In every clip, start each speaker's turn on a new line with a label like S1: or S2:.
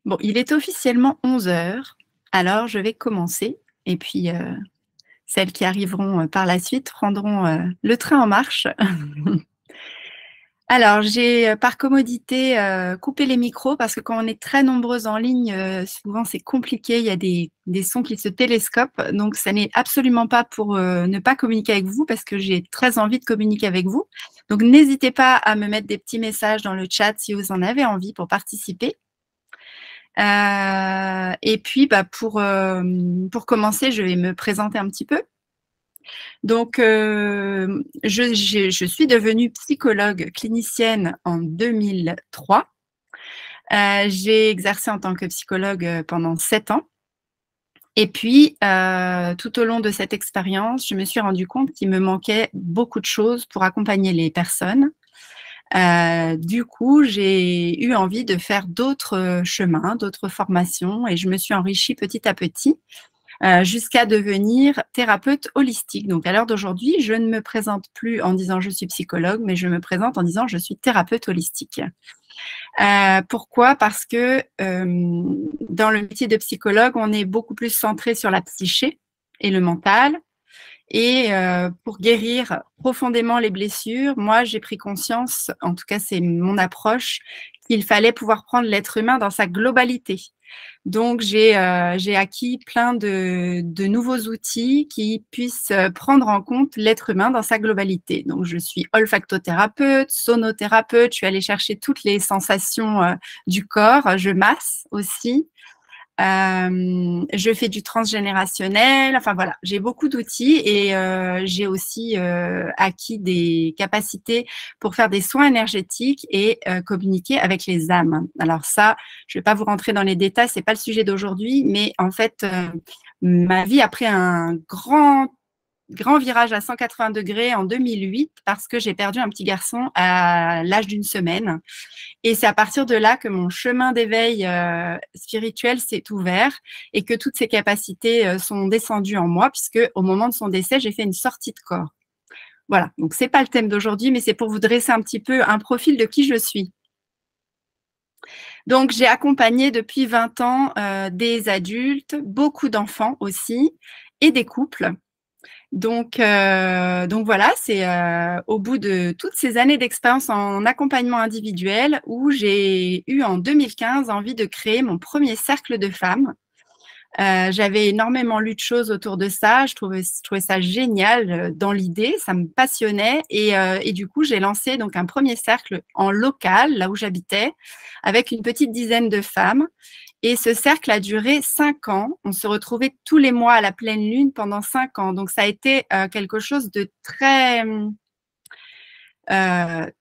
S1: Bon, il est officiellement 11 heures, alors je vais commencer. Et puis, celles qui arriveront par la suite prendront le train en marche. Alors, j'ai par commodité coupé les micros parce que quand on est très nombreuses en ligne, souvent c'est compliqué. Il y a des sons qui se télescopent. Donc, ça n'est absolument pas pour ne pas communiquer avec vous parce que j'ai très envie de communiquer avec vous. Donc, n'hésitez pas à me mettre des petits messages dans le chat si vous en avez envie pour participer. Et puis, pour commencer, je vais me présenter un petit peu. Donc, je suis devenue psychologue clinicienne en 2003. J'ai exercé en tant que psychologue pendant 7 ans. Et puis, tout au long de cette expérience, je me suis rendu compte qu'il me manquait beaucoup de choses pour accompagner les personnes. Du coup, j'ai eu envie de faire d'autres chemins, d'autres formations et je me suis enrichie petit à petit jusqu'à devenir thérapeute holistique. Donc, à l'heure d'aujourd'hui, je ne me présente plus en disant je suis psychologue, mais je me présente en disant je suis thérapeute holistique. Pourquoi? Parce que dans le métier de psychologue, on est beaucoup plus centré sur la psyché et le mental. Et pour guérir profondément les blessures, moi, j'ai pris conscience, en tout cas, c'est mon approche, qu'il fallait pouvoir prendre l'être humain dans sa globalité. Donc, j'ai acquis plein de nouveaux outils qui puissent prendre en compte l'être humain dans sa globalité. Donc, je suis olfactothérapeute, sonothérapeute, je suis allée chercher toutes les sensations du corps, je masse aussi. Je fais du transgénérationnel, enfin voilà, j'ai beaucoup d'outils et j'ai aussi acquis des capacités pour faire des soins énergétiques et communiquer avec les âmes. Alors ça, je ne vais pas vous rentrer dans les détails, c'est pas le sujet d'aujourd'hui, mais en fait, ma vie a pris un grand virage à 180 degrés en 2008 parce que j'ai perdu un petit garçon à l'âge d'une semaine. Et c'est à partir de là que mon chemin d'éveil spirituel s'est ouvert et que toutes ces capacités sont descendues en moi puisque au moment de son décès, j'ai fait une sortie de corps. Voilà, donc c'est pas le thème d'aujourd'hui, mais c'est pour vous dresser un petit peu un profil de qui je suis. Donc j'ai accompagné depuis 20 ans des adultes, beaucoup d'enfants aussi et des couples. Donc voilà, c'est au bout de toutes ces années d'expérience en accompagnement individuel où j'ai eu en 2015 envie de créer mon premier cercle de femmes. J'avais énormément lu de choses autour de ça, je trouvais ça génial dans l'idée, ça me passionnait et du coup j'ai lancé donc un premier cercle en local, là où j'habitais, avec une petite dizaine de femmes. Et ce cercle a duré 5 ans. On se retrouvait tous les mois à la pleine lune pendant 5 ans. Donc, ça a été quelque chose de très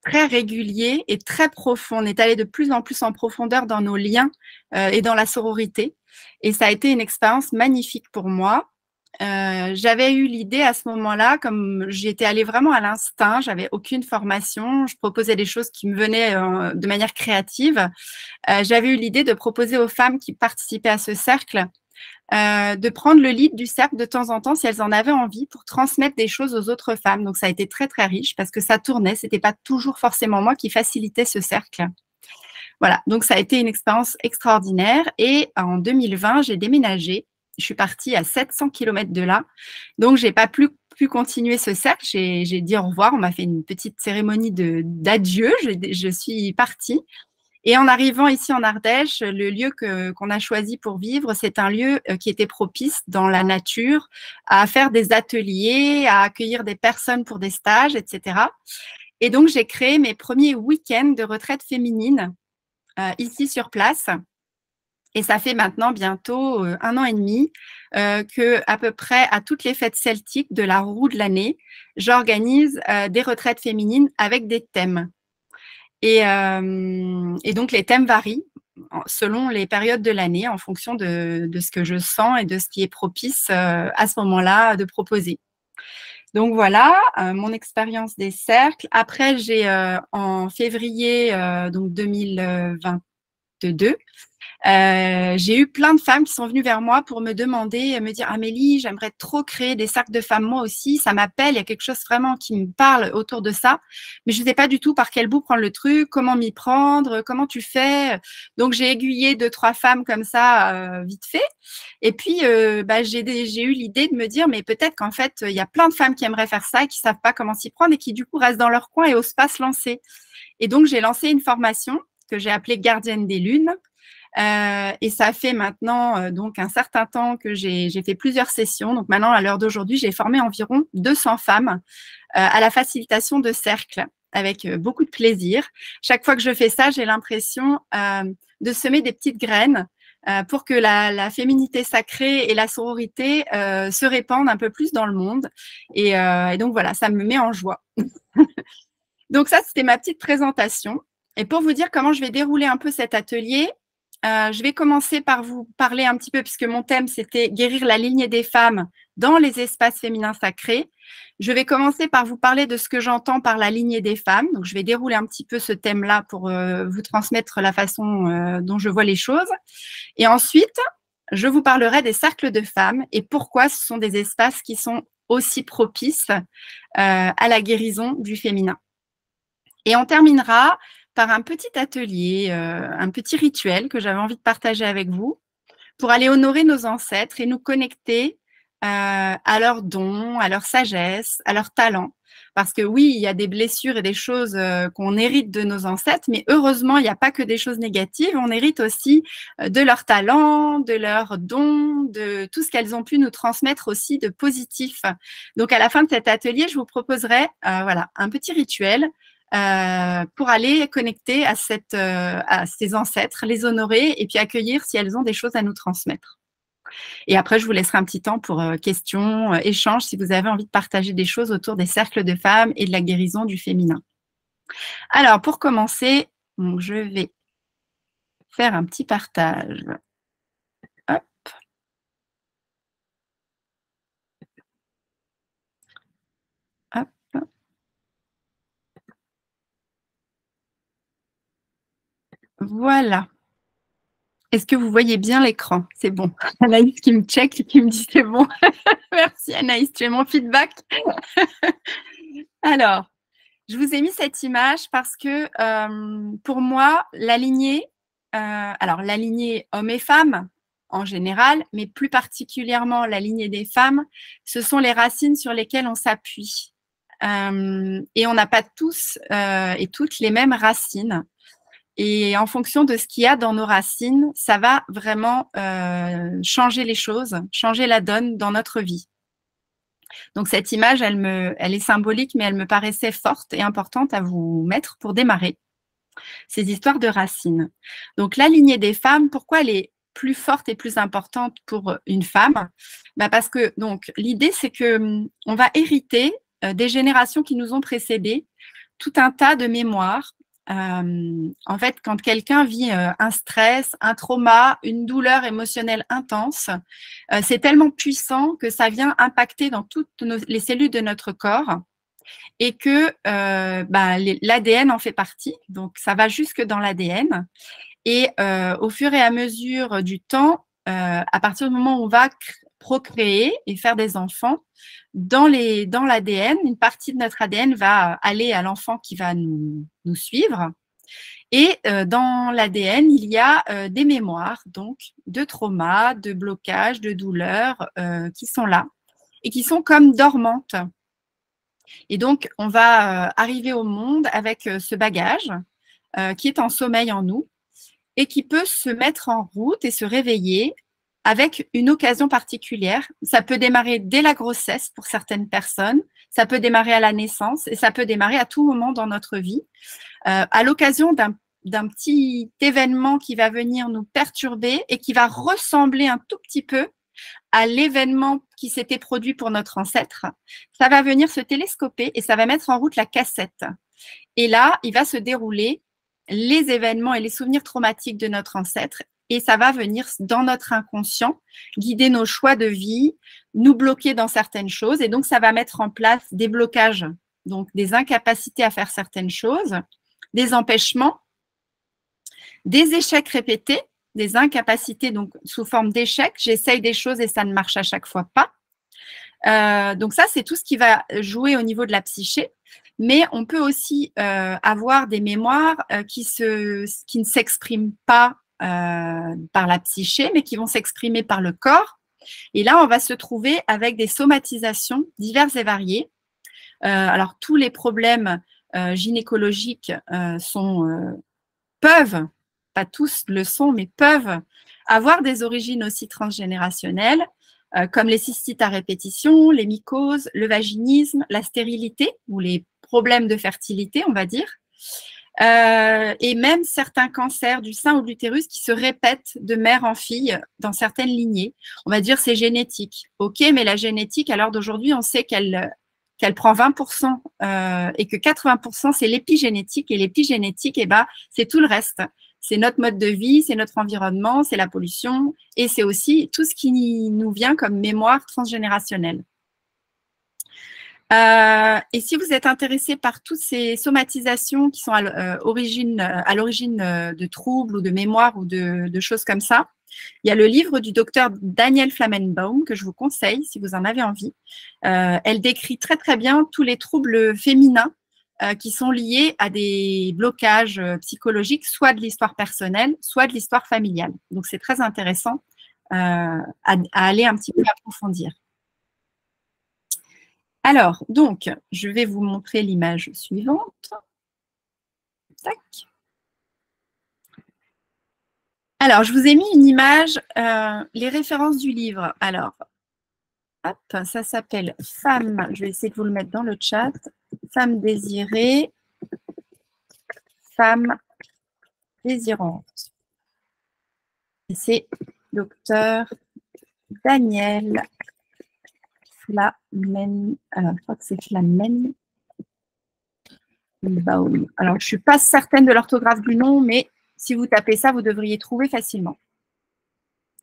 S1: régulier et très profond. On est allé de plus en plus en profondeur dans nos liens et dans la sororité. Et ça a été une expérience magnifique pour moi. J'avais eu l'idée à ce moment-là, comme j'étais allée vraiment à l'instinct, j'avais aucune formation, je proposais des choses qui me venaient de manière créative. J'avais eu l'idée de proposer aux femmes qui participaient à ce cercle de prendre le lead du cercle de temps en temps si elles en avaient envie pour transmettre des choses aux autres femmes. Donc ça a été très très riche parce que ça tournait, c'était pas toujours forcément moi qui facilitais ce cercle. Voilà, donc ça a été une expérience extraordinaire et en 2020, j'ai déménagé. Je suis partie à 700 km de là. Donc, j'ai pas pu continuer ce cercle. J'ai dit au revoir. On m'a fait une petite cérémonie d'adieu. Je suis partie. Et en arrivant ici en Ardèche, le lieu qu'on a choisi pour vivre, c'est un lieu qui était propice dans la nature à faire des ateliers, à accueillir des personnes pour des stages, etc. Et donc, j'ai créé mes premiers week-ends de retraite féminine ici sur place. Et ça fait maintenant bientôt 1 an et demi que, à peu près à toutes les fêtes celtiques de la roue de l'année, j'organise des retraites féminines avec des thèmes. Et donc, les thèmes varient selon les périodes de l'année, en fonction de ce que je sens et de ce qui est propice à ce moment-là de proposer. Donc voilà, mon expérience des cercles. Après, j'ai en février donc 2022, J'ai eu plein de femmes qui sont venues vers moi pour me demander, me dire Amélie, j'aimerais trop créer des cercles de femmes moi aussi, ça m'appelle, il y a quelque chose vraiment qui me parle autour de ça, mais je ne sais pas du tout par quel bout prendre le truc, comment m'y prendre, comment tu fais. Donc j'ai aiguillé 2-3 femmes comme ça vite fait, et puis j'ai eu l'idée de me dire mais peut-être qu'en fait il y a plein de femmes qui aimeraient faire ça et qui ne savent pas comment s'y prendre et qui du coup restent dans leur coin et n'osent pas se lancer. Et donc j'ai lancé une formation que j'ai appelée Gardienne des Lunes. Et ça fait maintenant donc un certain temps que j'ai fait plusieurs sessions. Donc maintenant, à l'heure d'aujourd'hui, j'ai formé environ 200 femmes à la facilitation de cercles avec beaucoup de plaisir. Chaque fois que je fais ça, j'ai l'impression de semer des petites graines pour que la féminité sacrée et la sororité se répandent un peu plus dans le monde. Et donc voilà, ça me met en joie. Donc ça, c'était ma petite présentation. Et pour vous dire comment je vais dérouler un peu cet atelier, je vais commencer par vous parler un petit peu, puisque mon thème, c'était guérir la lignée des femmes dans les espaces féminins sacrés. Je vais commencer par vous parler de ce que j'entends par la lignée des femmes. Donc, je vais dérouler un petit peu ce thème-là pour vous transmettre la façon dont je vois les choses. Et ensuite, je vous parlerai des cercles de femmes et pourquoi ce sont des espaces qui sont aussi propices à la guérison du féminin. Et on terminera par un petit atelier, un petit rituel que j'avais envie de partager avec vous pour aller honorer nos ancêtres et nous connecter à leurs dons, à leur sagesse, à leurs talents. Parce que oui, il y a des blessures et des choses qu'on hérite de nos ancêtres, mais heureusement, il n'y a pas que des choses négatives. On hérite aussi de leurs talents, de leurs dons, de tout ce qu'elles ont pu nous transmettre aussi de positif. Donc, à la fin de cet atelier, je vous proposerai voilà, un petit rituel pour aller connecter à ces ancêtres, les honorer et puis accueillir si elles ont des choses à nous transmettre. Et après, je vous laisserai un petit temps pour questions, échanges, si vous avez envie de partager des choses autour des cercles de femmes et de la guérison du féminin. Alors, pour commencer, donc, je vais faire un petit partage. Hop. Hop. Voilà. Est-ce que vous voyez bien l'écran? C'est bon. Anaïs qui me check et qui me dit c'est bon. Merci Anaïs, tu es mon feedback. Alors, je vous ai mis cette image parce que pour moi, la lignée hommes et femmes en général, mais plus particulièrement la lignée des femmes, ce sont les racines sur lesquelles on s'appuie. Et on n'a pas tous et toutes les mêmes racines. Et en fonction de ce qu'il y a dans nos racines, ça va vraiment changer les choses, changer la donne dans notre vie. Donc cette image, elle est symbolique, mais elle me paraissait forte et importante à vous mettre pour démarrer ces histoires de racines. Donc la lignée des femmes, pourquoi elle est plus forte et plus importante pour une femme? Parce que donc l'idée, c'est que on va hériter des générations qui nous ont précédés tout un tas de mémoires. En fait, quand quelqu'un vit un stress, un trauma, une douleur émotionnelle intense, c'est tellement puissant que ça vient impacter dans toutes les cellules de notre corps et que l'ADN en fait partie. Donc, ça va jusque dans l'ADN. Et au fur et à mesure du temps, à partir du moment où on va procréer et faire des enfants, dans l'ADN, une partie de notre ADN va aller à l'enfant qui va nous suivre. Et dans l'ADN, il y a des mémoires, donc de traumas, de blocages, de douleurs qui sont là et qui sont comme dormantes. Et donc, on va arriver au monde avec ce bagage qui est en sommeil en nous et qui peut se mettre en route et se réveiller avec une occasion particulière. Ça peut démarrer dès la grossesse pour certaines personnes, ça peut démarrer à la naissance et ça peut démarrer à tout moment dans notre vie, à l'occasion d'un petit événement qui va venir nous perturber et qui va ressembler un tout petit peu à l'événement qui s'était produit pour notre ancêtre. Ça va venir se télescoper et ça va mettre en route la cassette. Et là, il va se dérouler les événements et les souvenirs traumatiques de notre ancêtre. Et ça va venir dans notre inconscient, guider nos choix de vie, nous bloquer dans certaines choses. Et donc, ça va mettre en place des blocages, donc des incapacités à faire certaines choses, des empêchements, des échecs répétés, des incapacités, donc sous forme d'échec. J'essaye des choses et ça ne marche à chaque fois pas. Donc ça, c'est tout ce qui va jouer au niveau de la psyché. Mais on peut aussi avoir des mémoires qui ne s'expriment pas par la psyché, mais qui vont s'exprimer par le corps. Et là, on va se trouver avec des somatisations diverses et variées. Alors, tous les problèmes gynécologiques peuvent, pas tous le sont, mais peuvent avoir des origines aussi transgénérationnelles, comme les cystites à répétition, les mycoses, le vaginisme, la stérilité ou les problèmes de fertilité, on va dire, et même certains cancers du sein ou de l'utérus qui se répètent de mère en fille dans certaines lignées. On va dire c'est génétique. Ok, mais la génétique, à l'heure d'aujourd'hui, on sait qu'elle prend 20% et que 80% c'est l'épigénétique. Et l'épigénétique, c'est tout le reste. C'est notre mode de vie, c'est notre environnement, c'est la pollution et c'est aussi tout ce qui nous vient comme mémoire transgénérationnelle. Et si vous êtes intéressé par toutes ces somatisations qui sont à l'origine de troubles ou de mémoire ou de choses comme ça, il y a le livre du docteur Daniel Flammenbaum que je vous conseille si vous en avez envie. Elle décrit très très bien tous les troubles féminins qui sont liés à des blocages psychologiques, soit de l'histoire personnelle, soit de l'histoire familiale. Donc c'est très intéressant à aller un petit peu approfondir. Alors, donc, je vais vous montrer l'image suivante. Tac. Alors, je vous ai mis une image, les références du livre. Alors, hop, ça s'appelle Femme, je vais essayer de vous le mettre dans le chat. Femme désirée, femme désirante. Et c'est docteur Daniel Flamen. Alors, je crois que c'est Flamen. Alors, je ne suis pas certaine de l'orthographe du nom, mais si vous tapez ça, vous devriez trouver facilement.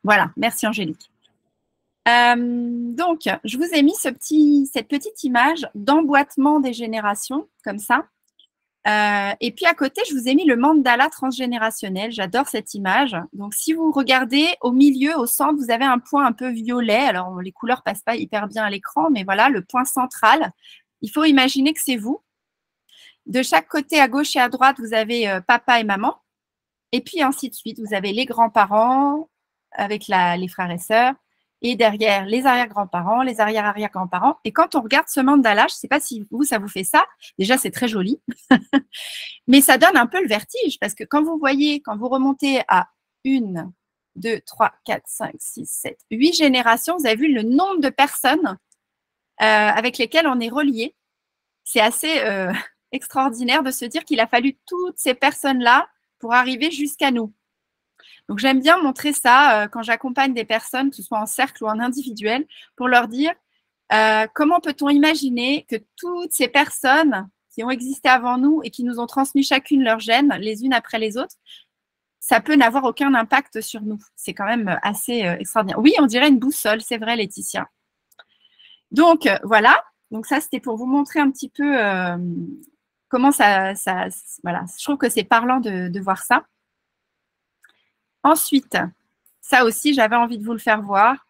S1: Voilà, merci Angélique. Donc, je vous ai mis cette petite image d'emboîtement des générations, comme ça. Et puis à côté, je vous ai mis le mandala transgénérationnel. J'adore cette image. Donc, si vous regardez au milieu, au centre, vous avez un point un peu violet. Alors, les couleurs ne passent pas hyper bien à l'écran, mais voilà, le point central. Il faut imaginer que c'est vous. De chaque côté, à gauche et à droite, vous avez papa et maman. Et puis, ainsi de suite, vous avez les grands-parents avec les frères et sœurs. Et derrière, les arrière-grands-parents, les arrière-arrière-grands-parents. Et quand on regarde ce mandala, je ne sais pas si vous, ça vous fait ça. Déjà, c'est très joli. Mais ça donne un peu le vertige parce que quand vous voyez, quand vous remontez à 1, 2, 3, 4, 5, 6, 7, 8 générations, vous avez vu le nombre de personnes avec lesquelles on est relié. C'est assez extraordinaire de se dire qu'il a fallu toutes ces personnes-là pour arriver jusqu'à nous. Donc, j'aime bien montrer ça quand j'accompagne des personnes, que ce soit en cercle ou en individuel, pour leur dire comment peut-on imaginer que toutes ces personnes qui ont existé avant nous et qui nous ont transmis chacune leurs gènes, les unes après les autres, ça peut n'avoir aucun impact sur nous. C'est quand même assez extraordinaire. Oui, on dirait une boussole, c'est vrai, Laetitia. Donc, voilà. Donc, ça, c'était pour vous montrer un petit peu comment ça voilà. Je trouve que c'est parlant de voir ça. Ensuite, ça aussi, j'avais envie de vous le faire voir.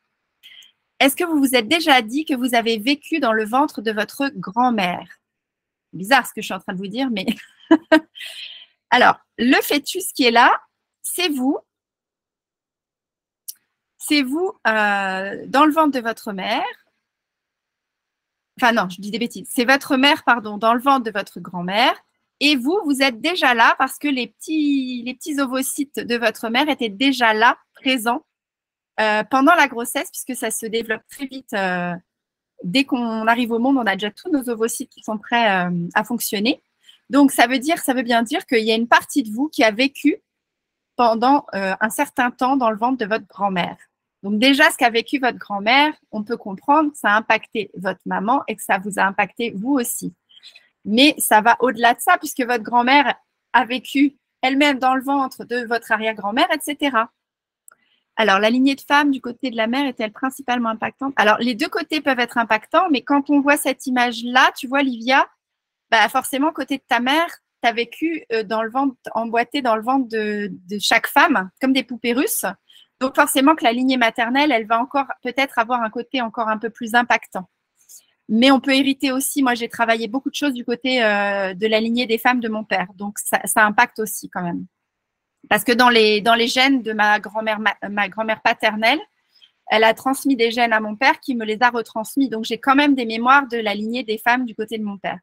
S1: Est-ce que vous vous êtes déjà dit que vous avez vécu dans le ventre de votre grand-mère? Bizarre ce que je suis en train de vous dire, mais… Alors, le fœtus qui est là, c'est vous. C'est vous dans le ventre de votre mère. Enfin non, je dis des bêtises. C'est votre mère, pardon, dans le ventre de votre grand-mère. Et vous, vous êtes déjà là parce que les petits ovocytes de votre mère étaient déjà là, présents, pendant la grossesse, puisque ça se développe très vite. Dès qu'on arrive au monde, on a déjà tous nos ovocytes qui sont prêts à fonctionner. Donc, ça veut bien dire qu'il y a une partie de vous qui a vécu pendant un certain temps dans le ventre de votre grand-mère. Donc, déjà, ce qu'a vécu votre grand-mère, on peut comprendre que ça a impacté votre maman et que ça vous a impacté vous aussi. Mais ça va au-delà de ça, puisque votre grand-mère a vécu elle-même dans le ventre de votre arrière-grand-mère, etc. Alors, la lignée de femme du côté de la mère est-elle principalement impactante? Alors, les deux côtés peuvent être impactants, mais quand on voit cette image-là, tu vois, Livia, bah forcément, côté de ta tu as vécu dans le ventre, emboîté dans le ventre de chaque femme, comme des poupées russes. Donc, forcément que la lignée maternelle, elle va encore peut-être avoir un côté encore un peu plus impactant. Mais on peut hériter aussi. Moi, j'ai travaillé beaucoup de choses du côté de la lignée des femmes de mon père. Donc, ça impacte aussi quand même. Parce que dans les gènes de ma grand-mère paternelle, elle a transmis des gènes à mon père qui me les a retransmis. Donc, j'ai quand même des mémoires de la lignée des femmes du côté de mon père.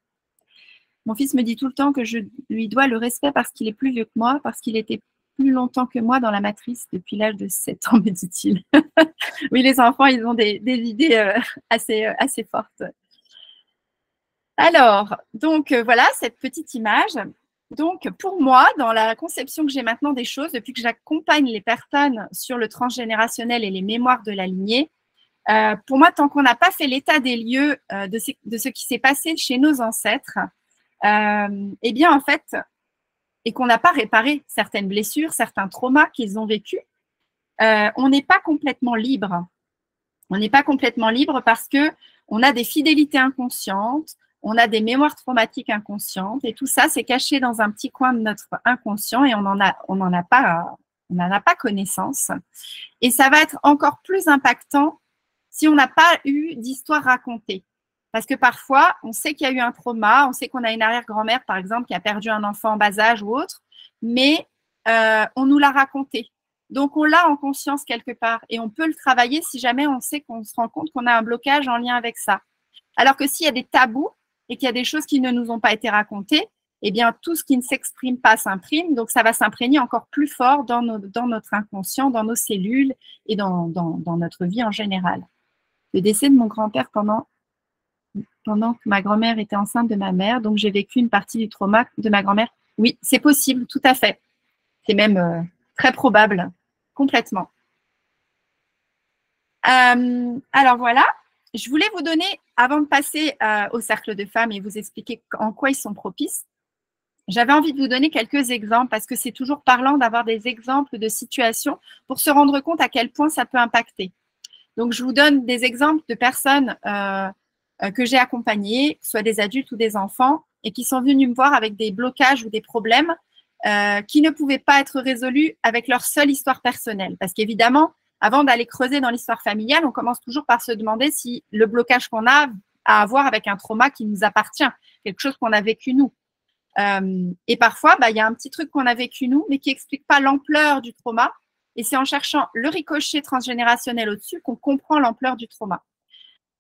S1: Mon fils me dit tout le temps que je lui dois le respect parce qu'il est plus vieux que moi, parce qu'il était plus longtemps que moi dans la matrice depuis l'âge de 7 ans, me dit-il. Oui, les enfants, ils ont des idées assez fortes. Alors, donc voilà cette petite image. Donc, pour moi, dans la conception que j'ai maintenant des choses, depuis que j'accompagne les personnes sur le transgénérationnel et les mémoires de la lignée, pour moi, tant qu'on n'a pas fait l'état des lieux de ce qui s'est passé chez nos ancêtres, eh bien, en fait, et qu'on n'a pas réparé certaines blessures, certains traumas qu'ils ont vécus, on n'est pas complètement libre. On n'est pas complètement libre parce que on a des fidélités inconscientes, on a des mémoires traumatiques inconscientes, et tout ça, c'est caché dans un petit coin de notre inconscient et on n'en a pas connaissance. Et ça va être encore plus impactant si on n'a pas eu d'histoire racontée. Parce que parfois, on sait qu'il y a eu un trauma, on sait qu'on a une arrière-grand-mère, par exemple, qui a perdu un enfant en bas âge ou autre, mais on nous l'a raconté. Donc, on l'a en conscience quelque part et on peut le travailler si jamais on sait qu'on se rend compte qu'on a un blocage en lien avec ça. Alors que s'il y a des tabous et qu'il y a des choses qui ne nous ont pas été racontées, eh bien, tout ce qui ne s'exprime pas s'imprime. Donc, ça va s'imprégner encore plus fort dans notre inconscient, dans nos cellules et dans notre vie en général. Le décès de mon grand-père pendant que ma grand-mère était enceinte de ma mère. Donc, j'ai vécu une partie du trauma de ma grand-mère. Oui, c'est possible, tout à fait. C'est même très probable, complètement. Alors, voilà. Je voulais vous donner, avant de passer au cercle de femmes et vous expliquer en quoi ils sont propices, j'avais envie de vous donner quelques exemples parce que c'est toujours parlant d'avoir des exemples de situations pour se rendre compte à quel point ça peut impacter. Donc, je vous donne des exemples de personnes que j'ai accompagnées, soit des adultes ou des enfants, et qui sont venus me voir avec des blocages ou des problèmes qui ne pouvaient pas être résolus avec leur seule histoire personnelle. Parce qu'évidemment, avant d'aller creuser dans l'histoire familiale, on commence toujours par se demander si le blocage qu'on a à voir avec un trauma qui nous appartient, quelque chose qu'on a vécu nous. Et parfois, il y a un petit truc qu'on a vécu nous, mais qui n'explique pas l'ampleur du trauma. Et c'est en cherchant le ricochet transgénérationnel au-dessus qu'on comprend l'ampleur du trauma.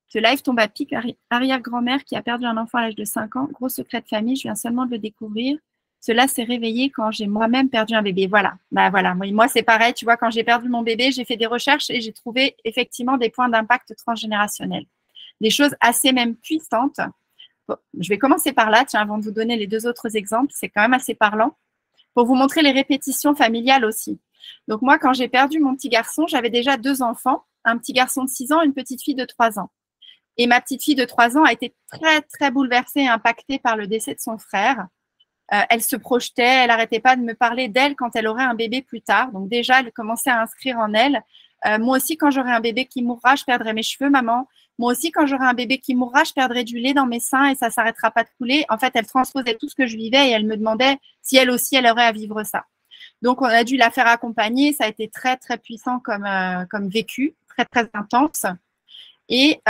S1: Ce live tombe à pic, arrière-grand-mère qui a perdu un enfant à l'âge de 5 ans. Gros secret de famille, je viens seulement de le découvrir. Cela s'est réveillé quand j'ai moi-même perdu un bébé. Voilà, voilà. Moi, c'est pareil. Tu vois, quand j'ai perdu mon bébé, j'ai fait des recherches et j'ai trouvé effectivement des points d'impact transgénérationnel. Des choses assez même puissantes. Bon, je vais commencer par là, tiens, avant de vous donner les deux autres exemples. C'est quand même assez parlant. Pour vous montrer les répétitions familiales aussi. Donc moi, quand j'ai perdu mon petit garçon, j'avais déjà 2 enfants, un petit garçon de 6 ans, une petite fille de 3 ans. Et ma petite fille de 3 ans a été très, très bouleversée et impactée par le décès de son frère. Elle se projetait, elle n'arrêtait pas de me parler d'elle quand elle aurait un bébé plus tard. Donc déjà, elle commençait à inscrire en elle. Moi aussi, quand j'aurai un bébé qui mourra, je perdrai mes cheveux, maman. Moi aussi, quand j'aurai un bébé qui mourra, je perdrai du lait dans mes seins et ça ne s'arrêtera pas de couler. En fait, elle transposait tout ce que je vivais et elle me demandait si elle aussi, elle aurait à vivre ça. Donc, on a dû la faire accompagner. Ça a été très, très puissant comme vécu, très, très intense. Et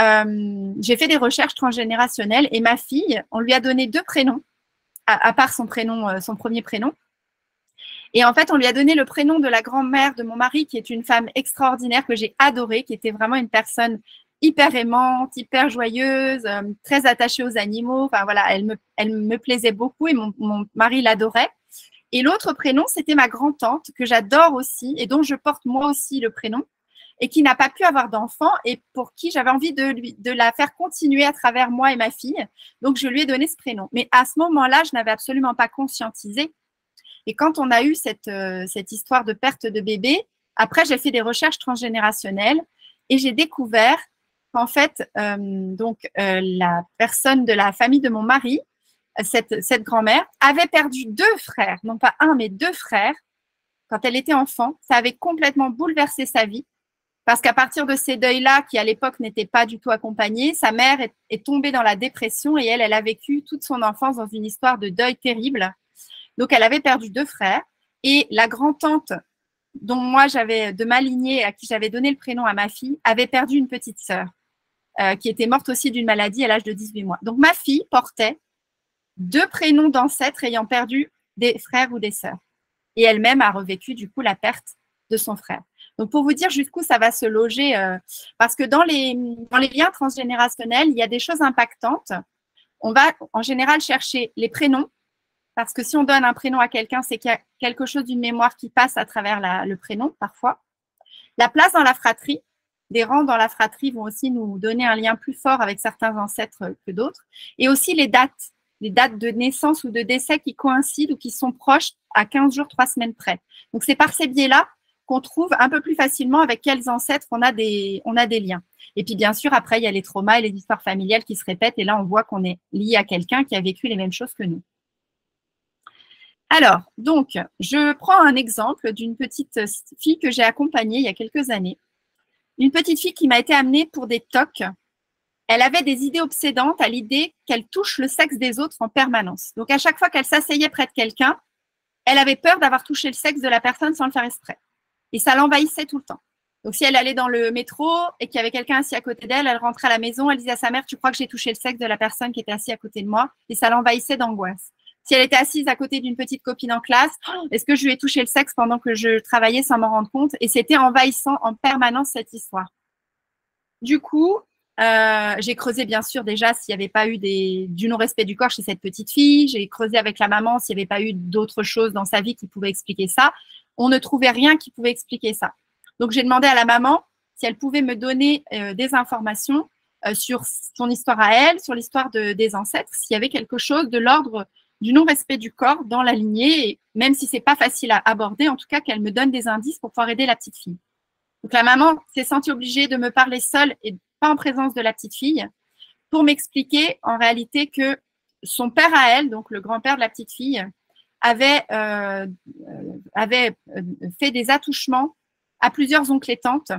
S1: j'ai fait des recherches transgénérationnelles et ma fille, on lui a donné 2 prénoms, à part son prénom, son premier prénom. Et en fait, on lui a donné le prénom de la grand-mère de mon mari, qui est une femme extraordinaire que j'ai adorée, qui était vraiment une personne hyper aimante, hyper joyeuse, très attachée aux animaux. Enfin voilà, elle me plaisait beaucoup et mon mari l'adorait. Et l'autre prénom, c'était ma grand-tante, que j'adore aussi et dont je porte moi aussi le prénom, et qui n'a pas pu avoir d'enfant et pour qui j'avais envie de la faire continuer à travers moi et ma fille. Donc, je lui ai donné ce prénom. Mais à ce moment-là, je n'avais absolument pas conscientisé. Et quand on a eu cette histoire de perte de bébé, après, j'ai fait des recherches transgénérationnelles et j'ai découvert qu'en fait, la personne de la famille de mon mari, cette grand-mère, avait perdu 2 frères, non pas un, mais 2 frères, quand elle était enfant. Ça avait complètement bouleversé sa vie. Parce qu'à partir de ces deuils-là, qui à l'époque n'étaient pas du tout accompagnés, sa mère est tombée dans la dépression et elle a vécu toute son enfance dans une histoire de deuil terrible. Donc, elle avait perdu 2 frères et la grand-tante dont moi j'avais de ma lignée, à qui j'avais donné le prénom à ma fille, avait perdu une petite sœur qui était morte aussi d'une maladie à l'âge de 18 mois. Donc, ma fille portait 2 prénoms d'ancêtres ayant perdu des frères ou des sœurs. Et elle-même a revécu du coup la perte de son frère. Donc, pour vous dire jusqu'où ça va se loger, parce que dans les liens transgénérationnels, il y a des choses impactantes. On va en général chercher les prénoms, parce que si on donne un prénom à quelqu'un, c'est qu'il y a quelque chose d'une mémoire qui passe à travers le prénom, parfois. La place dans la fratrie, des rangs dans la fratrie vont aussi nous donner un lien plus fort avec certains ancêtres que d'autres. Et aussi les dates de naissance ou de décès qui coïncident ou qui sont proches à 15 jours, 3 semaines près. Donc, c'est par ces biais-là qu'on trouve un peu plus facilement avec quels ancêtres on a des liens. Et puis, bien sûr, après, il y a les traumas et les histoires familiales qui se répètent. Et là, on voit qu'on est lié à quelqu'un qui a vécu les mêmes choses que nous. Alors, donc, je prends un exemple d'une petite fille que j'ai accompagnée il y a quelques années. Une petite fille qui m'a été amenée pour des TOC. Elle avait des idées obsédantes à l'idée qu'elle touche le sexe des autres en permanence. Donc, à chaque fois qu'elle s'asseyait près de quelqu'un, elle avait peur d'avoir touché le sexe de la personne sans le faire exprès. Et ça l'envahissait tout le temps. Donc, si elle allait dans le métro et qu'il y avait quelqu'un assis à côté d'elle, elle rentrait à la maison, elle disait à sa mère, tu crois que j'ai touché le sexe de la personne qui était assise à côté de moi? Et ça l'envahissait d'angoisse. Si elle était assise à côté d'une petite copine en classe, est-ce que je lui ai touché le sexe pendant que je travaillais sans m'en rendre compte? Et c'était envahissant en permanence cette histoire. Du coup, j'ai creusé bien sûr déjà s'il n'y avait pas eu du non-respect du corps chez cette petite fille. J'ai creusé avec la maman s'il n'y avait pas eu d'autres choses dans sa vie qui pouvaient expliquer ça. On ne trouvait rien qui pouvait expliquer ça. Donc, j'ai demandé à la maman si elle pouvait me donner des informations sur son histoire à elle, sur l'histoire des ancêtres, s'il y avait quelque chose de l'ordre du non-respect du corps dans la lignée, et même si ce n'est pas facile à aborder, en tout cas qu'elle me donne des indices pour pouvoir aider la petite fille. Donc, la maman s'est sentie obligée de me parler seule et pas en présence de la petite fille pour m'expliquer en réalité que son père à elle, donc le grand-père de la petite fille, avait fait des attouchements à plusieurs oncles et tantes,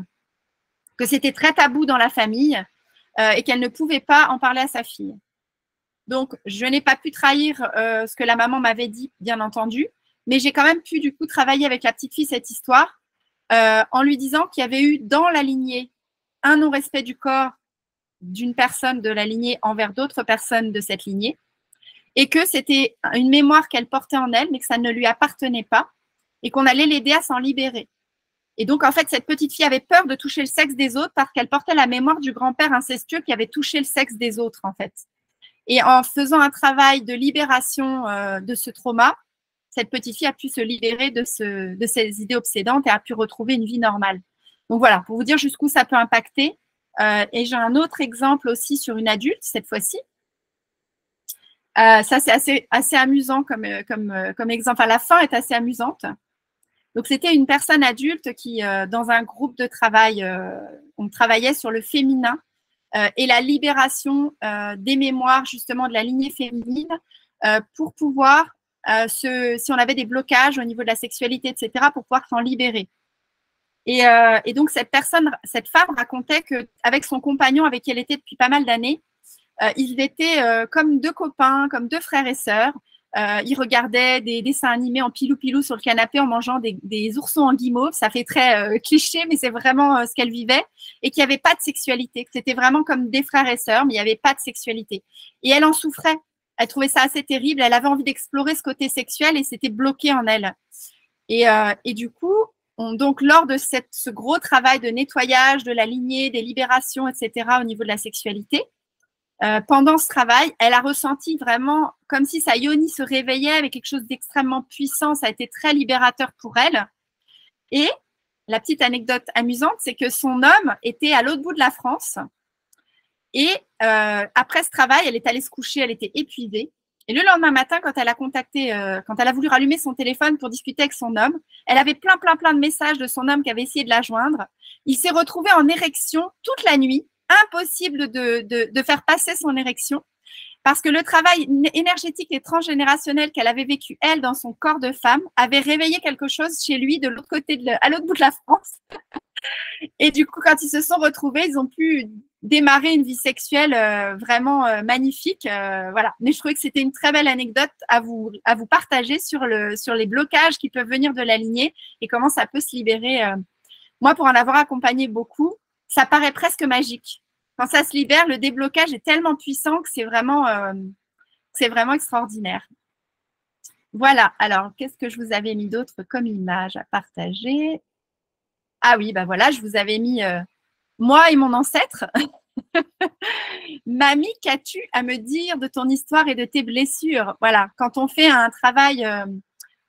S1: que c'était très tabou dans la famille et qu'elle ne pouvait pas en parler à sa fille. Donc, je n'ai pas pu trahir ce que la maman m'avait dit, bien entendu, mais j'ai quand même pu du coup travailler avec la petite fille cette histoire en lui disant qu'il y avait eu dans la lignée un non-respect du corps d'une personne de la lignée envers d'autres personnes de cette lignée et que c'était une mémoire qu'elle portait en elle, mais que ça ne lui appartenait pas et qu'on allait l'aider à s'en libérer. Et donc, en fait, cette petite fille avait peur de toucher le sexe des autres parce qu'elle portait la mémoire du grand-père incestueux qui avait touché le sexe des autres, en fait. Et en faisant un travail de libération de ce trauma, cette petite fille a pu se libérer de ces idées obsédantes et a pu retrouver une vie normale. Donc voilà, pour vous dire jusqu'où ça peut impacter. Et j'ai un autre exemple aussi sur une adulte, cette fois-ci. Ça, c'est assez amusant comme exemple. Enfin, la fin est assez amusante. Donc, c'était une personne adulte qui, dans un groupe de travail, on travaillait sur le féminin et la libération des mémoires justement de la lignée féminine pour pouvoir, si on avait des blocages au niveau de la sexualité, etc., pour pouvoir s'en libérer. Et donc, cette femme racontait qu'avec son compagnon, avec qui elle était depuis pas mal d'années, ils étaient comme 2 copains, comme 2 frères et sœurs. Ils regardaient des dessins animés en pilou-pilou sur le canapé en mangeant des oursons en guimauve. Ça fait très cliché, mais c'est vraiment ce qu'elle vivait. Et qu'il n'y avait pas de sexualité. Que c'était vraiment comme des frères et sœurs, mais il n'y avait pas de sexualité. Et elle en souffrait. Elle trouvait ça assez terrible. Elle avait envie d'explorer ce côté sexuel et c'était bloqué en elle. Et du coup, donc lors de ce gros travail de nettoyage de la lignée, des libérations, etc., au niveau de la sexualité, pendant ce travail, elle a ressenti vraiment comme si sa yoni se réveillait avec quelque chose d'extrêmement puissant. Ça a été très libérateur pour elle. Et la petite anecdote amusante, c'est que son homme était à l'autre bout de la France. Et après ce travail, elle est allée se coucher, elle était épuisée. Et le lendemain matin, quand elle a voulu rallumer son téléphone pour discuter avec son homme, elle avait plein de messages de son homme qui avait essayé de la joindre. Il s'est retrouvé en érection toute la nuit. Impossible de faire passer son érection parce que le travail énergétique et transgénérationnel qu'elle avait vécu, elle, dans son corps de femme, avait réveillé quelque chose chez lui de l'autre côté, à l'autre bout de la France. Et du coup, quand ils se sont retrouvés, ils ont pu démarrer une vie sexuelle vraiment magnifique. Voilà. Mais je trouvais que c'était une très belle anecdote à vous partager sur les blocages qui peuvent venir de la lignée et comment ça peut se libérer. Moi, pour en avoir accompagné beaucoup, ça paraît presque magique. Quand ça se libère, le déblocage est tellement puissant que c'est vraiment extraordinaire. Voilà. Alors, qu'est-ce que je vous avais mis d'autre comme image à partager? Ah oui, bah voilà, je vous avais mis moi et mon ancêtre. Mamie, qu'as-tu à me dire de ton histoire et de tes blessures? Voilà, quand on fait un travail,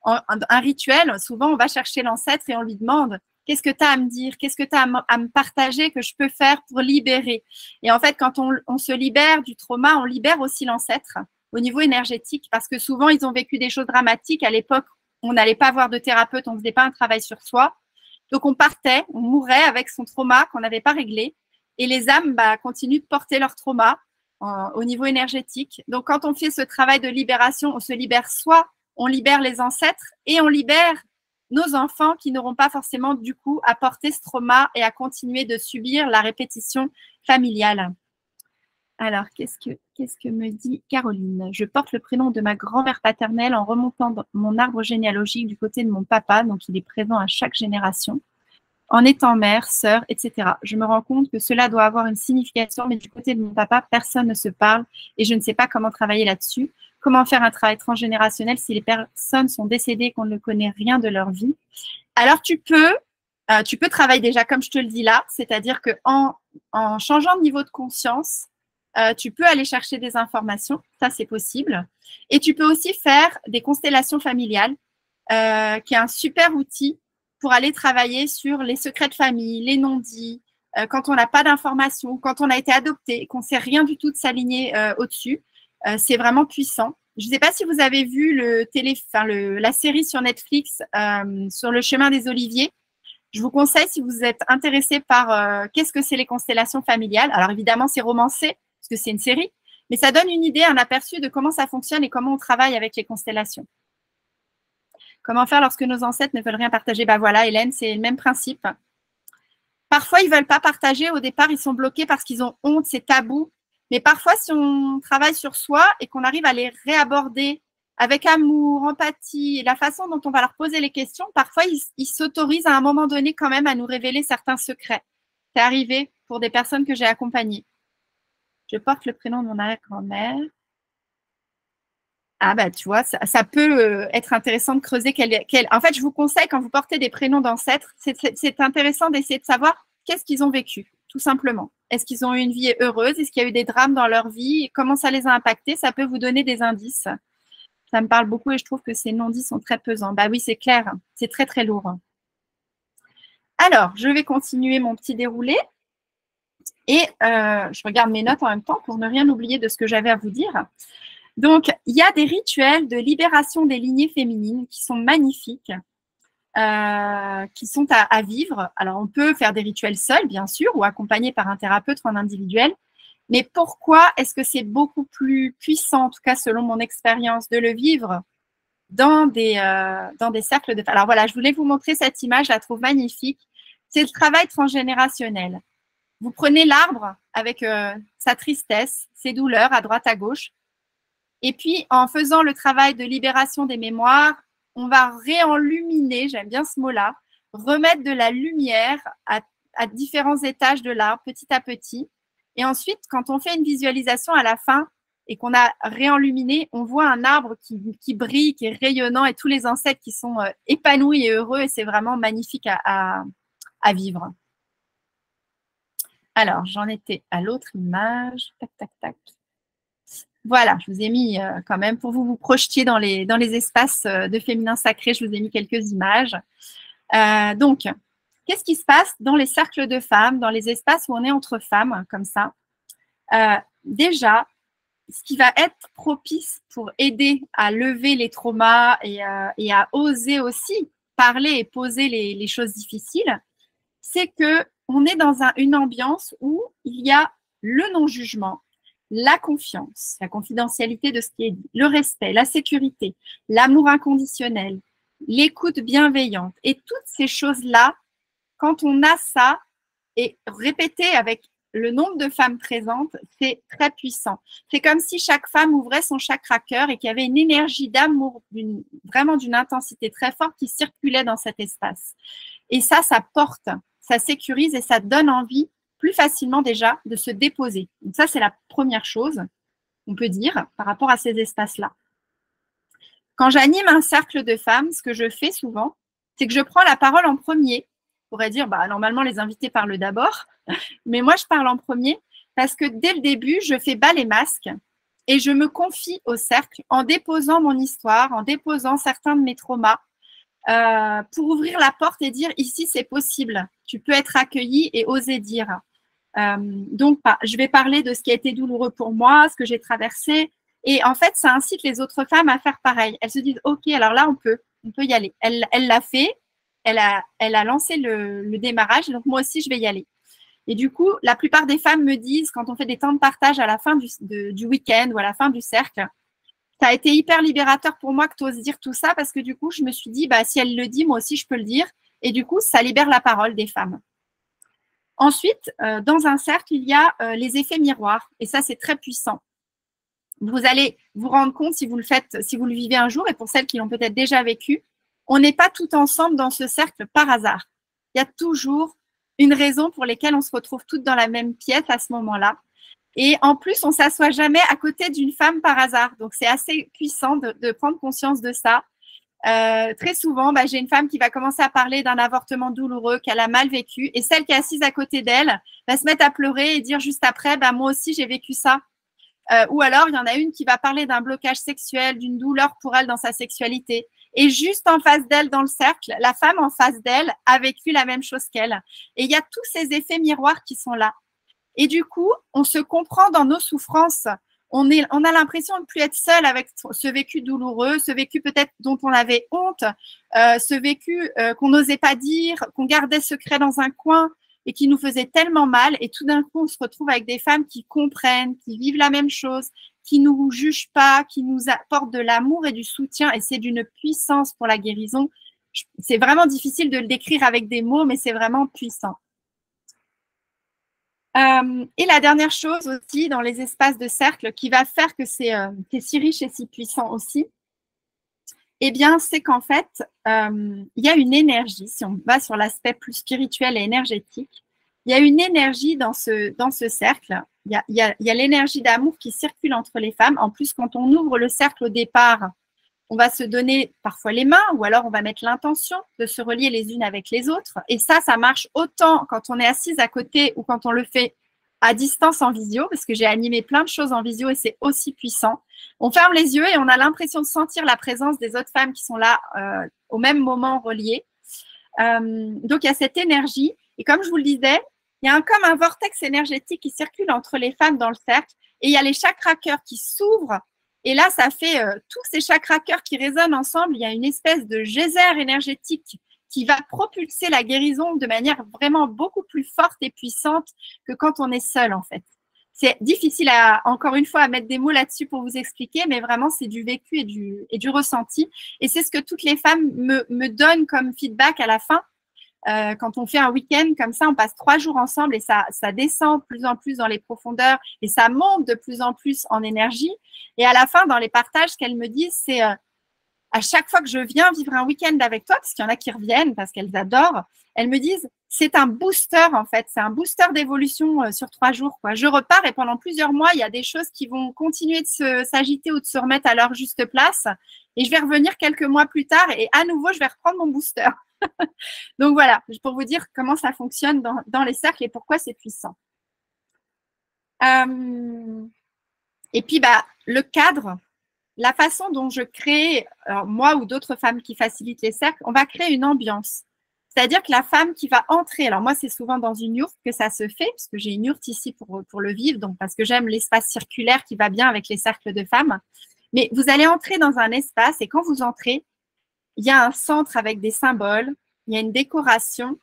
S1: un rituel, souvent on va chercher l'ancêtre et on lui demande qu'est-ce que tu as à me dire? Qu'est-ce que tu as à me partager que je peux faire pour libérer? Et en fait, quand on se libère du trauma, on libère aussi l'ancêtre au niveau énergétique parce que souvent, ils ont vécu des choses dramatiques. À l'époque, on n'allait pas voir de thérapeute, on ne faisait pas un travail sur soi. Donc, on partait, on mourait avec son trauma qu'on n'avait pas réglé. Et les âmes continuent de porter leur trauma au niveau énergétique. Donc, quand on fait ce travail de libération, on se libère soi, on libère les ancêtres et on libère nos enfants qui n'auront pas forcément du coup à porter ce trauma et à continuer de subir la répétition familiale. Alors, qu'est-ce que me dit Caroline? Je porte le prénom de ma grand-mère paternelle en remontant mon arbre généalogique du côté de mon papa, donc il est présent à chaque génération, en étant mère, sœur, etc. Je me rends compte que cela doit avoir une signification, mais du côté de mon papa, personne ne se parle et je ne sais pas comment travailler là-dessus. Comment faire un travail transgénérationnel si les personnes sont décédées et qu'on ne connaît rien de leur vie? Alors, tu peux travailler déjà comme je te le dis là, c'est-à-dire qu'en changeant de niveau de conscience, tu peux aller chercher des informations, ça c'est possible. Et tu peux aussi faire des constellations familiales, qui est un super outil pour aller travailler sur les secrets de famille, les non-dits, quand on n'a pas d'informations, quand on a été adopté et qu'on ne sait rien du tout de s'aligner au-dessus. C'est vraiment puissant. Je ne sais pas si vous avez vu la série sur Netflix sur le chemin des Oliviers. Je vous conseille, si vous êtes intéressé par qu'est-ce que c'est les constellations familiales. Alors évidemment, c'est romancé parce que c'est une série, mais ça donne une idée, un aperçu de comment ça fonctionne et comment on travaille avec les constellations. Comment faire lorsque nos ancêtres ne veulent rien partager? Ben voilà, Hélène, c'est le même principe. Parfois, ils ne veulent pas partager. Au départ, ils sont bloqués parce qu'ils ont honte, c'est tabou. Mais parfois, si on travaille sur soi et qu'on arrive à les réaborder avec amour, empathie et la façon dont on va leur poser les questions, parfois, ils s'autorisent à un moment donné quand même à nous révéler certains secrets. C'est arrivé pour des personnes que j'ai accompagnées. Je porte le prénom de mon arrière-grand-mère. Ah bah tu vois, ça peut être intéressant de creuser En fait, je vous conseille, quand vous portez des prénoms d'ancêtres, c'est intéressant d'essayer de savoir qu'est-ce qu'ils ont vécu, tout simplement. Est-ce qu'ils ont eu une vie heureuse? Est-ce qu'il y a eu des drames dans leur vie? Comment ça les a impactés? Ça peut vous donner des indices. Ça me parle beaucoup et je trouve que ces non-dits sont très pesants. Bah oui, c'est clair, c'est très très lourd. Alors, je vais continuer mon petit déroulé. Et je regarde mes notes en même temps pour ne rien oublier de ce que j'avais à vous dire. Donc, il y a des rituels de libération des lignées féminines qui sont magnifiques, qui sont à vivre. Alors, on peut faire des rituels seuls, bien sûr, ou accompagnés par un thérapeute en individuel. Mais pourquoi est-ce que c'est beaucoup plus puissant, en tout cas selon mon expérience, de le vivre dans des cercles de femmes? Alors voilà, je voulais vous montrer cette image, je la trouve magnifique. C'est le travail transgénérationnel. Vous prenez l'arbre avec sa tristesse, ses douleurs à droite, à gauche. Et puis, en faisant le travail de libération des mémoires, on va réenluminer, j'aime bien ce mot-là, remettre de la lumière à différents étages de l'arbre, petit à petit. Et ensuite, quand on fait une visualisation à la fin et qu'on a réenluminé, on voit un arbre qui brille, qui est rayonnant et tous les insectes qui sont épanouis et heureux. Et c'est vraiment magnifique à vivre. Alors, j'en étais à l'autre image. Tac, tac, tac. Voilà, je vous ai mis quand même, pour vous projetiez dans les espaces de féminin sacré, je vous ai mis quelques images. Donc, qu'est-ce qui se passe dans les cercles de femmes, dans les espaces où on est entre femmes, comme ça? Déjà, ce qui va être propice pour aider à lever les traumas et à oser aussi parler et poser les choses difficiles, c'est qu'on est dans une ambiance où il y a le non-jugement, la confiance, la confidentialité de ce qui est dit, le respect, la sécurité, l'amour inconditionnel, l'écoute bienveillante. Et toutes ces choses-là, quand on a ça, et répété avec le nombre de femmes présentes, c'est très puissant. C'est comme si chaque femme ouvrait son chakra cœur et qu'il y avait une énergie d'amour, vraiment d'une intensité très forte qui circulait dans cet espace. Et ça porte, ça sécurise et ça donne envie plus facilement déjà de se déposer. Donc ça, c'est la première chose qu'on peut dire par rapport à ces espaces-là. Quand j'anime un cercle de femmes, ce que je fais souvent, c'est que je prends la parole en premier. On pourrait dire, normalement, les invités parlent d'abord, mais moi, je parle en premier parce que dès le début, je fais bas les masques et je me confie au cercle en déposant mon histoire, en déposant certains de mes traumas pour ouvrir la porte et dire, ici, c'est possible. Tu peux être accueilli et oser dire. Donc, je vais parler de ce qui a été douloureux pour moi, ce que j'ai traversé. Et en fait, ça incite les autres femmes à faire pareil. Elles se disent, OK, alors là, on peut y aller. Elle l'a fait, elle a lancé le démarrage, donc moi aussi, je vais y aller. Et du coup, la plupart des femmes me disent, quand on fait des temps de partage à la fin du week-end ou à la fin du cercle, ça a été hyper libérateur pour moi que tu oses dire tout ça parce que du coup, je me suis dit, si elle le dit, moi aussi, je peux le dire. Et du coup, ça libère la parole des femmes. Ensuite, dans un cercle, il y a les effets miroirs. Et ça, c'est très puissant. Vous allez vous rendre compte si vous le faites, si vous le vivez un jour, et pour celles qui l'ont peut-être déjà vécu, on n'est pas tout ensemble dans ce cercle par hasard. Il y a toujours une raison pour laquelle on se retrouve toutes dans la même pièce à ce moment-là. Et en plus, on ne s'assoit jamais à côté d'une femme par hasard. Donc, c'est assez puissant de prendre conscience de ça. Très souvent, j'ai une femme qui va commencer à parler d'un avortement douloureux qu'elle a mal vécu. Et celle qui est assise à côté d'elle va se mettre à pleurer et dire juste après, moi aussi, j'ai vécu ça. Ou alors, il y en a une qui va parler d'un blocage sexuel, d'une douleur pour elle dans sa sexualité. Et juste en face d'elle, dans le cercle, la femme en face d'elle a vécu la même chose qu'elle. Et il y a tous ces effets miroirs qui sont là. Et du coup, on se comprend dans nos souffrances. On a l'impression de ne plus être seul avec ce vécu douloureux, ce vécu peut-être dont on avait honte, ce vécu qu'on n'osait pas dire, qu'on gardait secret dans un coin et qui nous faisait tellement mal. Et tout d'un coup, on se retrouve avec des femmes qui comprennent, qui vivent la même chose, qui ne nous jugent pas, qui nous apportent de l'amour et du soutien. Et c'est d'une puissance pour la guérison. C'est vraiment difficile de le décrire avec des mots, mais c'est vraiment puissant. Et la dernière chose aussi, dans les espaces de cercle, qui va faire que c'est si riche et si puissant aussi, c'est qu'en fait, il y a une énergie, si on va sur l'aspect plus spirituel et énergétique, il y a une énergie dans ce cercle. Il y a l'énergie d'amour qui circule entre les femmes. En plus, quand on ouvre le cercle au départ, on va se donner parfois les mains ou alors on va mettre l'intention de se relier les unes avec les autres. Et ça marche autant quand on est assise à côté ou quand on le fait à distance en visio, parce que j'ai animé plein de choses en visio et c'est aussi puissant. On ferme les yeux et on a l'impression de sentir la présence des autres femmes qui sont là au même moment reliées. Donc, il y a cette énergie. Et comme je vous le disais, il y a comme un vortex énergétique qui circule entre les femmes dans le cercle et il y a les chakras cœurs qui s'ouvrent. Et là, ça fait tous ces chakras cœurs qui résonnent ensemble. Il y a une espèce de geyser énergétique qui va propulser la guérison de manière vraiment beaucoup plus forte et puissante que quand on est seul, en fait. C'est difficile, encore une fois, à mettre des mots là-dessus pour vous expliquer, mais vraiment, c'est du vécu et du ressenti. Et c'est ce que toutes les femmes me donnent comme feedback à la fin. Quand on fait un week-end comme ça, on passe 3 jours ensemble et ça descend de plus en plus dans les profondeurs et ça monte de plus en plus en énergie. Et à la fin, dans les partages, ce qu'elles me disent, c'est à chaque fois que je viens vivre un week-end avec toi, parce qu'il y en a qui reviennent, parce qu'elles adorent, elles me disent, c'est un booster en fait, c'est un booster d'évolution sur 3 jours, quoi. Je repars et pendant plusieurs mois, il y a des choses qui vont continuer de s'agiter ou de se remettre à leur juste place. Et je vais revenir quelques mois plus tard et à nouveau, je vais reprendre mon booster. Donc voilà, pour vous dire comment ça fonctionne dans les cercles et pourquoi c'est puissant. Et puis, le cadre, la façon dont je crée, moi ou d'autres femmes qui facilitent les cercles, on va créer une ambiance. C'est-à-dire que la femme qui va entrer, alors moi, c'est souvent dans une yourte que ça se fait, parce que j'ai une yourte ici pour le vivre, donc parce que j'aime l'espace circulaire qui va bien avec les cercles de femmes. Mais vous allez entrer dans un espace et quand vous entrez, il y a un centre avec des symboles, il y a une décoration,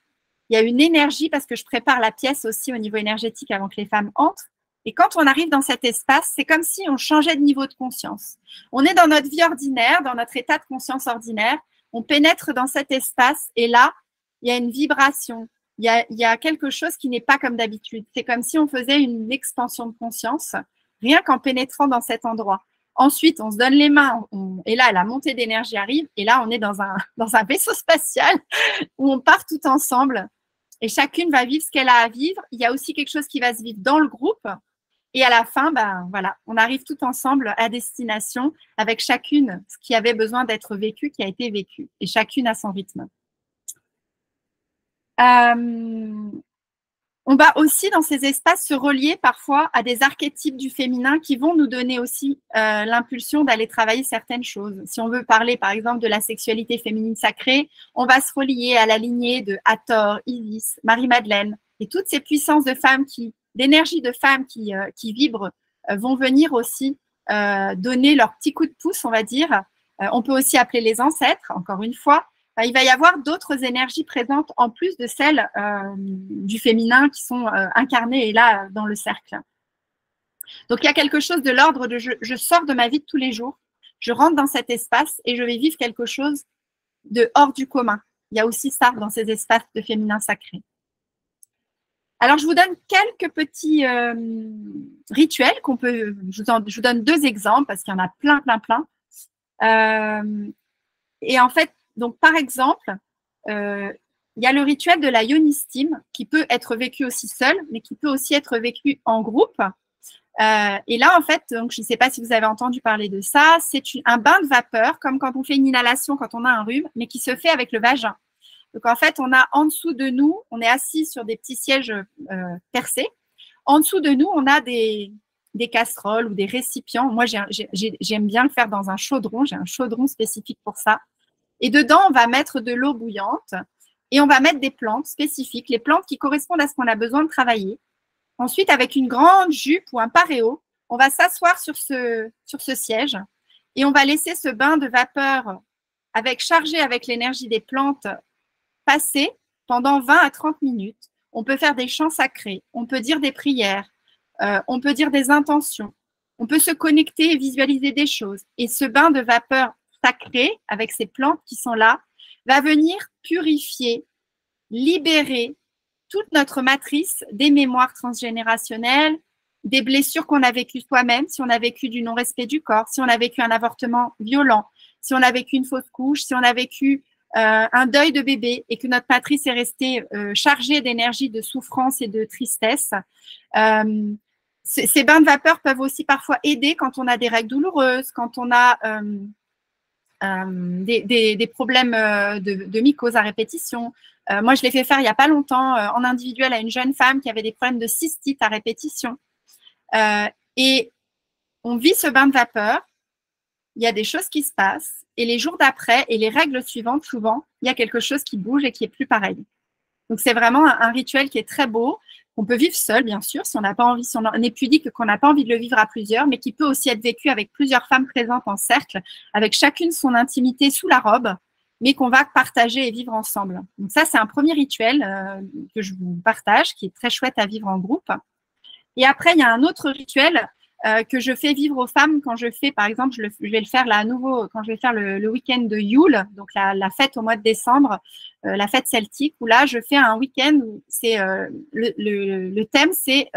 S1: il y a une énergie parce que je prépare la pièce aussi au niveau énergétique avant que les femmes entrent. Et quand on arrive dans cet espace, c'est comme si on changeait de niveau de conscience. On est dans notre vie ordinaire, dans notre état de conscience ordinaire, on pénètre dans cet espace et là, il y a une vibration, il y a quelque chose qui n'est pas comme d'habitude. C'est comme si on faisait une expansion de conscience, rien qu'en pénétrant dans cet endroit. Ensuite, on se donne les mains, et là, la montée d'énergie arrive, et là, on est dans un vaisseau spatial où on part tout ensemble, et chacune va vivre ce qu'elle a à vivre. Il y a aussi quelque chose qui va se vivre dans le groupe, et à la fin, ben, voilà, on arrive tout ensemble à destination, avec chacune ce qui avait besoin d'être vécu, qui a été vécu, et chacune à son rythme. On va aussi dans ces espaces se relier parfois à des archétypes du féminin qui vont nous donner aussi l'impulsion d'aller travailler certaines choses. Si on veut parler par exemple de la sexualité féminine sacrée, on va se relier à la lignée de Hathor, Isis, Marie-Madeleine et toutes ces puissances de femmes d'énergie de femmes qui vibrent vont venir aussi donner leur petit coup de pouce, on va dire. On peut aussi appeler les ancêtres, encore une fois. Il va y avoir d'autres énergies présentes en plus de celles du féminin qui sont incarnées et là dans le cercle. Donc il y a quelque chose de l'ordre de je sors de ma vie de tous les jours, je rentre dans cet espace et je vais vivre quelque chose de hors du commun. Il y a aussi ça dans ces espaces de féminin sacré. Alors je vous donne quelques petits rituels qu'on peut. Je vous donne 2 exemples parce qu'il y en a plein. Et en fait, donc, par exemple, il y a le rituel de la ionistime qui peut être vécu aussi seul, mais qui peut aussi être vécu en groupe. Et là, en fait, donc, je ne sais pas si vous avez entendu parler de ça, c'est un bain de vapeur, comme quand on fait une inhalation quand on a un rhume, mais qui se fait avec le vagin. Donc, en fait, on a en dessous de nous, on est assis sur des petits sièges percés. En dessous de nous, on a des casseroles ou des récipients. Moi, j'aime bien le faire dans un chaudron. J'ai un chaudron spécifique pour ça. Et dedans, on va mettre de l'eau bouillante et on va mettre des plantes spécifiques, les plantes qui correspondent à ce qu'on a besoin de travailler. Ensuite, avec une grande jupe ou un paréo, on va s'asseoir sur ce siège et on va laisser ce bain de vapeur chargé avec l'énergie des plantes passer pendant 20 à 30 minutes. On peut faire des chants sacrés, on peut dire des prières, on peut dire des intentions, on peut se connecter et visualiser des choses. Et ce bain de vapeur sacré, avec ces plantes qui sont là, va venir purifier, libérer toute notre matrice des mémoires transgénérationnelles, des blessures qu'on a vécues soi-même, si on a vécu du non-respect du corps, si on a vécu un avortement violent, si on a vécu une fausse couche, si on a vécu un deuil de bébé et que notre matrice est restée chargée d'énergie, de souffrance et de tristesse. Ces bains de vapeur peuvent aussi parfois aider quand on a des règles douloureuses, quand on a des problèmes de mycose à répétition. Moi, je l'ai fait faire il n'y a pas longtemps en individuel à une jeune femme qui avait des problèmes de cystite à répétition. Et on vit ce bain de vapeur, il y a des choses qui se passent, et les jours d'après et les règles suivantes, souvent, il y a quelque chose qui bouge et qui est plus pareil. Donc, c'est vraiment un rituel qui est très beau, qu'on peut vivre seul, bien sûr, si on n'a pas envie, si on est pudique, qu'on n'a pas envie de le vivre à plusieurs, mais qui peut aussi être vécu avec plusieurs femmes présentes en cercle, avec chacune son intimité sous la robe, mais qu'on va partager et vivre ensemble. Donc ça, c'est un premier rituel que je vous partage, qui est très chouette à vivre en groupe. Et après, il y a un autre rituel que je fais vivre aux femmes quand je fais, par exemple, je vais le faire là à nouveau, quand je vais faire le week-end de Yule, donc la fête au mois de décembre, la fête celtique, où là, je fais un week-end où c'est le thème, c'est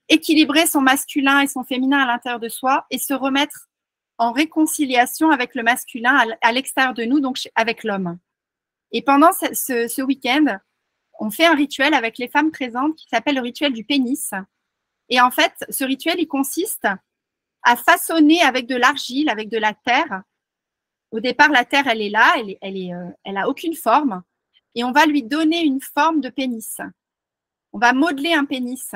S1: équilibrer son masculin et son féminin à l'intérieur de soi et se remettre en réconciliation avec le masculin à l'extérieur de nous, donc avec l'homme. Et pendant ce week-end, on fait un rituel avec les femmes présentes qui s'appelle le rituel du pénis. Et en fait, ce rituel, il consiste à façonner avec de l'argile, avec de la terre. Au départ, la terre, elle est là, elle a aucune forme. Et on va lui donner une forme de pénis. On va modeler un pénis.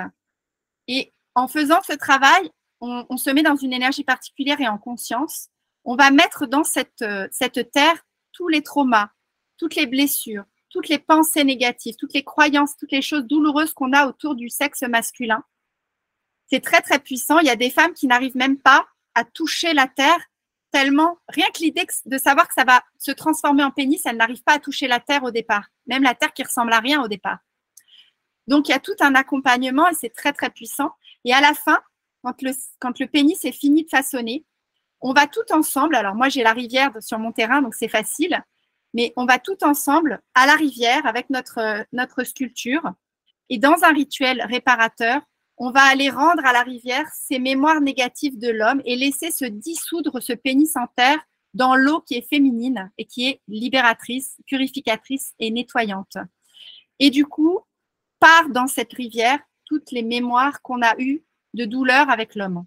S1: Et en faisant ce travail, on se met dans une énergie particulière et en conscience. On va mettre dans cette terre tous les traumas, toutes les blessures, toutes les pensées négatives, toutes les croyances, toutes les choses douloureuses qu'on a autour du sexe masculin. C'est très, très puissant. Il y a des femmes qui n'arrivent même pas à toucher la terre tellement, rien que l'idée de savoir que ça va se transformer en pénis, elles n'arrivent pas à toucher la terre au départ. Même la terre qui ressemble à rien au départ. Donc, il y a tout un accompagnement et c'est très, très puissant. Et à la fin, quand le pénis est fini de façonner, on va tout ensemble. Alors, moi, j'ai la rivière sur mon terrain, donc c'est facile. mais on va tout ensemble à la rivière avec notre sculpture. Et dans un rituel réparateur, on va aller rendre à la rivière ces mémoires négatives de l'homme et laisser se dissoudre ce pénis en terre dans l'eau qui est féminine et qui est libératrice, purificatrice et nettoyante. Et du coup, part dans cette rivière toutes les mémoires qu'on a eues de douleur avec l'homme.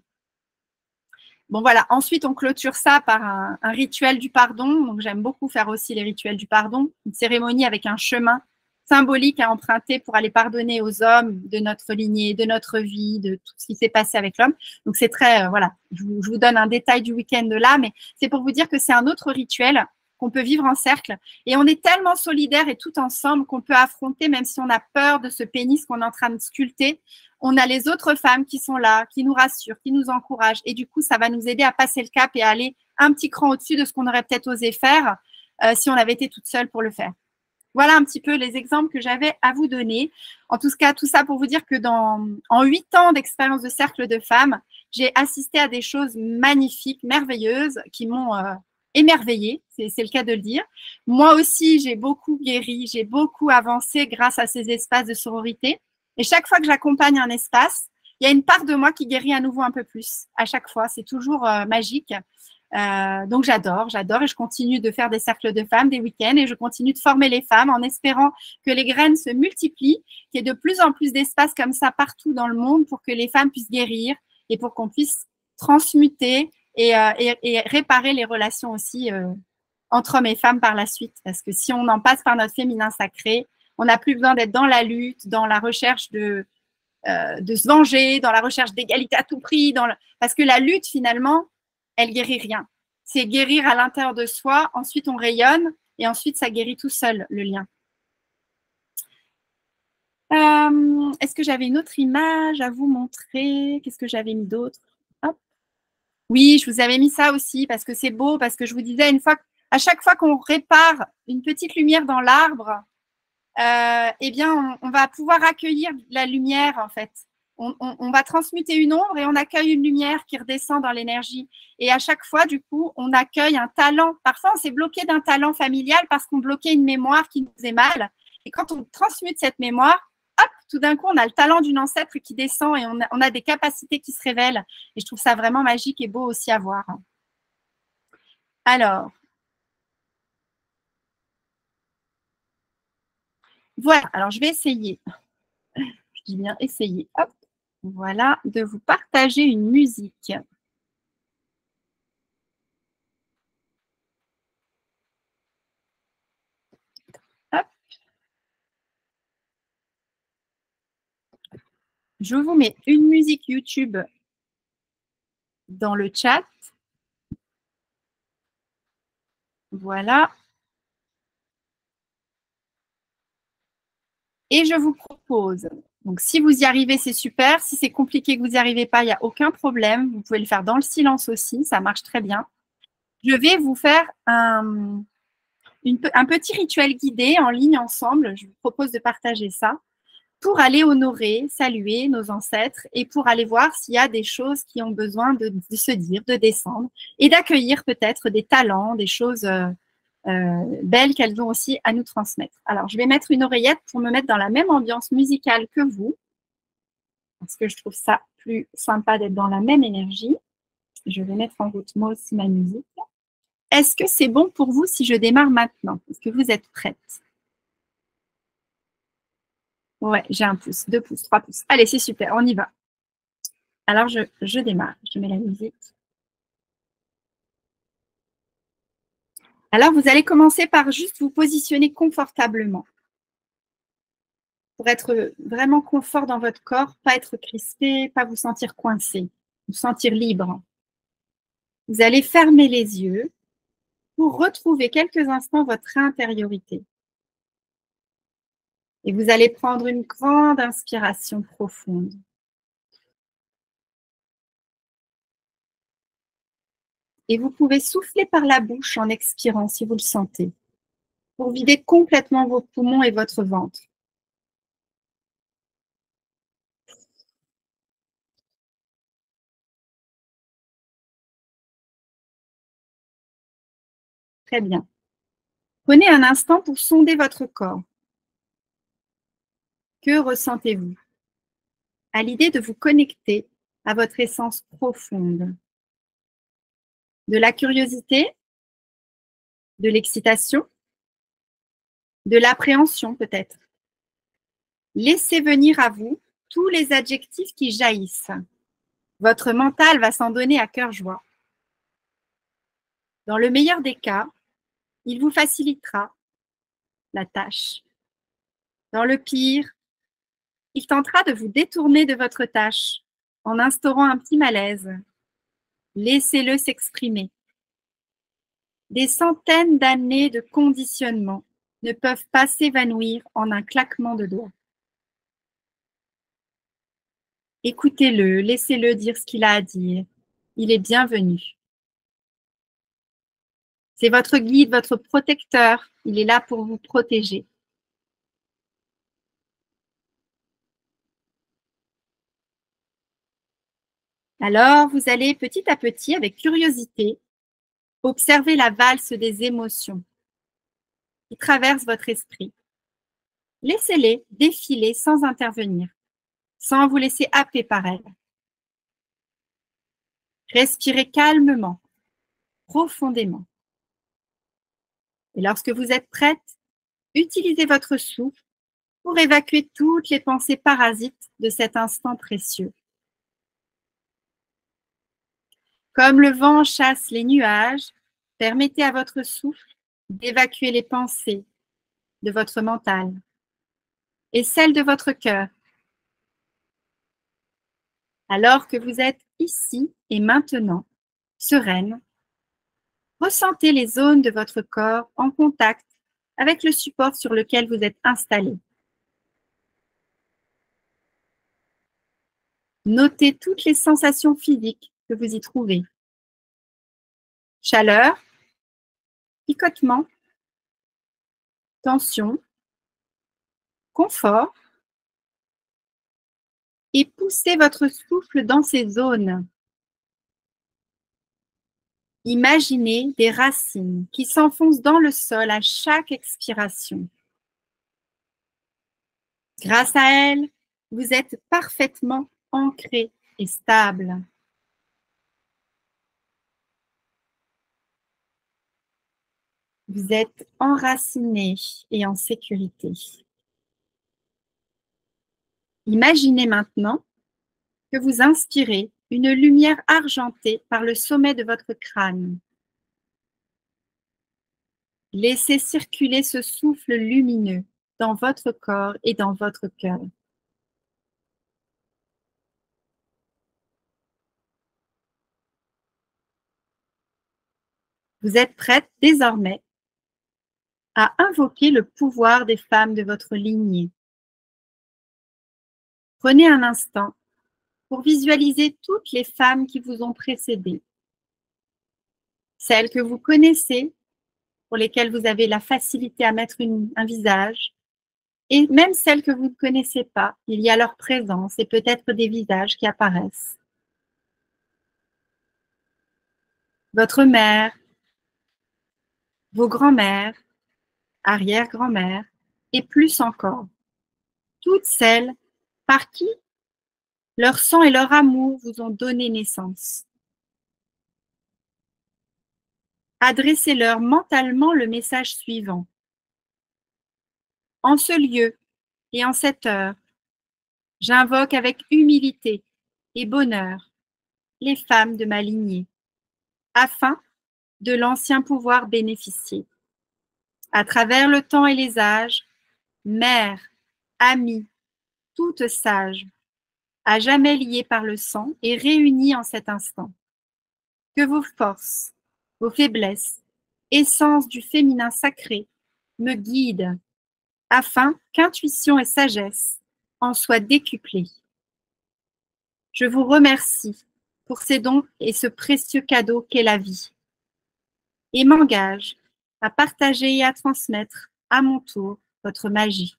S1: Bon, voilà. Ensuite, on clôture ça par un rituel du pardon. Donc, j'aime beaucoup faire aussi les rituels du pardon. Une cérémonie avec un chemin symbolique à emprunter pour aller pardonner aux hommes de notre lignée, de notre vie, de tout ce qui s'est passé avec l'homme. Donc, c'est très, voilà, je vous donne un détail du week-end de là, mais c'est pour vous dire que c'est un autre rituel qu'on peut vivre en cercle. Et on est tellement solidaires et tout ensemble qu'on peut affronter, même si on a peur de ce pénis qu'on est en train de sculpter, on a les autres femmes qui sont là, qui nous rassurent, qui nous encouragent. Et du coup, ça va nous aider à passer le cap et à aller un petit cran au-dessus de ce qu'on aurait peut-être osé faire si on avait été toute seule pour le faire. Voilà un petit peu les exemples que j'avais à vous donner. En tout cas, tout ça pour vous dire que en 8 ans d'expérience de cercle de femmes, j'ai assisté à des choses magnifiques, merveilleuses, qui m'ont émerveillée, c'est le cas de le dire. Moi aussi, j'ai beaucoup guéri, j'ai beaucoup avancé grâce à ces espaces de sororité. Et chaque fois que j'accompagne un espace, il y a une part de moi qui guérit à nouveau un peu plus. À chaque fois, c'est toujours magique. Donc j'adore et je continue de faire des cercles de femmes, des week-ends et je continue de former les femmes en espérant que les graines se multiplient, qu'il y ait de plus en plus d'espaces comme ça partout dans le monde pour que les femmes puissent guérir et pour qu'on puisse transmuter et réparer les relations aussi entre hommes et femmes par la suite. Parce que si on en passe par notre féminin sacré, on n'a plus besoin d'être dans la lutte, dans la recherche de se venger, dans la recherche d'égalité à tout prix, parce que la lutte finalement, elle guérit rien. C'est guérir à l'intérieur de soi, ensuite on rayonne et ensuite ça guérit tout seul le lien. Est-ce que j'avais une autre image à vous montrer? Qu'est-ce que j'avais mis d'autre? Oui, je vous avais mis ça aussi parce que c'est beau, parce que je vous disais à chaque fois qu'on répare une petite lumière dans l'arbre, eh bien, on va pouvoir accueillir la lumière, en fait. On va transmuter une ombre et on accueille une lumière qui redescend dans l'énergie. Et à chaque fois, du coup, on accueille un talent. Parfois, on s'est bloqué d'un talent familial parce qu'on bloquait une mémoire qui nous faisait mal. Et quand on transmute cette mémoire, hop, tout d'un coup, on a le talent d'une ancêtre qui descend et on a des capacités qui se révèlent. Et je trouve ça vraiment magique et beau aussi à voir. Alors, voilà. Alors, je vais essayer. Je dis bien essayer. Hop. Voilà, de vous partager une musique. Hop. Je vous mets une musique YouTube dans le chat. Voilà. Et je vous propose, donc si vous y arrivez, c'est super. Si c'est compliqué que vous n'y arrivez pas, il n'y a aucun problème. Vous pouvez le faire dans le silence aussi, ça marche très bien. Je vais vous faire un petit rituel guidé en ligne ensemble. Je vous propose de partager ça pour aller honorer, saluer nos ancêtres et pour aller voir s'il y a des choses qui ont besoin de se dire, de descendre et d'accueillir peut-être des talents, des choses belles qu'elles ont aussi à nous transmettre. Alors, je vais mettre une oreillette pour me mettre dans la même ambiance musicale que vous, parce que je trouve ça plus sympa d'être dans la même énergie. Je vais mettre en route moi aussi ma musique. Est-ce que c'est bon pour vous si je démarre maintenant? Est-ce que vous êtes prête? Ouais, j'ai 1 pouce, 2 pouces, 3 pouces. Allez, c'est super, on y va. Alors, je démarre. Je mets la musique. Alors, vous allez commencer par juste vous positionner confortablement pour être vraiment confort dans votre corps, pas être crispé, pas vous sentir coincé, vous sentir libre. Vous allez fermer les yeux pour retrouver quelques instants votre intériorité. Et vous allez prendre une grande inspiration profonde. Et vous pouvez souffler par la bouche en expirant si vous le sentez, pour vider complètement vos poumons et votre ventre. Très bien. Prenez un instant pour sonder votre corps. Que ressentez-vous à l'idée de vous connecter à votre essence profonde? De la curiosité, de l'excitation, de l'appréhension peut-être. Laissez venir à vous tous les adjectifs qui jaillissent. Votre mental va s'en donner à cœur joie. Dans le meilleur des cas, il vous facilitera la tâche. Dans le pire, il tentera de vous détourner de votre tâche en instaurant un petit malaise. Laissez-le s'exprimer. Des centaines d'années de conditionnement ne peuvent pas s'évanouir en un claquement de doigts. Écoutez-le, laissez-le dire ce qu'il a à dire. Il est bienvenu. C'est votre guide, votre protecteur. Il est là pour vous protéger. Alors, vous allez petit à petit, avec curiosité, observer la valse des émotions qui traversent votre esprit. Laissez-les défiler sans intervenir, sans vous laisser happer par elles. Respirez calmement, profondément. Et lorsque vous êtes prête, utilisez votre souffle pour évacuer toutes les pensées parasites de cet instant précieux. Comme le vent chasse les nuages, permettez à votre souffle d'évacuer les pensées de votre mental et celles de votre cœur. Alors que vous êtes ici et maintenant, sereine, ressentez les zones de votre corps en contact avec le support sur lequel vous êtes installé. Notez toutes les sensations physiques que vous y trouvez. Chaleur, picotement, tension, confort. Et poussez votre souffle dans ces zones. Imaginez des racines qui s'enfoncent dans le sol à chaque expiration. Grâce à elles, vous êtes parfaitement ancré et stable. Vous êtes enraciné et en sécurité. Imaginez maintenant que vous inspirez une lumière argentée par le sommet de votre crâne. Laissez circuler ce souffle lumineux dans votre corps et dans votre cœur. Vous êtes prête désormais à invoquer le pouvoir des femmes de votre lignée. Prenez un instant pour visualiser toutes les femmes qui vous ont précédées, celles que vous connaissez, pour lesquelles vous avez la facilité à mettre un visage, et même celles que vous ne connaissez pas, il y a leur présence et peut-être des visages qui apparaissent. Votre mère, vos grands-mères, arrière-grand-mères, et plus encore, toutes celles par qui leur sang et leur amour vous ont donné naissance. Adressez-leur mentalement le message suivant. En ce lieu et en cette heure, j'invoque avec humilité et bonheur les femmes de ma lignée, afin de l'ancien pouvoir bénéficier. À travers le temps et les âges, mères, amies, toutes sages, à jamais liées par le sang et réunies en cet instant. Que vos forces, vos faiblesses, essence du féminin sacré, me guident, afin qu'intuition et sagesse en soient décuplées. Je vous remercie pour ces dons et ce précieux cadeau qu'est la vie, et m'engage à partager et à transmettre à mon tour votre magie.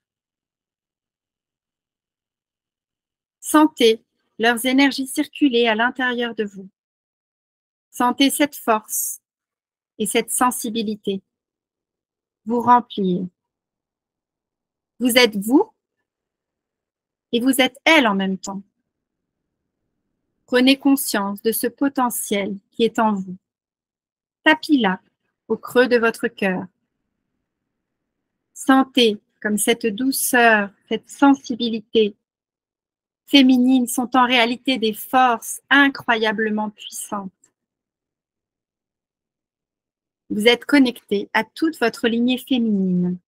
S1: Sentez leurs énergies circuler à l'intérieur de vous. Sentez cette force et cette sensibilité. vous remplir. Vous êtes vous et vous êtes elle en même temps. Prenez conscience de ce potentiel qui est en vous. Tapis-là, au creux de votre cœur. Sentez comme cette douceur, cette sensibilité féminine sont en réalité des forces incroyablement puissantes. Vous êtes connecté à toute votre lignée féminine,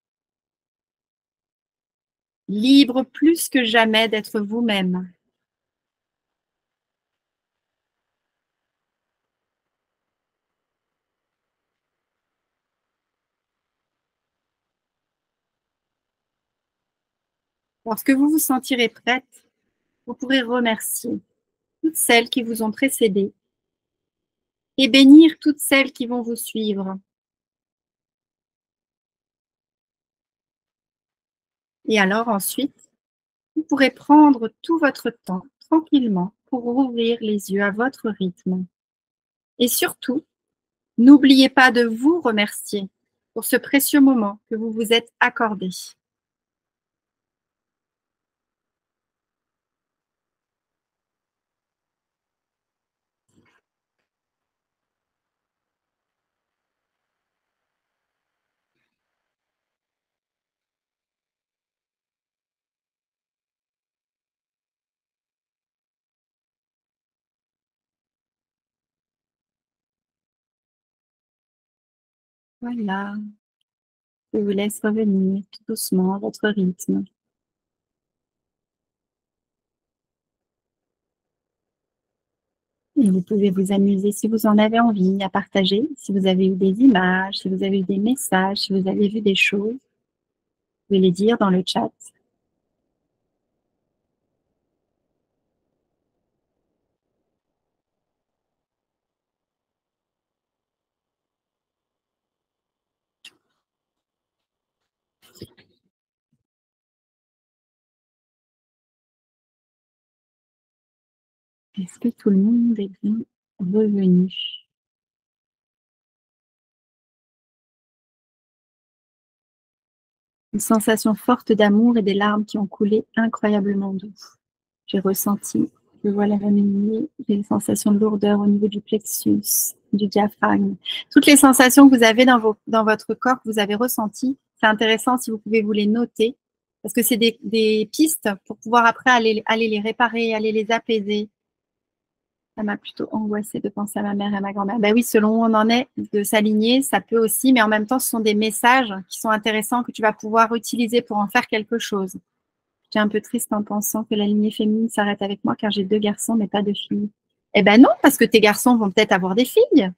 S1: libre plus que jamais d'être vous-même. Lorsque vous vous sentirez prête, vous pourrez remercier toutes celles qui vous ont précédé et bénir toutes celles qui vont vous suivre. Et alors ensuite, vous pourrez prendre tout votre temps tranquillement pour ouvrir les yeux à votre rythme. Et surtout, n'oubliez pas de vous remercier pour ce précieux moment que vous vous êtes accordé. Voilà, je vous laisse revenir tout doucement à votre rythme. Et vous pouvez vous amuser si vous en avez envie à partager, si vous avez eu des images, si vous avez eu des messages, si vous avez vu des choses, vous pouvez les dire dans le chat. Est-ce que tout le monde est bien revenu? Une sensation forte d'amour et des larmes qui ont coulé incroyablement doux. J'ai ressenti, je vois la ramener, j'ai une sensation de lourdeur au niveau du plexus, du diaphragme. Toutes les sensations que vous avez dans votre corps, que vous avez ressenties, c'est intéressant si vous pouvez vous les noter, parce que c'est des pistes pour pouvoir après aller les réparer, aller les apaiser. Ça m'a plutôt angoissée de penser à ma mère et à ma grand-mère. Ben oui, selon où on en est, de s'aligner, ça peut aussi, mais en même temps, ce sont des messages qui sont intéressants que tu vas pouvoir utiliser pour en faire quelque chose. J'étais un peu triste en pensant que la lignée féminine s'arrête avec moi car j'ai 2 garçons mais pas de filles. Eh ben non, parce que tes garçons vont peut-être avoir des filles.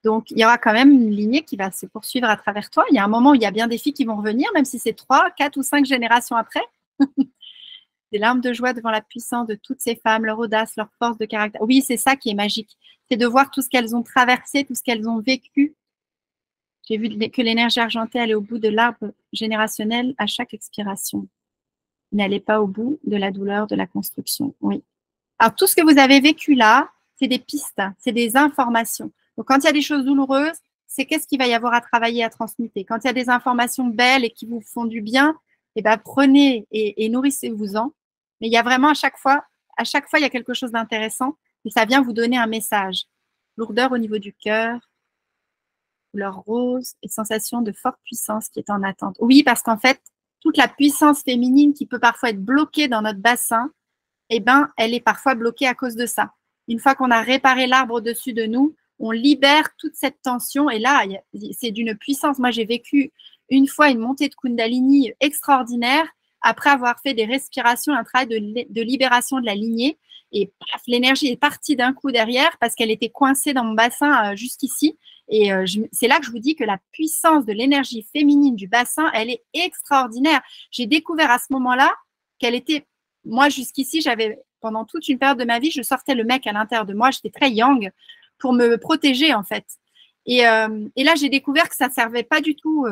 S1: Donc, il y aura quand même une lignée qui va se poursuivre à travers toi. Il y a un moment où il y a bien des filles qui vont revenir, même si c'est 3, 4 ou 5 générations après. Des larmes de joie devant la puissance de toutes ces femmes, leur audace, leur force de caractère. Oui, c'est ça qui est magique. C'est de voir tout ce qu'elles ont traversé, tout ce qu'elles ont vécu. J'ai vu que l'énergie argentée allait au bout de l'arbre générationnel à chaque expiration. N'allez pas au bout de la douleur de la construction. Oui. Alors, tout ce que vous avez vécu là, c'est des pistes, c'est des informations. Donc, quand il y a des choses douloureuses, c'est qu'est-ce qu'il va y avoir à travailler, à transmuter. Quand il y a des informations belles et qui vous font du bien, eh ben, prenez et nourrissez-vous-en. Mais il y a vraiment à chaque fois, il y a quelque chose d'intéressant et ça vient vous donner un message. Lourdeur au niveau du cœur, couleur rose et sensation de forte puissance qui est en attente. Oui, parce qu'en fait, toute la puissance féminine qui peut parfois être bloquée dans notre bassin, eh ben, elle est parfois bloquée à cause de ça. Une fois qu'on a réparé l'arbre au-dessus de nous, on libère toute cette tension et là, c'est d'une puissance. Moi, j'ai vécu une fois une montée de Kundalini extraordinaire après avoir fait des respirations, un travail de libération de la lignée et paf, l'énergie est partie d'un coup derrière parce qu'elle était coincée dans mon bassin jusqu'ici. Et c'est là que je vous dis que la puissance de l'énergie féminine du bassin, elle est extraordinaire. J'ai découvert à ce moment-là qu'elle était, moi jusqu'ici, j'avais, pendant toute une période de ma vie, je sortais le mec à l'intérieur de moi, j'étais très yang pour me protéger en fait. Et là, j'ai découvert que ça ne servait pas du tout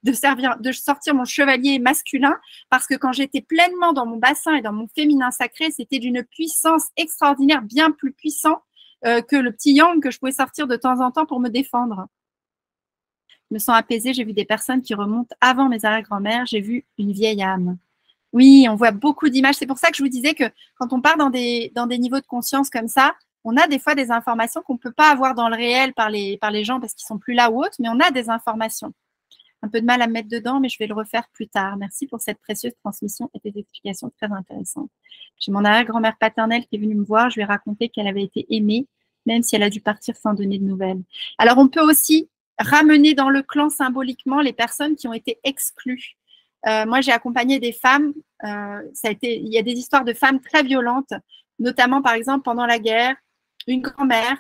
S1: de sortir mon chevalier masculin parce que quand j'étais pleinement dans mon bassin et dans mon féminin sacré, c'était d'une puissance extraordinaire, bien plus puissant que le petit yang que je pouvais sortir de temps en temps pour me défendre. Je me sens apaisée. J'ai vu des personnes qui remontent avant mes arrière-grand-mères. J'ai vu une vieille âme. Oui, on voit beaucoup d'images. C'est pour ça que je vous disais que quand on part dans des niveaux de conscience comme ça, on a des fois des informations qu'on ne peut pas avoir dans le réel par les gens parce qu'ils sont plus là ou autres, mais on a des informations. Un peu de mal à me mettre dedans, mais je vais le refaire plus tard. Merci pour cette précieuse transmission et tes explications très intéressantes. J'ai mon arrière-grand-mère paternelle qui est venue me voir. Je lui ai raconté qu'elle avait été aimée, même si elle a dû partir sans donner de nouvelles. Alors, on peut aussi ramener dans le clan symboliquement les personnes qui ont été exclues. Moi, j'ai accompagné des femmes. Il y a des histoires de femmes très violentes, notamment, par exemple, pendant la guerre, une grand-mère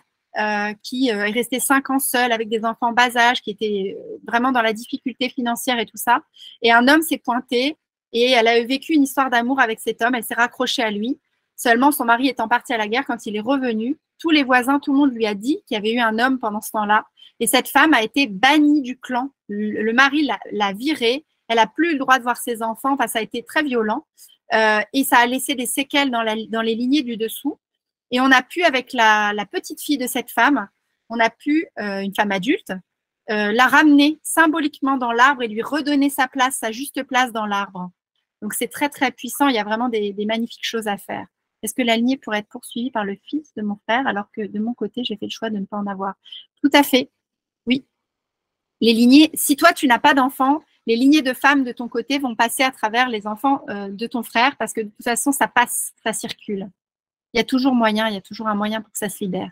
S1: qui est restée 5 ans seule avec des enfants bas âge, qui étaient vraiment dans la difficulté financière et tout ça. Et un homme s'est pointé et elle a vécu une histoire d'amour avec cet homme. Elle s'est raccrochée à lui. Seulement, son mari étant parti à la guerre, quand il est revenu, tous les voisins, tout le monde lui a dit qu'il y avait eu un homme pendant ce temps-là. Et cette femme a été bannie du clan. Le mari l'a virée. Elle n'a plus le droit de voir ses enfants. Enfin, ça a été très violent. Et ça a laissé des séquelles dans les lignées du dessous. Et on a pu, avec la petite fille de cette femme, on a pu, une femme adulte, la ramener symboliquement dans l'arbre et lui redonner sa place, sa juste place dans l'arbre. Donc, c'est très, très puissant. Il y a vraiment des magnifiques choses à faire. Est-ce que la lignée pourrait être poursuivie par le fils de mon frère alors que de mon côté, j'ai fait le choix de ne pas en avoir? Tout à fait. Oui. Les lignées, si toi, tu n'as pas d'enfants, les lignées de femmes de ton côté vont passer à travers les enfants de ton frère parce que de toute façon, ça passe, ça circule. Il y a toujours moyen, il y a toujours un moyen pour que ça se libère.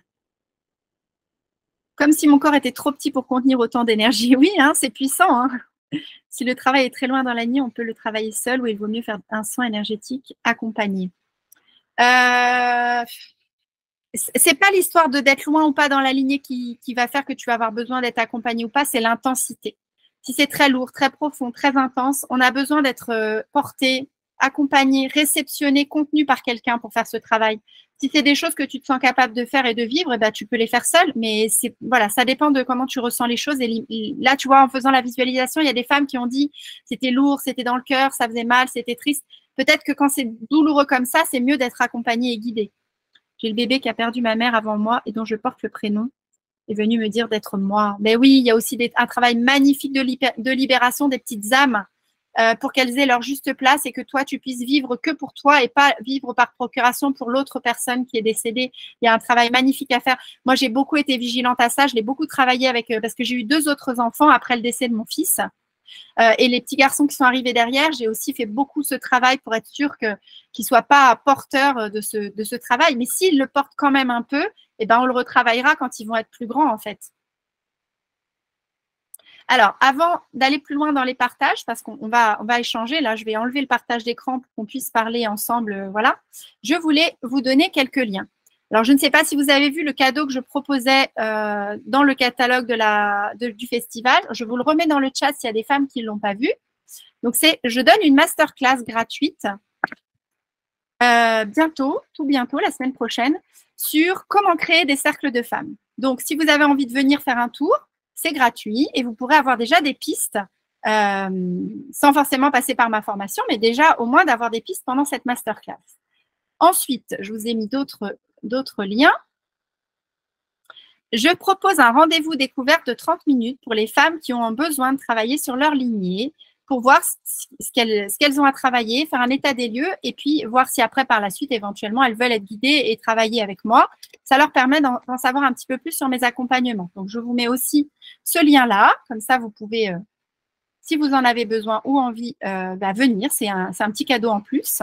S1: Comme si mon corps était trop petit pour contenir autant d'énergie. Oui, hein, c'est puissant. Hein. Si le travail est très loin dans la nuit, on peut le travailler seul ou il vaut mieux faire un soin énergétique accompagné. C'est pas l'histoire d'être loin ou pas dans la lignée qui va faire que tu vas avoir besoin d'être accompagné ou pas, c'est l'intensité. Si c'est très lourd, très profond, très intense, on a besoin d'être porté, accompagné, réceptionné, contenu par quelqu'un pour faire ce travail. Si c'est des choses que tu te sens capable de faire et de vivre, eh ben, tu peux les faire seul, mais voilà, ça dépend de comment tu ressens les choses. Et là, tu vois, en faisant la visualisation, il y a des femmes qui ont dit c'était lourd, c'était dans le cœur, ça faisait mal, c'était triste. Peut-être que quand c'est douloureux comme ça, c'est mieux d'être accompagné et guidé. J'ai le bébé qui a perdu ma mère avant moi et dont je porte le prénom est venu me dire d'être moi. Mais oui, il y a aussi un travail magnifique de libération des petites âmes pour qu'elles aient leur juste place et que toi, tu puisses vivre que pour toi et pas vivre par procuration pour l'autre personne qui est décédée. Il y a un travail magnifique à faire. Moi, j'ai beaucoup été vigilante à ça. Je l'ai beaucoup travaillé avec parce que j'ai eu 2 autres enfants après le décès de mon fils. Et les petits garçons qui sont arrivés derrière, j'ai aussi fait beaucoup ce travail pour être sûre qu'ils ne soient pas porteurs de ce travail. Mais s'ils le portent quand même un peu, eh ben, on le retravaillera quand ils vont être plus grands, en fait. Alors, avant d'aller plus loin dans les partages, parce qu'on va échanger, là, je vais enlever le partage d'écran pour qu'on puisse parler ensemble, voilà. Je voulais vous donner quelques liens. Alors, je ne sais pas si vous avez vu le cadeau que je proposais dans le catalogue du festival. Je vous le remets dans le chat s'il y a des femmes qui ne l'ont pas vu. Donc, je donne une masterclass gratuite bientôt, tout bientôt, la semaine prochaine, sur comment créer des cercles de femmes. Donc, si vous avez envie de venir faire un tour, c'est gratuit et vous pourrez avoir déjà des pistes sans forcément passer par ma formation, mais déjà au moins d'avoir des pistes pendant cette masterclass. Ensuite, je vous ai mis d'autres liens. Je propose un rendez-vous découverte de 30 minutes pour les femmes qui ont besoin de travailler sur leur lignée pour voir ce qu'elles ont à travailler, faire un état des lieux et puis voir si après, par la suite, éventuellement, elles veulent être guidées et travailler avec moi. Ça leur permet d'en savoir un petit peu plus sur mes accompagnements. Donc, je vous mets aussi ce lien-là. Comme ça, vous pouvez, si vous en avez besoin ou envie, venir. C'est un petit cadeau en plus.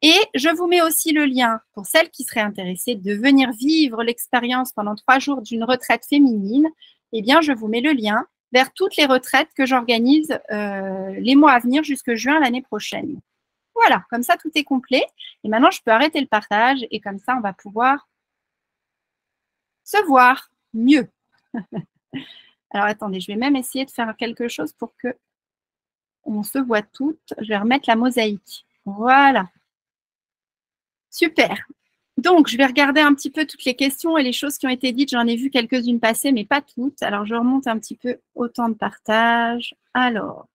S1: Et je vous mets aussi le lien pour celles qui seraient intéressées de venir vivre l'expérience pendant 3 jours d'une retraite féminine. Eh bien, je vous mets le lien vers toutes les retraites que j'organise les mois à venir jusque juin l'année prochaine. Voilà, comme ça, tout est complet. Et maintenant, je peux arrêter le partage et comme ça, on va pouvoir se voir mieux. Alors, attendez, je vais même essayer de faire quelque chose pour que on se voit toutes. Je vais remettre la mosaïque. Voilà. Super. Donc, je vais regarder un petit peu toutes les questions et les choses qui ont été dites. J'en ai vu quelques-unes passer, mais pas toutes. Alors, je remonte un petit peu au temps de partage. Alors,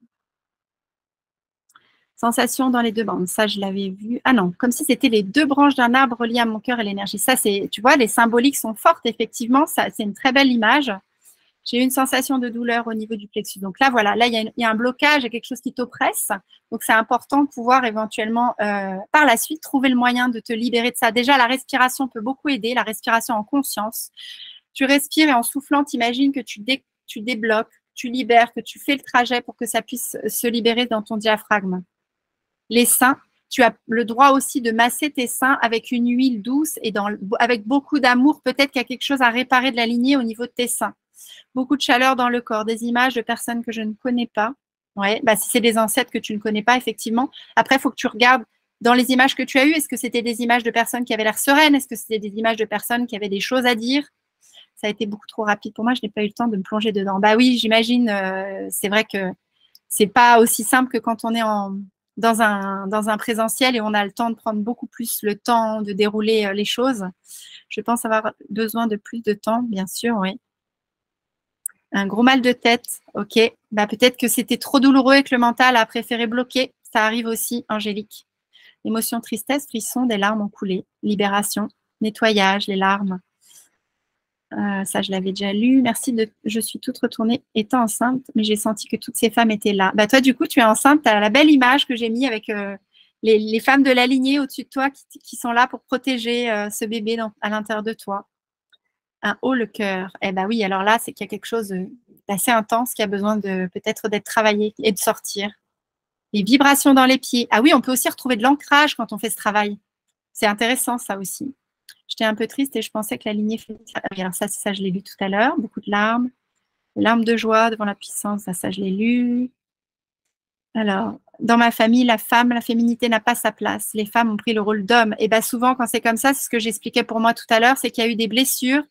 S1: sensation dans les 2 bandes. Ça, je l'avais vu. Ah non, comme si c'était les 2 branches d'un arbre reliées à mon cœur et l'énergie. Ça, c'est, tu vois, les symboliques sont fortes, effectivement. Ça, c'est une très belle image. J'ai eu une sensation de douleur au niveau du plexus. Donc là, voilà, là, il y a un blocage, il y a quelque chose qui t'oppresse. Donc, c'est important de pouvoir éventuellement, par la suite, trouver le moyen de te libérer de ça. Déjà, la respiration peut beaucoup aider, la respiration en conscience. Tu respires et en soufflant, t'imagines que tu débloques, tu libères, que tu fais le trajet pour que ça puisse se libérer dans ton diaphragme. Les seins, tu as le droit aussi de masser tes seins avec une huile douce et avec beaucoup d'amour. Peut-être qu'il y a quelque chose à réparer de la lignée au niveau de tes seins. Beaucoup de chaleur dans le corps, des images de personnes que je ne connais pas. Ouais, bah si c'est des ancêtres que tu ne connais pas, effectivement. Après, il faut que tu regardes dans les images que tu as eues. Est-ce que c'était des images de personnes qui avaient l'air sereines? Est-ce que c'était des images de personnes qui avaient des choses à dire? Ça a été beaucoup trop rapide pour moi. Je n'ai pas eu le temps de me plonger dedans. Bah oui, j'imagine. C'est vrai que c'est pas aussi simple que quand on est dans un présentiel et on a le temps de prendre beaucoup plus le temps de dérouler les choses. Je pense avoir besoin de plus de temps, bien sûr, oui. Un gros mal de tête, ok. Bah, peut-être que c'était trop douloureux et que le mental a préféré bloquer. Ça arrive aussi, Angélique. Émotion, tristesse, frisson, des larmes ont coulé. Libération, nettoyage, les larmes. Ça, je l'avais déjà lu. Merci de. Je suis toute retournée étant enceinte, mais j'ai senti que toutes ces femmes étaient là. Bah, toi, du coup, tu es enceinte. Tu as la belle image que j'ai mis avec les femmes de la lignée au-dessus de toi qui sont là pour protéger ce bébé à l'intérieur de toi. Un haut le cœur. Eh ben oui, alors là, c'est qu'il y a quelque chose d'assez intense qui a besoin de peut-être d'être travaillé et de sortir. Les vibrations dans les pieds. Ah oui, on peut aussi retrouver de l'ancrage quand on fait ce travail. C'est intéressant, ça aussi. J'étais un peu triste et je pensais que la lignée fait. Ah oui, alors ça, je l'ai lu tout à l'heure. Beaucoup de larmes. Des larmes de joie devant la puissance. Ça, je l'ai lu. Alors, dans ma famille, la femme, la féminité n'a pas sa place. Les femmes ont pris le rôle d'homme. Et bien souvent, quand c'est comme ça, c'est ce que j'expliquais pour moi tout à l'heure, c'est qu'il y a eu des blessures,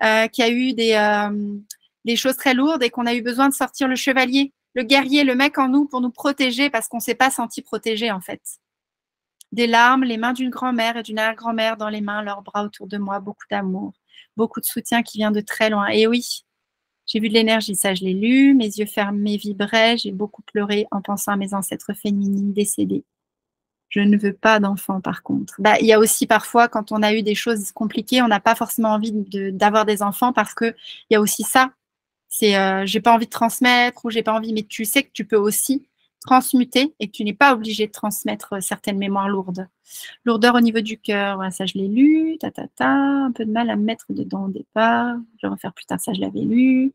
S1: qu'il y a eu des choses très lourdes et qu'on a eu besoin de sortir le chevalier, le guerrier, le mec en nous pour nous protéger parce qu'on ne s'est pas senti protégé en fait. Des larmes, les mains d'une grand-mère et d'une arrière-grand-mère dans les mains, leurs bras autour de moi, beaucoup d'amour, beaucoup de soutien qui vient de très loin. Et oui, j'ai vu de l'énergie, ça je l'ai lu, mes yeux fermés vibraient, j'ai beaucoup pleuré en pensant à mes ancêtres féminines décédées. Je ne veux pas d'enfants par contre. Bah, il y a aussi parfois quand on a eu des choses compliquées, on n'a pas forcément envie d'avoir des enfants parce que il y a aussi ça. C'est j'ai pas envie de transmettre ou j'ai pas envie, mais tu sais que tu peux aussi transmuter et que tu n'es pas obligé de transmettre certaines mémoires lourdes. Lourdeur au niveau du cœur, voilà, ça je l'ai lu, un peu de mal à me mettre dedans au départ, je vais refaire plus tard, ça je l'avais lu.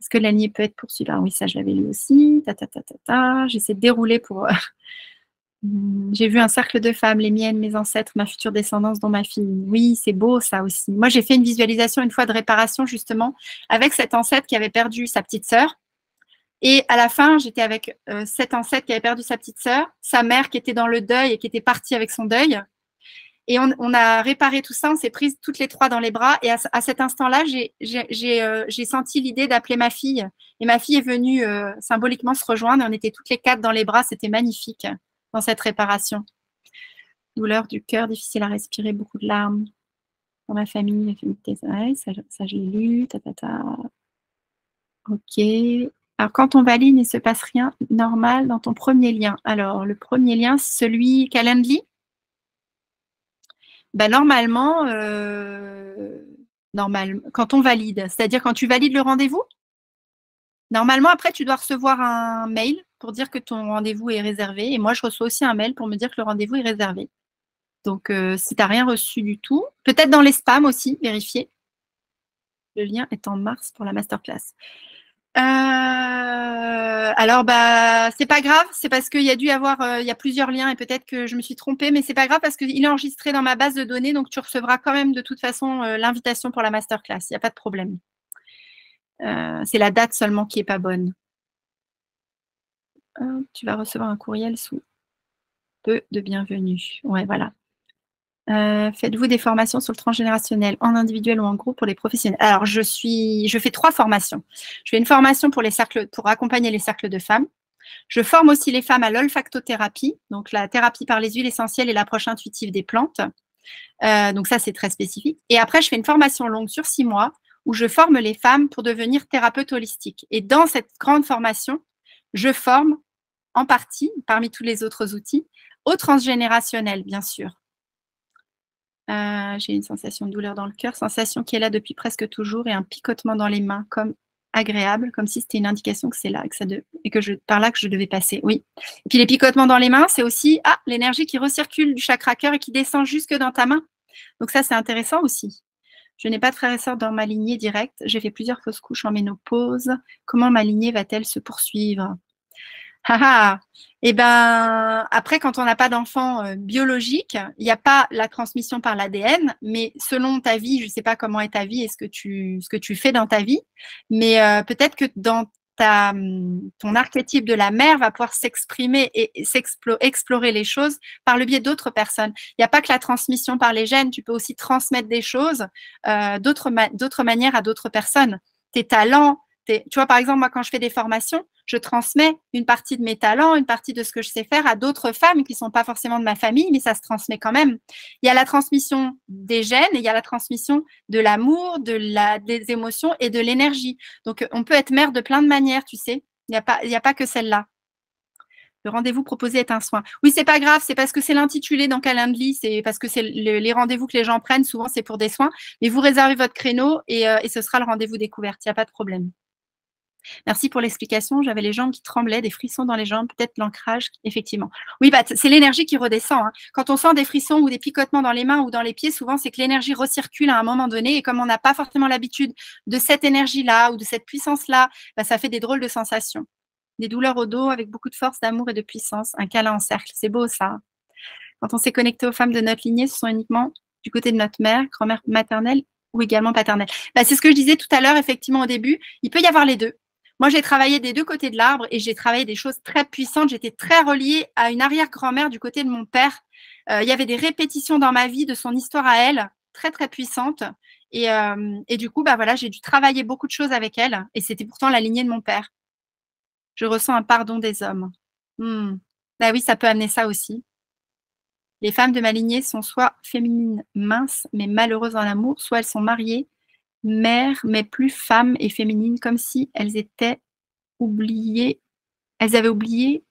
S1: Est-ce que la lignée peut être poursuivie? Ah oui, ça je l'avais lu aussi, j'essaie de dérouler pour j'ai vu un cercle de femmes, les miennes, mes ancêtres, ma future descendance, dont ma fille. Oui, c'est beau ça aussi. Moi, j'ai fait une visualisation une fois de réparation justement avec cet ancêtre qui avait perdu sa petite sœur. Et à la fin, j'étais avec cet ancêtre qui avait perdu sa petite sœur, sa mère qui était dans le deuil et qui était partie avec son deuil. Et on a réparé tout ça, on s'est prises toutes les trois dans les bras. Et à cet instant-là, j'ai senti l'idée d'appeler ma fille. Et ma fille est venue symboliquement se rejoindre. Et on était toutes les quatre dans les bras. C'était magnifique dans cette réparation. Douleur du cœur, difficile à respirer, beaucoup de larmes. Dans ma famille, ça je l'ai lu. Ok. Alors, quand on valide, il ne se passe rien normal dans ton premier lien. Alors, le premier lien, celui Calendly. Ben, normalement, quand on valide, c'est-à-dire quand tu valides le rendez-vous, normalement, après, tu dois recevoir un mail pour dire que ton rendez-vous est réservé. Et moi, je reçois aussi un mail pour me dire que le rendez-vous est réservé. Donc, si tu n'as rien reçu du tout, peut-être dans les spams aussi, vérifier. Le lien est en mars pour la masterclass. Alors, bah, c'est pas grave, c'est parce qu'il y a dû y avoir, il y a plusieurs liens et peut-être que je me suis trompée, mais c'est pas grave parce qu'il est enregistré dans ma base de données, donc tu recevras quand même de toute façon l'invitation pour la masterclass, il n'y a pas de problème. C'est la date seulement qui n'est pas bonne. Tu vas recevoir un courriel sous peu de bienvenue. Ouais, voilà. Faites-vous des formations sur le transgénérationnel en individuel ou en groupe pour les professionnels? Alors, je fais 3 formations. Je fais une formation pour accompagner les cercles de femmes. Je forme aussi les femmes à l'olfactothérapie, donc la thérapie par les huiles essentielles et l'approche intuitive des plantes. Donc ça, c'est très spécifique. Et après, je fais une formation longue sur 6 mois où je forme les femmes pour devenir thérapeutes holistiques. Et dans cette grande formation, je forme en partie, parmi tous les autres outils, au transgénérationnel, bien sûr. J'ai une sensation de douleur dans le cœur, sensation qui est là depuis presque toujours et un picotement dans les mains, comme agréable, comme si c'était une indication que c'est là, et que par là que je devais passer. Oui. Et puis les picotements dans les mains, c'est aussi l'énergie qui recircule du chakra cœur et qui descend jusque dans ta main. Donc ça, c'est intéressant aussi. Je n'ai pas de frères et sœurs dans ma lignée directe. J'ai fait plusieurs fausses couches en ménopause. Comment ma lignée va-t-elle se poursuivre? Eh ben, après, quand on n'a pas d'enfant biologique, il n'y a pas la transmission par l'ADN, mais selon ta vie, je ne sais pas comment est ta vie et ce que tu fais dans ta vie, mais peut-être que dans ton archétype de la mère va pouvoir s'exprimer et explorer les choses par le biais d'autres personnes. Il n'y a pas que la transmission par les gènes, tu peux aussi transmettre des choses d'autres manières à d'autres personnes. Tes talents, tu vois, par exemple, moi, quand je fais des formations, je transmets une partie de mes talents, une partie de ce que je sais faire à d'autres femmes qui ne sont pas forcément de ma famille, mais ça se transmet quand même. Il y a la transmission des gènes et il y a la transmission de l'amour, des émotions et de l'énergie. Donc, on peut être mère de plein de manières, tu sais. Il n'y a pas que celle-là. Le rendez-vous proposé est un soin. Oui, c'est pas grave, c'est parce que c'est l'intitulé dans Calendly, c'est parce que c'est les rendez-vous que les gens prennent, souvent c'est pour des soins, mais vous réservez votre créneau et ce sera le rendez-vous découverte, il n'y a pas de problème. Merci pour l'explication. J'avais les jambes qui tremblaient, des frissons dans les jambes, peut-être l'ancrage, effectivement. Oui, c'est l'énergie qui redescend. Hein. Quand on sent des frissons ou des picotements dans les mains ou dans les pieds, souvent, c'est que l'énergie recircule à un moment donné. Et comme on n'a pas forcément l'habitude de cette énergie-là ou de cette puissance-là, ça fait des drôles de sensations. Des douleurs au dos avec beaucoup de force, d'amour et de puissance. Un câlin en cercle. C'est beau, ça. Quand on s'est connecté aux femmes de notre lignée, ce sont uniquement du côté de notre mère, grand-mère maternelle ou également paternelle. C'est ce que je disais tout à l'heure, effectivement, au début. Il peut y avoir les deux. Moi, j'ai travaillé des deux côtés de l'arbre et j'ai travaillé des choses très puissantes. J'étais très reliée à une arrière-grand-mère du côté de mon père. Il y avait des répétitions dans ma vie de son histoire à elle, très, très puissantes. Et du coup, voilà, j'ai dû travailler beaucoup de choses avec elle. Et c'était pourtant la lignée de mon père. Je ressens un pardon des hommes. Oui, ça peut amener ça aussi. Les femmes de ma lignée sont soit féminines minces, mais malheureuses en amour, soit elles sont mariées, mères, mais plus femmes et féminines, comme si elles étaient oubliées. Elles avaient oublié.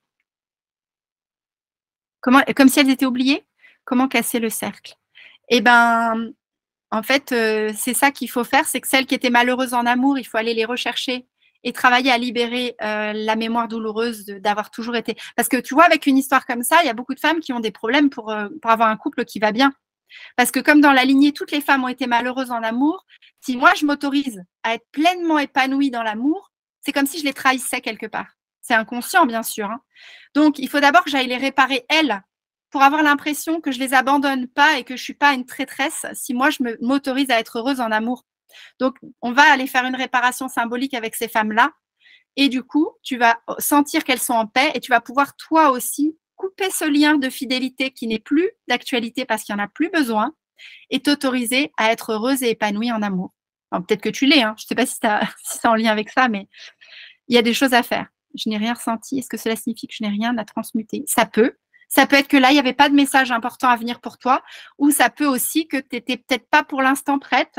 S1: Comme si elles étaient oubliées. Comment casser le cercle? Eh ben, en fait, c'est ça qu'il faut faire, c'est que celles qui étaient malheureuses en amour, il faut aller les rechercher et travailler à libérer la mémoire douloureuse d'avoir toujours été. Parce que tu vois, avec une histoire comme ça, il y a beaucoup de femmes qui ont des problèmes pour avoir un couple qui va bien. Parce que comme dans la lignée, toutes les femmes ont été malheureuses en amour, si moi je m'autorise à être pleinement épanouie dans l'amour, c'est comme si je les trahissais quelque part. C'est inconscient, bien sûr. Hein. Donc, il faut d'abord que j'aille les réparer, elles, pour avoir l'impression que je les abandonne pas et que je suis pas une traîtresse si moi je m'autorise à être heureuse en amour. Donc, on va aller faire une réparation symbolique avec ces femmes-là. Et du coup, tu vas sentir qu'elles sont en paix et tu vas pouvoir toi aussi couper ce lien de fidélité qui n'est plus d'actualité parce qu'il n'y en a plus besoin et t'autoriser à être heureuse et épanouie en amour. Peut-être que tu l'es, hein. Je ne sais pas si c'est en lien avec ça, mais il y a des choses à faire. Je n'ai rien ressenti. Est-ce que cela signifie que je n'ai rien à transmuter? Ça peut. Ça peut être que là, il n'y avait pas de message important à venir pour toi, ou ça peut aussi que tu n'étais peut-être pas pour l'instant prête.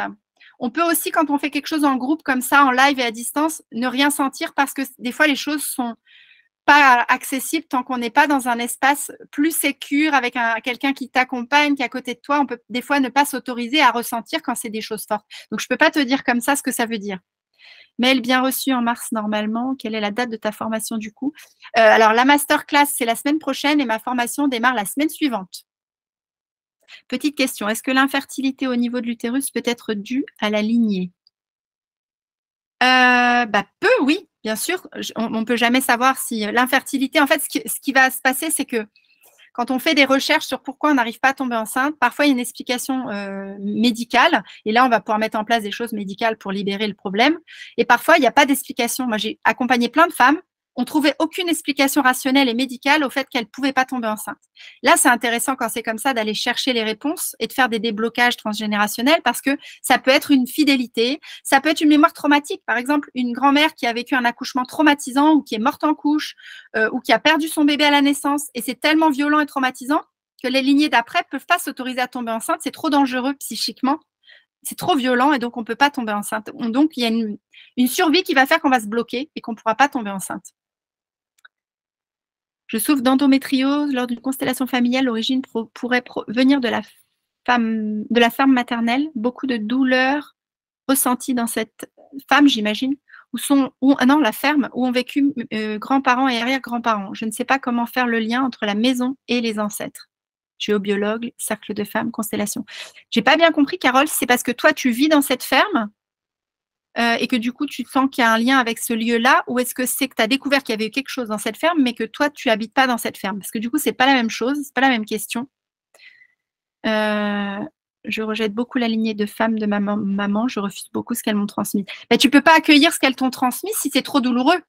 S1: On peut aussi, quand on fait quelque chose en groupe comme ça, en live et à distance, ne rien sentir parce que des fois, les choses sont pas accessibles tant qu'on n'est pas dans un espace plus sécure avec quelqu'un qui t'accompagne, qui est à côté de toi. On peut des fois ne pas s'autoriser à ressentir quand c'est des choses fortes. Donc, je ne peux pas te dire comme ça ce que ça veut dire. Mail bien reçu en mars normalement. Quelle est la date de ta formation du coup? Alors, la masterclass, c'est la semaine prochaine et ma formation démarre la semaine suivante. Petite question, est-ce que l'infertilité au niveau de l'utérus peut être due à la lignée? Oui, bien sûr. On ne peut jamais savoir si l'infertilité… En fait, ce qui va se passer, c'est que quand on fait des recherches sur pourquoi on n'arrive pas à tomber enceinte, parfois il y a une explication médicale. Et là, on va pouvoir mettre en place des choses médicales pour libérer le problème. Et parfois, il n'y a pas d'explication. Moi, j'ai accompagné plein de femmes. On ne trouvait aucune explication rationnelle et médicale au fait qu'elles ne pouvaient pas tomber enceinte. Là, c'est intéressant quand c'est comme ça d'aller chercher les réponses et de faire des déblocages transgénérationnels parce que ça peut être une fidélité, ça peut être une mémoire traumatique. Par exemple, une grand-mère qui a vécu un accouchement traumatisant ou qui est morte en couche ou qui a perdu son bébé à la naissance et c'est tellement violent et traumatisant que les lignées d'après ne peuvent pas s'autoriser à tomber enceinte. C'est trop dangereux psychiquement. C'est trop violent et donc on ne peut pas tomber enceinte. Donc, il y a une survie qui va faire qu'on va se bloquer et qu'on ne pourra pas tomber enceinte. Je souffre d'endométriose lors d'une constellation familiale. L'origine pourrait venir de la femme maternelle. Beaucoup de douleurs ressenties dans cette femme, j'imagine. ah non, la ferme, où ont vécu grands-parents et arrière-grands-parents. Je ne sais pas comment faire le lien entre la maison et les ancêtres. Géobiologue, cercle de femmes, constellation. J'ai pas bien compris, Carole, c'est parce que toi, tu vis dans cette ferme et que du coup, tu sens qu'il y a un lien avec ce lieu-là, ou est-ce que c'est que tu as découvert qu'il y avait eu quelque chose dans cette ferme, mais que toi, tu habites pas dans cette ferme? Parce que du coup, c'est pas la même chose, c'est pas la même question. Je rejette beaucoup la lignée de femmes de ma maman, je refuse beaucoup ce qu'elles m'ont transmis. Ben, tu peux pas accueillir ce qu'elles t'ont transmis si c'est trop douloureux.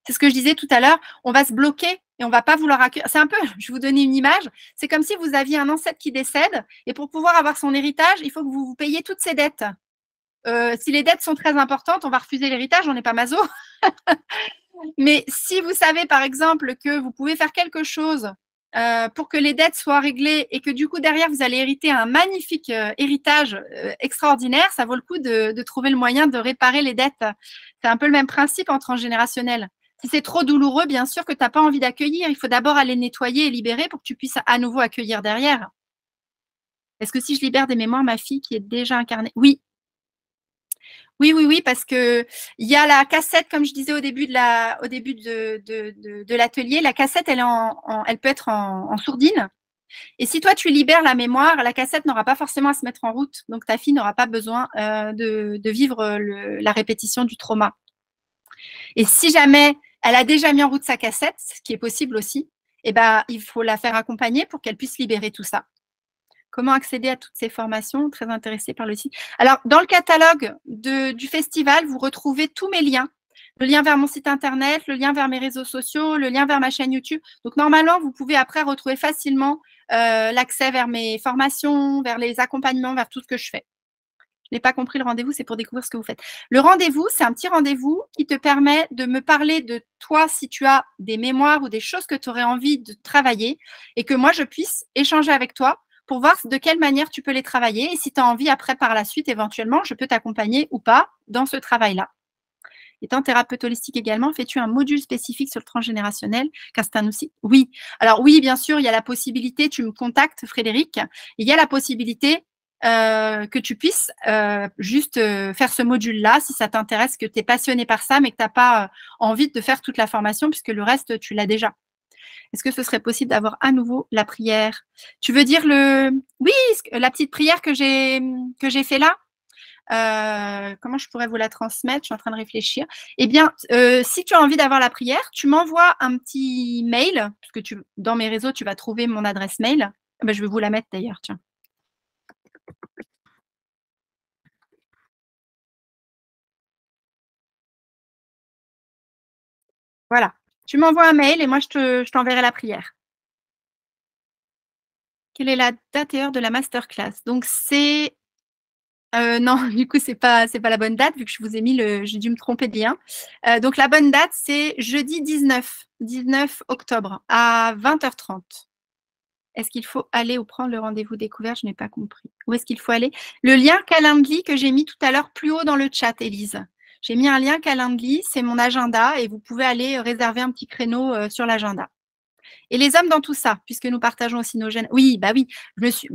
S1: C'est ce que je disais tout à l'heure, on va se bloquer et on va pas vouloir accueillir. C'est un peu, je vais vous donner une image, c'est comme si vous aviez un ancêtre qui décède et pour pouvoir avoir son héritage, il faut que vous vous payiez toutes ses dettes. Si les dettes sont très importantes, on va refuser l'héritage, on n'est pas maso. Mais si vous savez, par exemple, que vous pouvez faire quelque chose pour que les dettes soient réglées et que du coup, derrière, vous allez hériter un magnifique héritage extraordinaire, ça vaut le coup de trouver le moyen de réparer les dettes. C'est un peu le même principe en transgénérationnel. Si c'est trop douloureux, bien sûr que tu n'as pas envie d'accueillir. Il faut d'abord aller nettoyer et libérer pour que tu puisses à nouveau accueillir derrière. Est-ce que si je libère des mémoires, ma fille qui est déjà incarnée? Oui. Oui, parce que il y a la cassette, comme je disais au début de l'atelier, la cassette, elle peut être en sourdine. Et si toi, tu libères la mémoire, la cassette n'aura pas forcément à se mettre en route. Donc, ta fille n'aura pas besoin de vivre la répétition du trauma. Et si jamais elle a déjà mis en route sa cassette, ce qui est possible aussi, eh ben, il faut la faire accompagner pour qu'elle puisse libérer tout ça. Comment accéder à toutes ces formations? Très intéressée par le site. Alors, dans le catalogue du festival, vous retrouvez tous mes liens. Le lien vers mon site internet, le lien vers mes réseaux sociaux, le lien vers ma chaîne YouTube. Donc, normalement, vous pouvez après retrouver facilement l'accès vers mes formations, vers les accompagnements, vers tout ce que je fais. Je n'ai pas compris le rendez-vous, c'est pour découvrir ce que vous faites. Le rendez-vous, c'est un petit rendez-vous qui te permet de me parler de toi si tu as des mémoires ou des choses que tu aurais envie de travailler et que moi, je puisse échanger avec toi pour voir de quelle manière tu peux les travailler. Et si tu as envie après, par la suite, éventuellement, je peux t'accompagner ou pas dans ce travail-là. Étant thérapeute holistique également, fais-tu un module spécifique sur le transgénérationnel? Car c'est un outil. Oui. Alors oui, bien sûr, il y a la possibilité, tu me contactes, Frédéric, il y a la possibilité que tu puisses juste faire ce module-là, si ça t'intéresse, que tu es passionné par ça, mais que tu n'as pas envie de faire toute la formation, puisque le reste, tu l'as déjà. Est-ce que ce serait possible d'avoir à nouveau la prière? Tu veux dire oui, la petite prière que j'ai fait là? Comment je pourrais vous la transmettre? Je suis en train de réfléchir. Eh bien, si tu as envie d'avoir la prière, tu m'envoies un petit mail, parce que dans mes réseaux, tu vas trouver mon adresse mail. Ben, je vais vous la mettre d'ailleurs, tiens. Voilà. Tu m'envoies un mail et moi, je t'enverrai la prière. Quelle est la date et heure de la masterclass? Donc, c'est… non, du coup, c'est pas la bonne date, vu que je vous ai mis j'ai dû me tromper de lien. Donc, la bonne date, c'est jeudi 19 octobre à 20h30. Est-ce qu'il faut aller ou prendre le rendez-vous découverte? Je n'ai pas compris. Où est-ce qu'il faut aller? Le lien Calendly que j'ai mis tout à l'heure plus haut dans le chat, Élise. J'ai mis un lien Calendly, c'est mon agenda et vous pouvez aller réserver un petit créneau sur l'agenda. Et les hommes dans tout ça, puisque nous partageons aussi nos gènes. Oui, bah oui,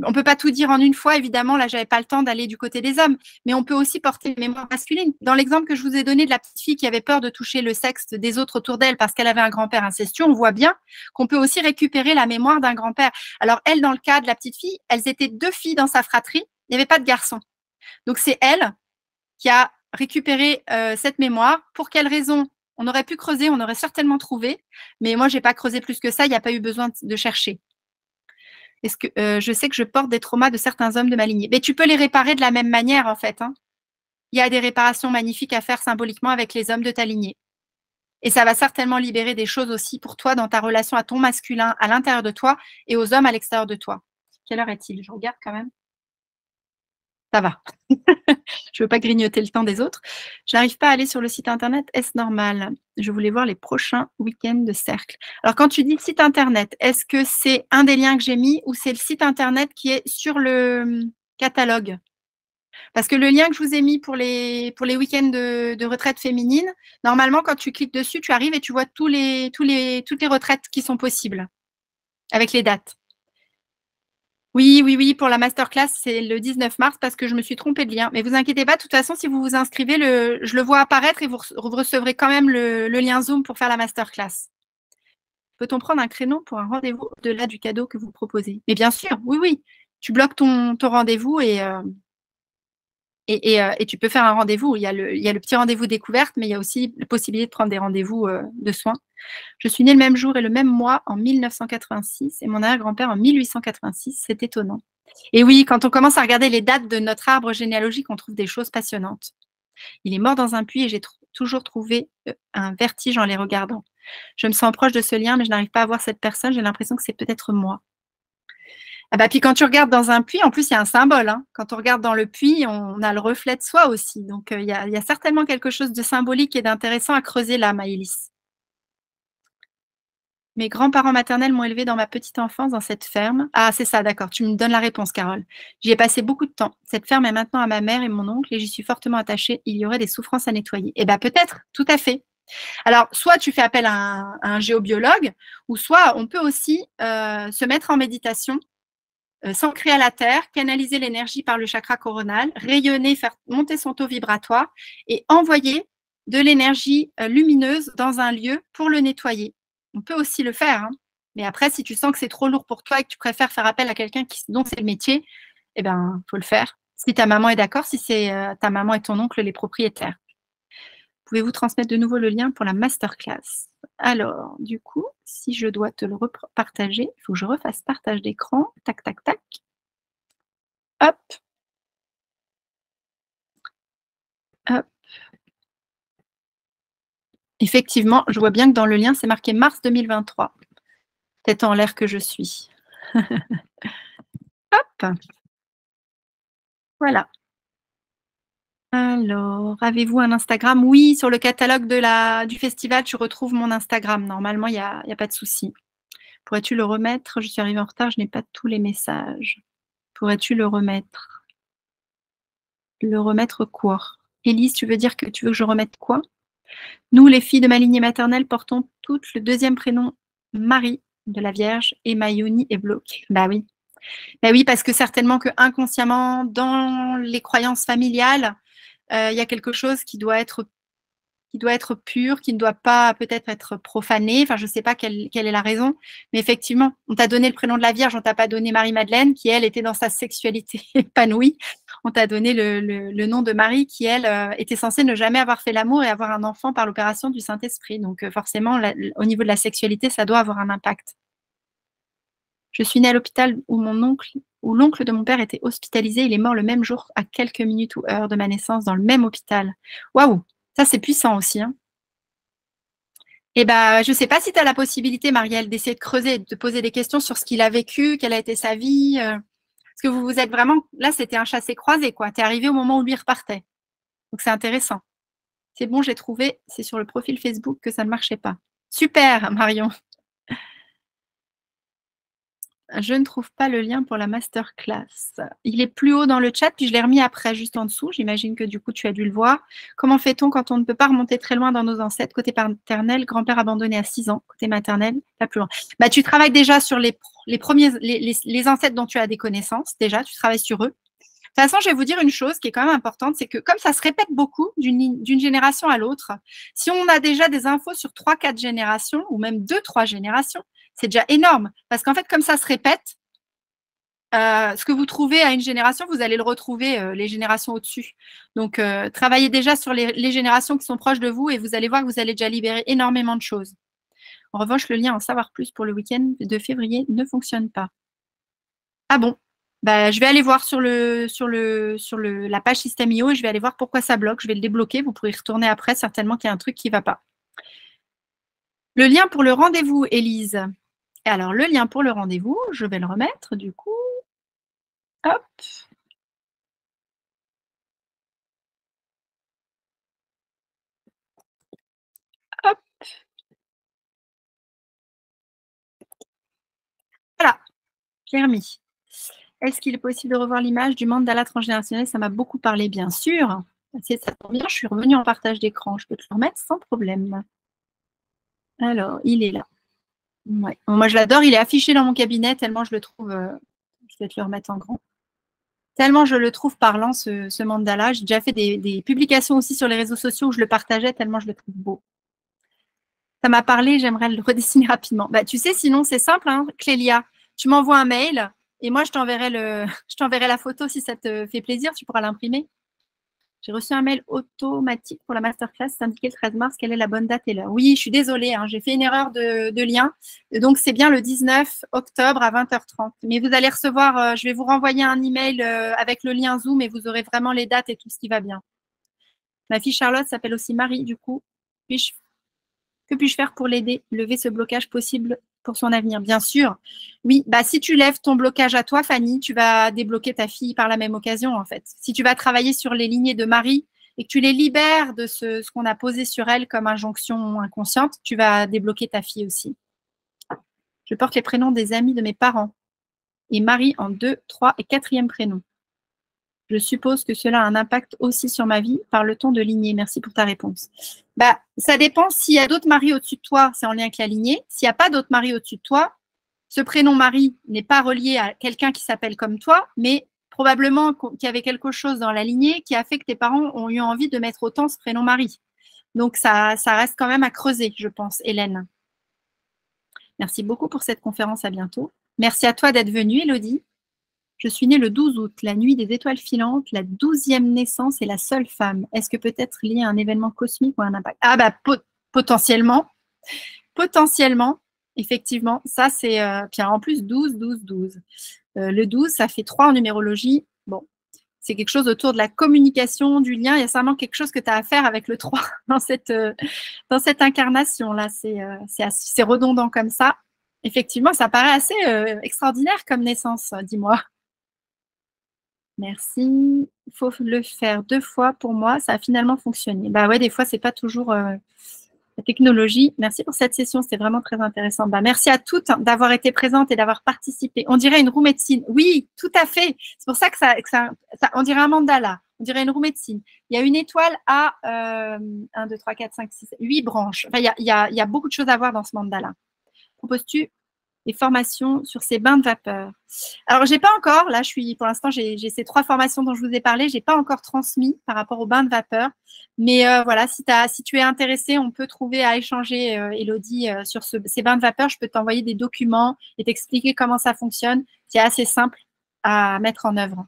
S1: on ne peut pas tout dire en une fois, évidemment. Là, je n'avais pas le temps d'aller du côté des hommes, mais on peut aussi porter une mémoire masculine. Dans l'exemple que je vous ai donné de la petite fille qui avait peur de toucher le sexe des autres autour d'elle parce qu'elle avait un grand-père incestueux, on voit bien qu'on peut aussi récupérer la mémoire d'un grand-père. Alors, elle, dans le cas de la petite fille, elles étaient 2 filles dans sa fratrie, il n'y avait pas de garçon. Donc, c'est elle qui a récupéré cette mémoire. Pour quelle raison? On aurait pu creuser, on aurait certainement trouvé, mais moi, je n'ai pas creusé plus que ça, il n'y a pas eu besoin de chercher. Est-ce que je sais que je porte des traumas de certains hommes de ma lignée? Mais tu peux les réparer de la même manière, en fait. Hein. Il y a des réparations magnifiques à faire symboliquement avec les hommes de ta lignée. Et ça va certainement libérer des choses aussi pour toi dans ta relation à ton masculin à l'intérieur de toi et aux hommes à l'extérieur de toi. Quelle heure est-il? Je regarde quand même. Ça va. Je ne veux pas grignoter le temps des autres. Je n'arrive pas à aller sur le site internet. Est-ce normal? Je voulais voir les prochains week-ends de cercle. Alors, quand tu dis site internet, est-ce que c'est un des liens que j'ai mis ou c'est le site internet qui est sur le catalogue? Parce que le lien que je vous ai mis pour les week-ends de retraite féminine, normalement, quand tu cliques dessus, tu arrives et tu vois toutes les retraites qui sont possibles avec les dates. Oui, oui, oui, pour la masterclass, c'est le 19 mars parce que je me suis trompée de lien. Mais vous inquiétez pas, de toute façon, si vous vous inscrivez, je le vois apparaître et vous recevrez quand même le lien Zoom pour faire la masterclass. Peut-on prendre un créneau pour un rendez-vous au-delà du cadeau que vous proposez? Mais bien sûr, oui, oui. Tu bloques ton rendez-vous et tu peux faire un rendez-vous. Il y a le petit rendez-vous découverte, mais il y a aussi la possibilité de prendre des rendez-vous de soins. Je suis née le même jour et le même mois en 1986 et mon arrière-grand-père en 1886. C'est étonnant. Et oui, quand on commence à regarder les dates de notre arbre généalogique, on trouve des choses passionnantes. Il est mort dans un puits et j'ai toujours trouvé un vertige en les regardant. Je me sens proche de ce lien, mais je n'arrive pas à voir cette personne. J'ai l'impression que c'est peut-être moi. Ah bah, puis quand tu regardes dans un puits, en plus, il y a un symbole, hein. Quand on regarde dans le puits, on a le reflet de soi aussi. Donc, il y a certainement quelque chose de symbolique et d'intéressant à creuser là, Maëlys. Mes grands-parents maternels m'ont élevée dans ma petite enfance dans cette ferme. Ah, c'est ça, d'accord. Tu me donnes la réponse, Carole. J'y ai passé beaucoup de temps. Cette ferme est maintenant à ma mère et mon oncle et j'y suis fortement attachée. Il y aurait des souffrances à nettoyer. Eh bien, peut-être, tout à fait. Alors, soit tu fais appel à un géobiologue, ou soit on peut aussi se mettre en méditation, s'ancrer à la terre, canaliser l'énergie par le chakra coronal, rayonner, faire monter son taux vibratoire et envoyer de l'énergie lumineuse dans un lieu pour le nettoyer. On peut aussi le faire, hein. Mais après, si tu sens que c'est trop lourd pour toi et que tu préfères faire appel à quelqu'un dont c'est le métier, eh ben, faut le faire. Si ta maman est d'accord, si c'est ta maman et ton oncle les propriétaires. Pouvez-vous transmettre de nouveau le lien pour la masterclass? Alors, du coup, si je dois te le partager, il faut que je refasse partage d'écran. Tac, tac, tac. Hop, hop. Effectivement, je vois bien que dans le lien, c'est marqué mars 2023. Tête en l'air que je suis. Hop, voilà. Alors, avez-vous un Instagram? Oui, sur le catalogue du festival, tu retrouves mon Instagram. Normalement, il y a pas de souci. Pourrais-tu le remettre? Je suis arrivée en retard, je n'ai pas tous les messages. Pourrais-tu le remettre? Le remettre quoi? Élise, tu veux dire que tu veux que je remette quoi? Nous, les filles de ma lignée maternelle, portons toutes le deuxième prénom Marie de la Vierge et Mayoni est bloquée. Bah oui. Bah oui, parce que certainement que inconsciemment, dans les croyances familiales, il y a quelque chose qui doit être pur, qui ne doit pas peut-être être profané. Enfin, je ne sais pas quelle est la raison, mais effectivement, on t'a donné le prénom de la Vierge, on t'a pas donné Marie-Madeleine, qui elle était dans sa sexualité épanouie. On t'a donné le nom de Marie, qui elle était censée ne jamais avoir fait l'amour et avoir un enfant par l'opération du Saint-Esprit. Donc forcément, au niveau de la sexualité, ça doit avoir un impact. Je suis née à l'hôpital où l'oncle de mon père était hospitalisé. Il est mort le même jour, à quelques minutes ou heures de ma naissance, dans le même hôpital. Waouh, ça c'est puissant aussi, hein. Eh ben, je ne sais pas si tu as la possibilité, Marielle, d'essayer de creuser, de poser des questions sur ce qu'il a vécu, quelle a été sa vie. Parce que vous vous êtes vraiment. Là, c'était un chassé-croisé, quoi. Tu es arrivé au moment où lui repartait. Donc, c'est intéressant. C'est bon, j'ai trouvé. C'est sur le profil Facebook que ça ne marchait pas. Super, Marion. Je ne trouve pas le lien pour la masterclass. Il est plus haut dans le chat, puis je l'ai remis après, juste en dessous. J'imagine que du coup, tu as dû le voir. Comment fait-on quand on ne peut pas remonter très loin dans nos ancêtres? Côté paternel, grand-père abandonné à 6 ans. Côté maternel, pas plus loin. Bah, tu travailles déjà sur les premiers, les ancêtres dont tu as des connaissances. Déjà, tu travailles sur eux. De toute façon, je vais vous dire une chose qui est quand même importante, c'est que comme ça se répète beaucoup d'une génération à l'autre, si on a déjà des infos sur 3-4 générations, ou même 2-3 générations, c'est déjà énorme. Parce qu'en fait, comme ça se répète, ce que vous trouvez à une génération, vous allez le retrouver les générations au-dessus. Donc, travaillez déjà sur les générations qui sont proches de vous et vous allez voir que vous allez déjà libérer énormément de choses. En revanche, le lien en savoir plus pour le week-end de février ne fonctionne pas. Ah bon? Bah, je vais aller voir la page System.io et je vais aller voir pourquoi ça bloque. Je vais le débloquer. Vous pourrez y retourner après. Certainement qu'il y a un truc qui ne va pas. Le lien pour le rendez-vous, Élise. Et alors, le lien pour le rendez-vous, je vais le remettre du coup. Hop. Hop. Voilà. Je l'ai remis. Est-ce qu'il est possible de revoir l'image du mandala transgénérationnel? Ça m'a beaucoup parlé, bien sûr. Ça tombe bien, je suis revenue en partage d'écran. Je peux te le remettre sans problème. Alors, il est là. Ouais. Bon, moi, je l'adore. Il est affiché dans mon cabinet tellement je le trouve Je vais te le remettre en grand. Tellement je le trouve parlant, ce mandala. J'ai déjà fait des publications aussi sur les réseaux sociaux où je le partageais, tellement je le trouve beau. Ça m'a parlé, j'aimerais le redessiner rapidement. Bah, tu sais, sinon, c'est simple, hein, Clélia. Tu m'envoies un mail et moi, je t'enverrai la photo si ça te fait plaisir. Tu pourras l'imprimer. J'ai reçu un mail automatique pour la masterclass. C'est indiqué le 13 mars. Quelle est la bonne date et l'heure? Oui, je suis désolée. Hein, j'ai fait une erreur de lien. Donc, c'est bien le 19 octobre à 20h30. Mais vous allez recevoir, je vais vous renvoyer un email avec le lien Zoom et vous aurez vraiment les dates et tout ce qui va bien. Ma fille Charlotte s'appelle aussi Marie, du coup. Que puis-je faire pour l'aider, lever ce blocage possible pour son avenir? Bien sûr. Oui, bah si tu lèves ton blocage à toi, Fanny, tu vas débloquer ta fille par la même occasion, en fait. Si tu vas travailler sur les lignées de Marie et que tu les libères de ce qu'on a posé sur elle comme injonction inconsciente, tu vas débloquer ta fille aussi. Je porte les prénoms des amis de mes parents et Marie en 2, 3 et 4e prénom. Je suppose que cela a un impact aussi sur ma vie. Parle-t-on de lignée? Merci pour ta réponse. Bah, ça dépend. S'il y a d'autres maris au-dessus de toi, c'est en lien avec la lignée. S'il n'y a pas d'autres maris au-dessus de toi, ce prénom Marie n'est pas relié à quelqu'un qui s'appelle comme toi, mais probablement qu'il y avait quelque chose dans la lignée qui a fait que tes parents ont eu envie de mettre autant ce prénom Marie. Donc, ça reste quand même à creuser, je pense, Hélène. Merci beaucoup pour cette conférence. À bientôt. Merci à toi d'être venue, Elodie. Je suis née le 12 août, la nuit des étoiles filantes, la 12e naissance et la seule femme. Est-ce que peut-être lié à un événement cosmique ou un impact? Ah bah potentiellement, effectivement. Ça c'est puis en plus 12, 12, 12. Le 12, ça fait 3 en numérologie. Bon, c'est quelque chose autour de la communication, du lien. Il y a certainement quelque chose que tu as à faire avec le 3 dans cette incarnation-là. C'est redondant comme ça. Effectivement, ça paraît assez extraordinaire comme naissance, dis-moi. Merci. Il faut le faire 2 fois pour moi. Ça a finalement fonctionné. Bah ouais, des fois, c'est pas toujours la technologie. Merci pour cette session. C'était vraiment très intéressant. Bah, merci à toutes d'avoir été présentes et d'avoir participé. On dirait une roue médecine. Oui, tout à fait. C'est pour ça que on dirait un mandala. On dirait une roue médecine. Il y a une étoile à 1, 2, 3, 4, 5, 6, 8 branches. Enfin, il y a beaucoup de choses à voir dans ce mandala. Proposes-tu des formations sur ces bains de vapeur? Alors, j'ai pas encore, là, pour l'instant, j'ai ces 3 formations dont je vous ai parlé, j'ai pas encore transmis par rapport aux bains de vapeur. Mais voilà, si tu es intéressé, on peut trouver à échanger, Elodie, sur ces bains de vapeur. Je peux t'envoyer des documents et t'expliquer comment ça fonctionne. C'est assez simple à mettre en œuvre.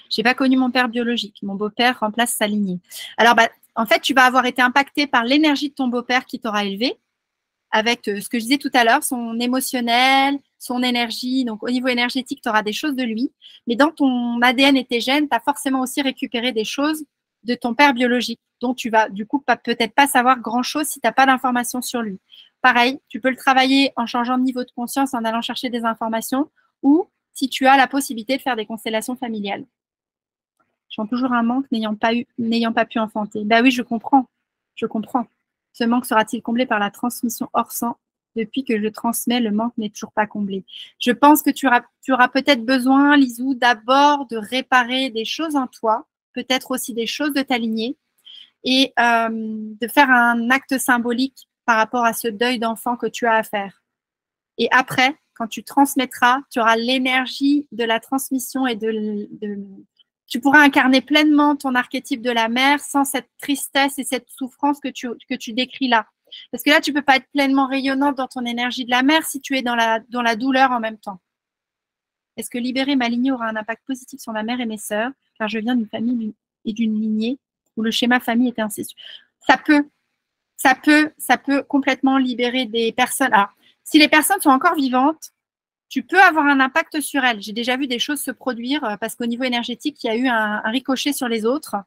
S1: J'ai pas connu mon père biologique. Mon beau-père remplace sa lignée. Alors, bah, en fait, tu vas avoir été impacté par l'énergie de ton beau-père qui t'aura élevé, avec ce que je disais tout à l'heure, son émotionnel, son énergie. Donc, au niveau énergétique, tu auras des choses de lui. Mais dans ton ADN et tes gènes, tu as forcément aussi récupéré des choses de ton père biologique, dont tu vas du coup peut-être pas savoir grand-chose si tu n'as pas d'informations sur lui. Pareil, tu peux le travailler en changeant de niveau de conscience, en allant chercher des informations, ou si tu as la possibilité de faire des constellations familiales. Je sens toujours un manque n'ayant pas pu enfanter. Ben oui, je comprends. Je comprends. Ce manque sera-t-il comblé par la transmission hors sang? Depuis que je transmets, le manque n'est toujours pas comblé. Je pense que tu auras peut-être besoin, Lisou, d'abord de réparer des choses en toi, peut-être aussi des choses de ta lignée, et de faire un acte symbolique par rapport à ce deuil d'enfant que tu as à faire. Et après, quand tu transmettras, tu auras l'énergie de la transmission et tu pourras incarner pleinement ton archétype de la mère sans cette tristesse et cette souffrance que tu décris là. Parce que là, tu ne peux pas être pleinement rayonnante dans ton énergie de la mère si tu es dans la douleur en même temps. Est-ce que libérer ma lignée aura un impact positif sur ma mère et mes sœurs? Car je viens d'une famille et d'une lignée où le schéma famille était incestueux. Ça peut complètement libérer des personnes. Alors, si les personnes sont encore vivantes, tu peux avoir un impact sur elles. J'ai déjà vu des choses se produire parce qu'au niveau énergétique, il y a eu un ricochet sur les autres.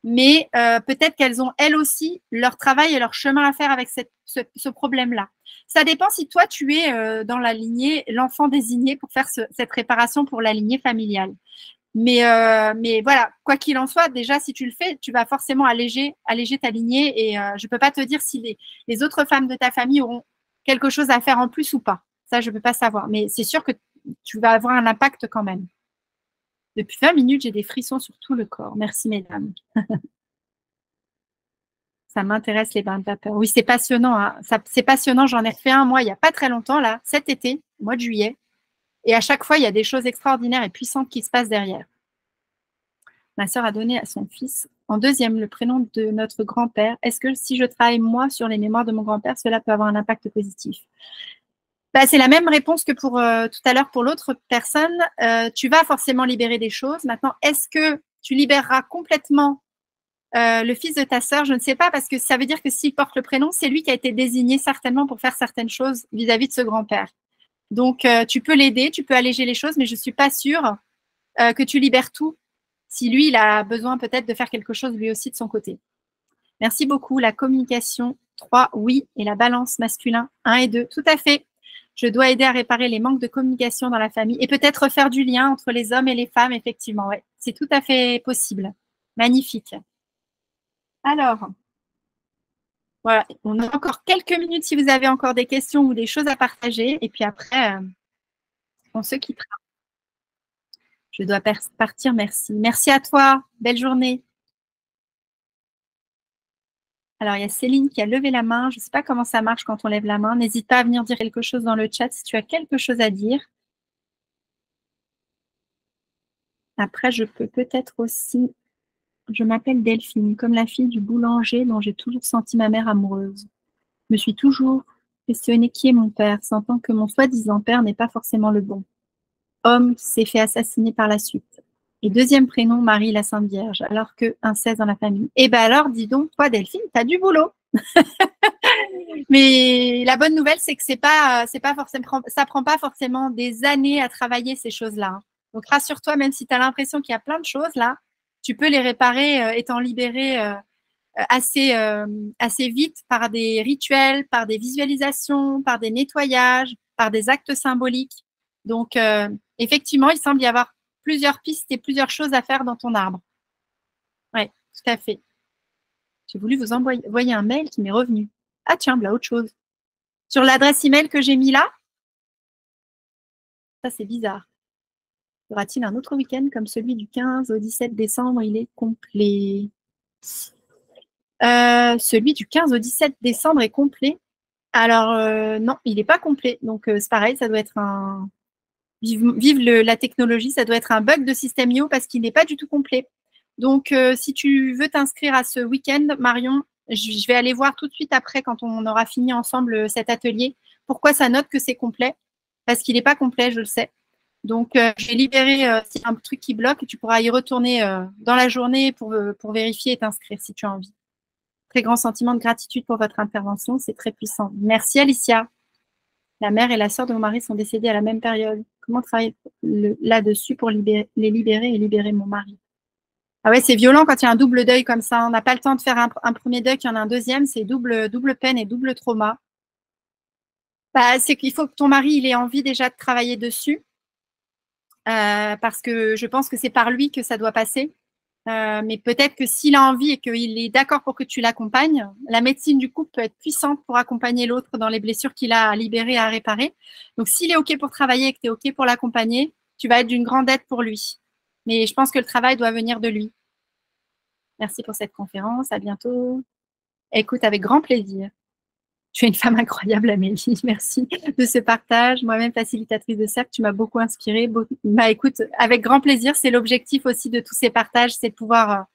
S1: Mais peut-être qu'elles ont, elles aussi, leur travail et leur chemin à faire avec ce problème-là. Ça dépend si toi, tu es dans la lignée, l'enfant désigné pour faire cette réparation pour la lignée familiale. Mais voilà, quoi qu'il en soit, déjà, si tu le fais, tu vas forcément alléger ta lignée. Et je ne peux pas te dire si les autres femmes de ta famille auront quelque chose à faire en plus ou pas. Ça, je ne peux pas savoir. Mais c'est sûr que tu vas avoir un impact quand même. Depuis 20 minutes, j'ai des frissons sur tout le corps. Merci, mesdames. Ça m'intéresse, les bains de vapeur. Oui, c'est passionnant. Hein. C'est passionnant. J'en ai refait un, moi, il n'y a pas très longtemps, là, cet été, au mois de juillet. Et à chaque fois, il y a des choses extraordinaires et puissantes qui se passent derrière. Ma sœur a donné à son fils en deuxième le prénom de notre grand-père. Est-ce que si je travaille moi sur les mémoires de mon grand-père, cela peut avoir un impact positif? Bah, c'est la même réponse que pour tout à l'heure pour l'autre personne. Tu vas forcément libérer des choses. Maintenant, est-ce que tu libéreras complètement le fils de ta sœur? Je ne sais pas, parce que ça veut dire que s'il porte le prénom, c'est lui qui a été désigné certainement pour faire certaines choses vis-à-vis de ce grand-père. Donc, tu peux l'aider, tu peux alléger les choses, mais je ne suis pas sûre que tu libères tout si lui, il a besoin peut-être de faire quelque chose lui aussi de son côté. Merci beaucoup. La communication, 3, oui, et la balance masculin, 1 et 2, tout à fait. Je dois aider à réparer les manques de communication dans la famille et peut-être faire du lien entre les hommes et les femmes, effectivement. Ouais, c'est tout à fait possible. Magnifique. Alors, voilà, on a encore quelques minutes si vous avez encore des questions ou des choses à partager. Et puis après, on se quittera. Je dois partir, merci. Merci à toi. Belle journée. Alors, il y a Céline qui a levé la main. Je ne sais pas comment ça marche quand on lève la main. N'hésite pas à venir dire quelque chose dans le chat si tu as quelque chose à dire. Après, je peux peut-être aussi... Je m'appelle Delphine, comme la fille du boulanger dont j'ai toujours senti ma mère amoureuse. Je me suis toujours questionnée qui est mon père, sentant que mon soi-disant père n'est pas forcément le bon. Homme qui s'est fait assassiner par la suite. Et deuxième prénom, Marie la Sainte Vierge, alors que inceste dans la famille. Eh bien alors, dis donc, toi Delphine, t'as du boulot. Mais la bonne nouvelle, c'est que c'est pas forcément, ça prend pas forcément des années à travailler ces choses-là. Hein. Donc rassure-toi, même si tu as l'impression qu'il y a plein de choses là, tu peux les réparer étant libéré assez vite par des rituels, par des visualisations, par des nettoyages, par des actes symboliques. Donc effectivement, il semble y avoir plusieurs pistes et plusieurs choses à faire dans ton arbre. Oui, tout à fait. J'ai voulu vous envoyer un mail qui m'est revenu. Ah tiens, là, autre chose. Sur l'adresse email que j'ai mis là, ça c'est bizarre. Y aura-t-il un autre week-end comme celui du 15 au 17 décembre? Il est complet. Celui du 15 au 17 décembre est complet. Alors, non, il n'est pas complet. Donc, c'est pareil, ça doit être un... Vive la technologie, ça doit être un bug de système IO parce qu'il n'est pas du tout complet. Donc, si tu veux t'inscrire à ce week-end, Marion, je vais aller voir tout de suite après, quand on aura fini ensemble cet atelier, pourquoi ça note que c'est complet. Parce qu'il n'est pas complet, je le sais. Donc, je vais libérer s'il y a un truc qui bloque et tu pourras y retourner dans la journée pour vérifier et t'inscrire si tu as envie. Très grand sentiment de gratitude pour votre intervention, c'est très puissant. Merci Alicia. La mère et la sœur de mon mari sont décédées à la même période. Comment travailler là-dessus pour les libérer et libérer mon mari? Ah ouais, c'est violent quand il y a un double deuil comme ça. On n'a pas le temps de faire un premier deuil, qu'il y en a un deuxième, c'est double peine et double trauma. Bah, c'est qu'il faut que ton mari il ait envie déjà de travailler dessus. Parce que je pense que c'est par lui que ça doit passer. Mais peut-être que s'il a envie et qu'il est d'accord pour que tu l'accompagnes, la médecine du couple peut être puissante pour accompagner l'autre dans les blessures qu'il a à libérer et à réparer. Donc, s'il est OK pour travailler et que tu es OK pour l'accompagner, tu vas être d'une grande aide pour lui. Mais je pense que le travail doit venir de lui. Merci pour cette conférence. À bientôt. Écoute, avec grand plaisir. Tu es une femme incroyable, Amélie. Merci de ce partage. Moi-même, facilitatrice de cercle, tu m'as beaucoup inspirée. Bah, écoute, avec grand plaisir. C'est l'objectif aussi de tous ces partages, c'est de pouvoir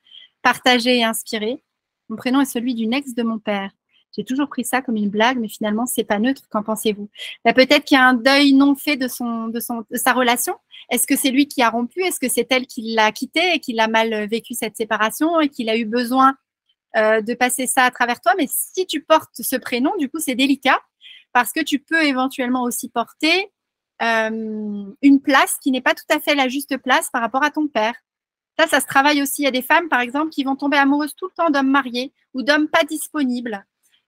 S1: partager et inspirer. Mon prénom est celui d'une ex de mon père. J'ai toujours pris ça comme une blague, mais finalement, c'est pas neutre. Qu'en pensez-vous? Bah, peut-être qu'il y a un deuil non fait de sa relation. Est-ce que c'est lui qui a rompu? Est-ce que c'est elle qui l'a quitté et qui a mal vécu cette séparation et qu'il a eu besoin de passer ça à travers toi? Mais si tu portes ce prénom, du coup, c'est délicat parce que tu peux éventuellement aussi porter une place qui n'est pas tout à fait la juste place par rapport à ton père. Ça se travaille aussi. Il y a des femmes, par exemple, qui vont tomber amoureuses tout le temps d'hommes mariés ou d'hommes pas disponibles.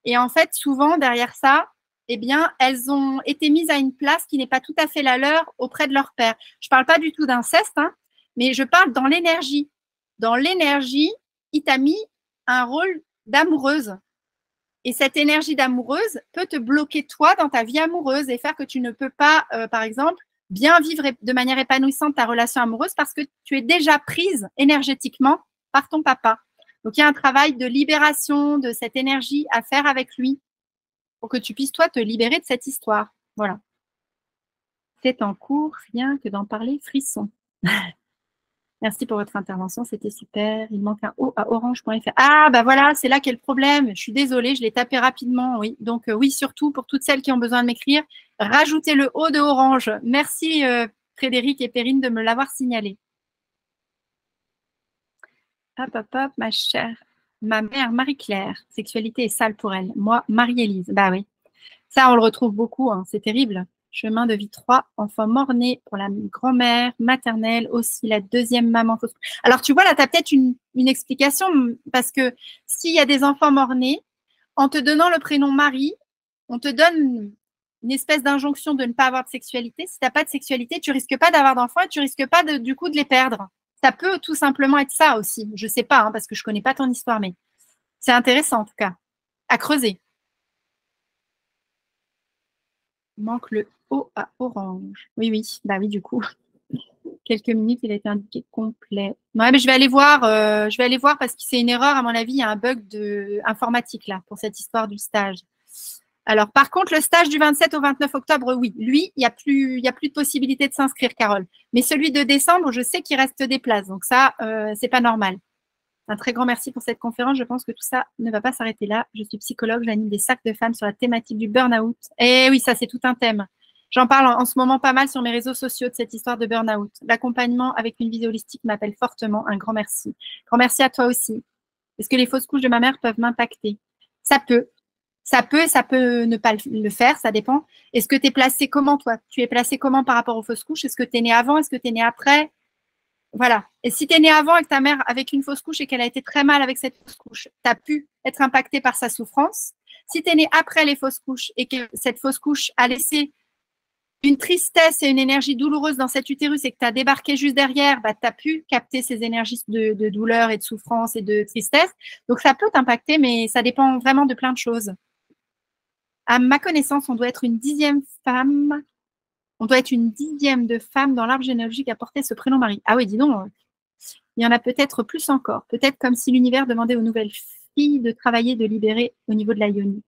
S1: Et en fait, souvent, derrière ça, eh bien, elles ont été mises à une place qui n'est pas tout à fait la leur auprès de leur père. Je ne parle pas du tout d'inceste, hein, mais je parle dans l'énergie. Dans l'énergie, il t'a mis un rôle d'amoureuse. Et cette énergie d'amoureuse peut te bloquer toi dans ta vie amoureuse et faire que tu ne peux pas, par exemple, bien vivre de manière épanouissante ta relation amoureuse parce que tu es déjà prise énergétiquement par ton papa. Donc, il y a un travail de libération de cette énergie à faire avec lui pour que tu puisses, toi, te libérer de cette histoire. Voilà. C'est en cours, rien que d'en parler, frisson. Merci pour votre intervention, c'était super. Il manque un O à orange.fr. Ah, bah voilà, c'est là qu'est le problème. Je suis désolée, je l'ai tapé rapidement, oui. Donc, oui, surtout pour toutes celles qui ont besoin de m'écrire, rajoutez le O de orange. Merci, Frédéric et Perrine, de me l'avoir signalé. Hop, hop, hop, ma chère. Ma mère, Marie-Claire, sexualité est sale pour elle. Moi, Marie-Élise. Bah oui. Ça, on le retrouve beaucoup, hein. C'est terrible. Chemin de vie 3, enfant mort-né pour la grand-mère, maternelle, aussi la deuxième maman. Alors, tu vois, là, tu as peut-être une explication, parce que s'il y a des enfants mort-nés, en te donnant le prénom Marie, on te donne une espèce d'injonction de ne pas avoir de sexualité. Si tu n'as pas de sexualité, tu risques pas d'avoir d'enfants et tu risques pas, du coup, de les perdre. Ça peut tout simplement être ça aussi. Je sais pas, hein, parce que je connais pas ton histoire, mais c'est intéressant, en tout cas, à creuser. Manque le O à orange. Oui, oui, bah oui, du coup. Quelques minutes, il a été indiqué complet. Ouais, mais je vais aller voir, parce que c'est une erreur, à mon avis, il y a un bug informatique là pour cette histoire du stage. Alors, par contre, le stage du 27 au 29 octobre, oui, lui, il y a plus de possibilité de s'inscrire, Carole. Mais celui de décembre, je sais qu'il reste des places, donc ça, c'est pas normal. Un très grand merci pour cette conférence. Je pense que tout ça ne va pas s'arrêter là. Je suis psychologue, j'anime des sacs de femmes sur la thématique du burn-out. Et oui, ça, c'est tout un thème. J'en parle en ce moment pas mal sur mes réseaux sociaux de cette histoire de burn-out. L'accompagnement avec une visée holistique m'appelle fortement. Un grand merci. Grand merci à toi aussi. Est-ce que les fausses couches de ma mère peuvent m'impacter? Ça peut. Ça peut ne pas le faire, ça dépend. Est-ce que tu es placé comment, toi? Tu es placé comment par rapport aux fausses couches? Est-ce que tu es né avant? Est-ce que tu es né après? Voilà. Et si tu es né avant avec ta mère avec une fausse couche et qu'elle a été très mal avec cette fausse couche, tu as pu être impacté par sa souffrance. Si tu es né après les fausses couches et que cette fausse couche a laissé une tristesse et une énergie douloureuse dans cet utérus et que tu as débarqué juste derrière, bah, tu as pu capter ces énergies de douleur et de souffrance et de tristesse. Donc, ça peut t'impacter, mais ça dépend vraiment de plein de choses. À ma connaissance, on doit être une dixième femme. On doit être une dixième de femmes dans l'arbre généalogique à porter ce prénom Marie. Ah oui, dis donc, il y en a peut-être plus encore. Peut-être comme si l'univers demandait aux nouvelles filles de travailler, de libérer au niveau de la yoni.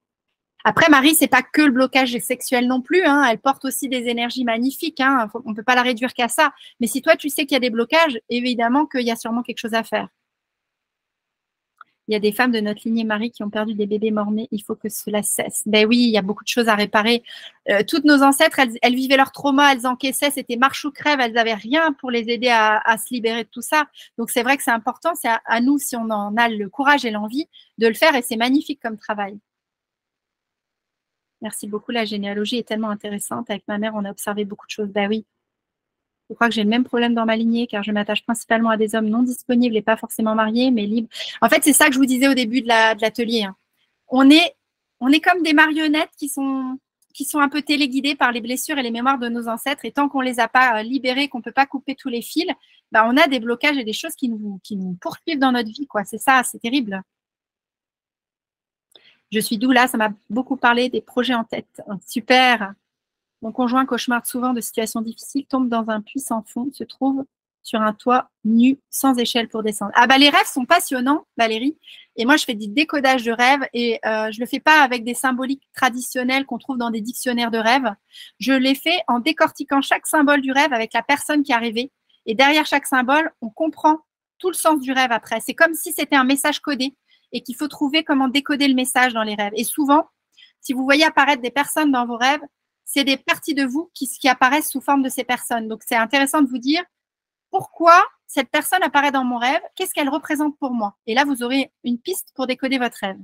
S1: Après, Marie, c'est pas que le blocage sexuel non plus, hein. Elle porte aussi des énergies magnifiques, hein. On ne peut pas la réduire qu'à ça. Mais si toi, tu sais qu'il y a des blocages, évidemment qu'il y a sûrement quelque chose à faire. Il y a des femmes de notre lignée Marie qui ont perdu des bébés mort-nés. Il faut que cela cesse. Ben oui, il y a beaucoup de choses à réparer. Toutes nos ancêtres, elles vivaient leur trauma, elles encaissaient, c'était marche ou crève, elles n'avaient rien pour les aider à se libérer de tout ça. Donc c'est vrai que c'est important, c'est à nous, si on en a le courage et l'envie, de le faire et c'est magnifique comme travail. Merci beaucoup, la généalogie est tellement intéressante. Avec ma mère, on a observé beaucoup de choses. Ben oui. Je crois que j'ai le même problème dans ma lignée car je m'attache principalement à des hommes non disponibles et pas forcément mariés, mais libres. En fait, c'est ça que je vous disais au début de l'atelier. Hein. On est comme des marionnettes qui sont un peu téléguidées par les blessures et les mémoires de nos ancêtres. Et tant qu'on ne les a pas libérées, qu'on ne peut pas couper tous les fils, bah, on a des blocages et des choses qui nous poursuivent dans notre vie. C'est ça, c'est terrible. Je suis doula, ça m'a beaucoup parlé des projets en tête. Super. Mon conjoint cauchemarde souvent de situations difficiles, tombe dans un puits sans fond, se trouve sur un toit nu, sans échelle pour descendre. Ah bah les rêves sont passionnants, Valérie. Et moi, je fais du décodage de rêves et je le fais pas avec des symboliques traditionnelles qu'on trouve dans des dictionnaires de rêves. Je les fais en décortiquant chaque symbole du rêve avec la personne qui est arrivée. Et derrière chaque symbole, on comprend tout le sens du rêve après. C'est comme si c'était un message codé et qu'il faut trouver comment décoder le message dans les rêves. Et souvent, si vous voyez apparaître des personnes dans vos rêves, c'est des parties de vous qui apparaissent sous forme de ces personnes. Donc, c'est intéressant de vous dire pourquoi cette personne apparaît dans mon rêve, qu'est-ce qu'elle représente pour moi. Et là, vous aurez une piste pour décoder votre rêve.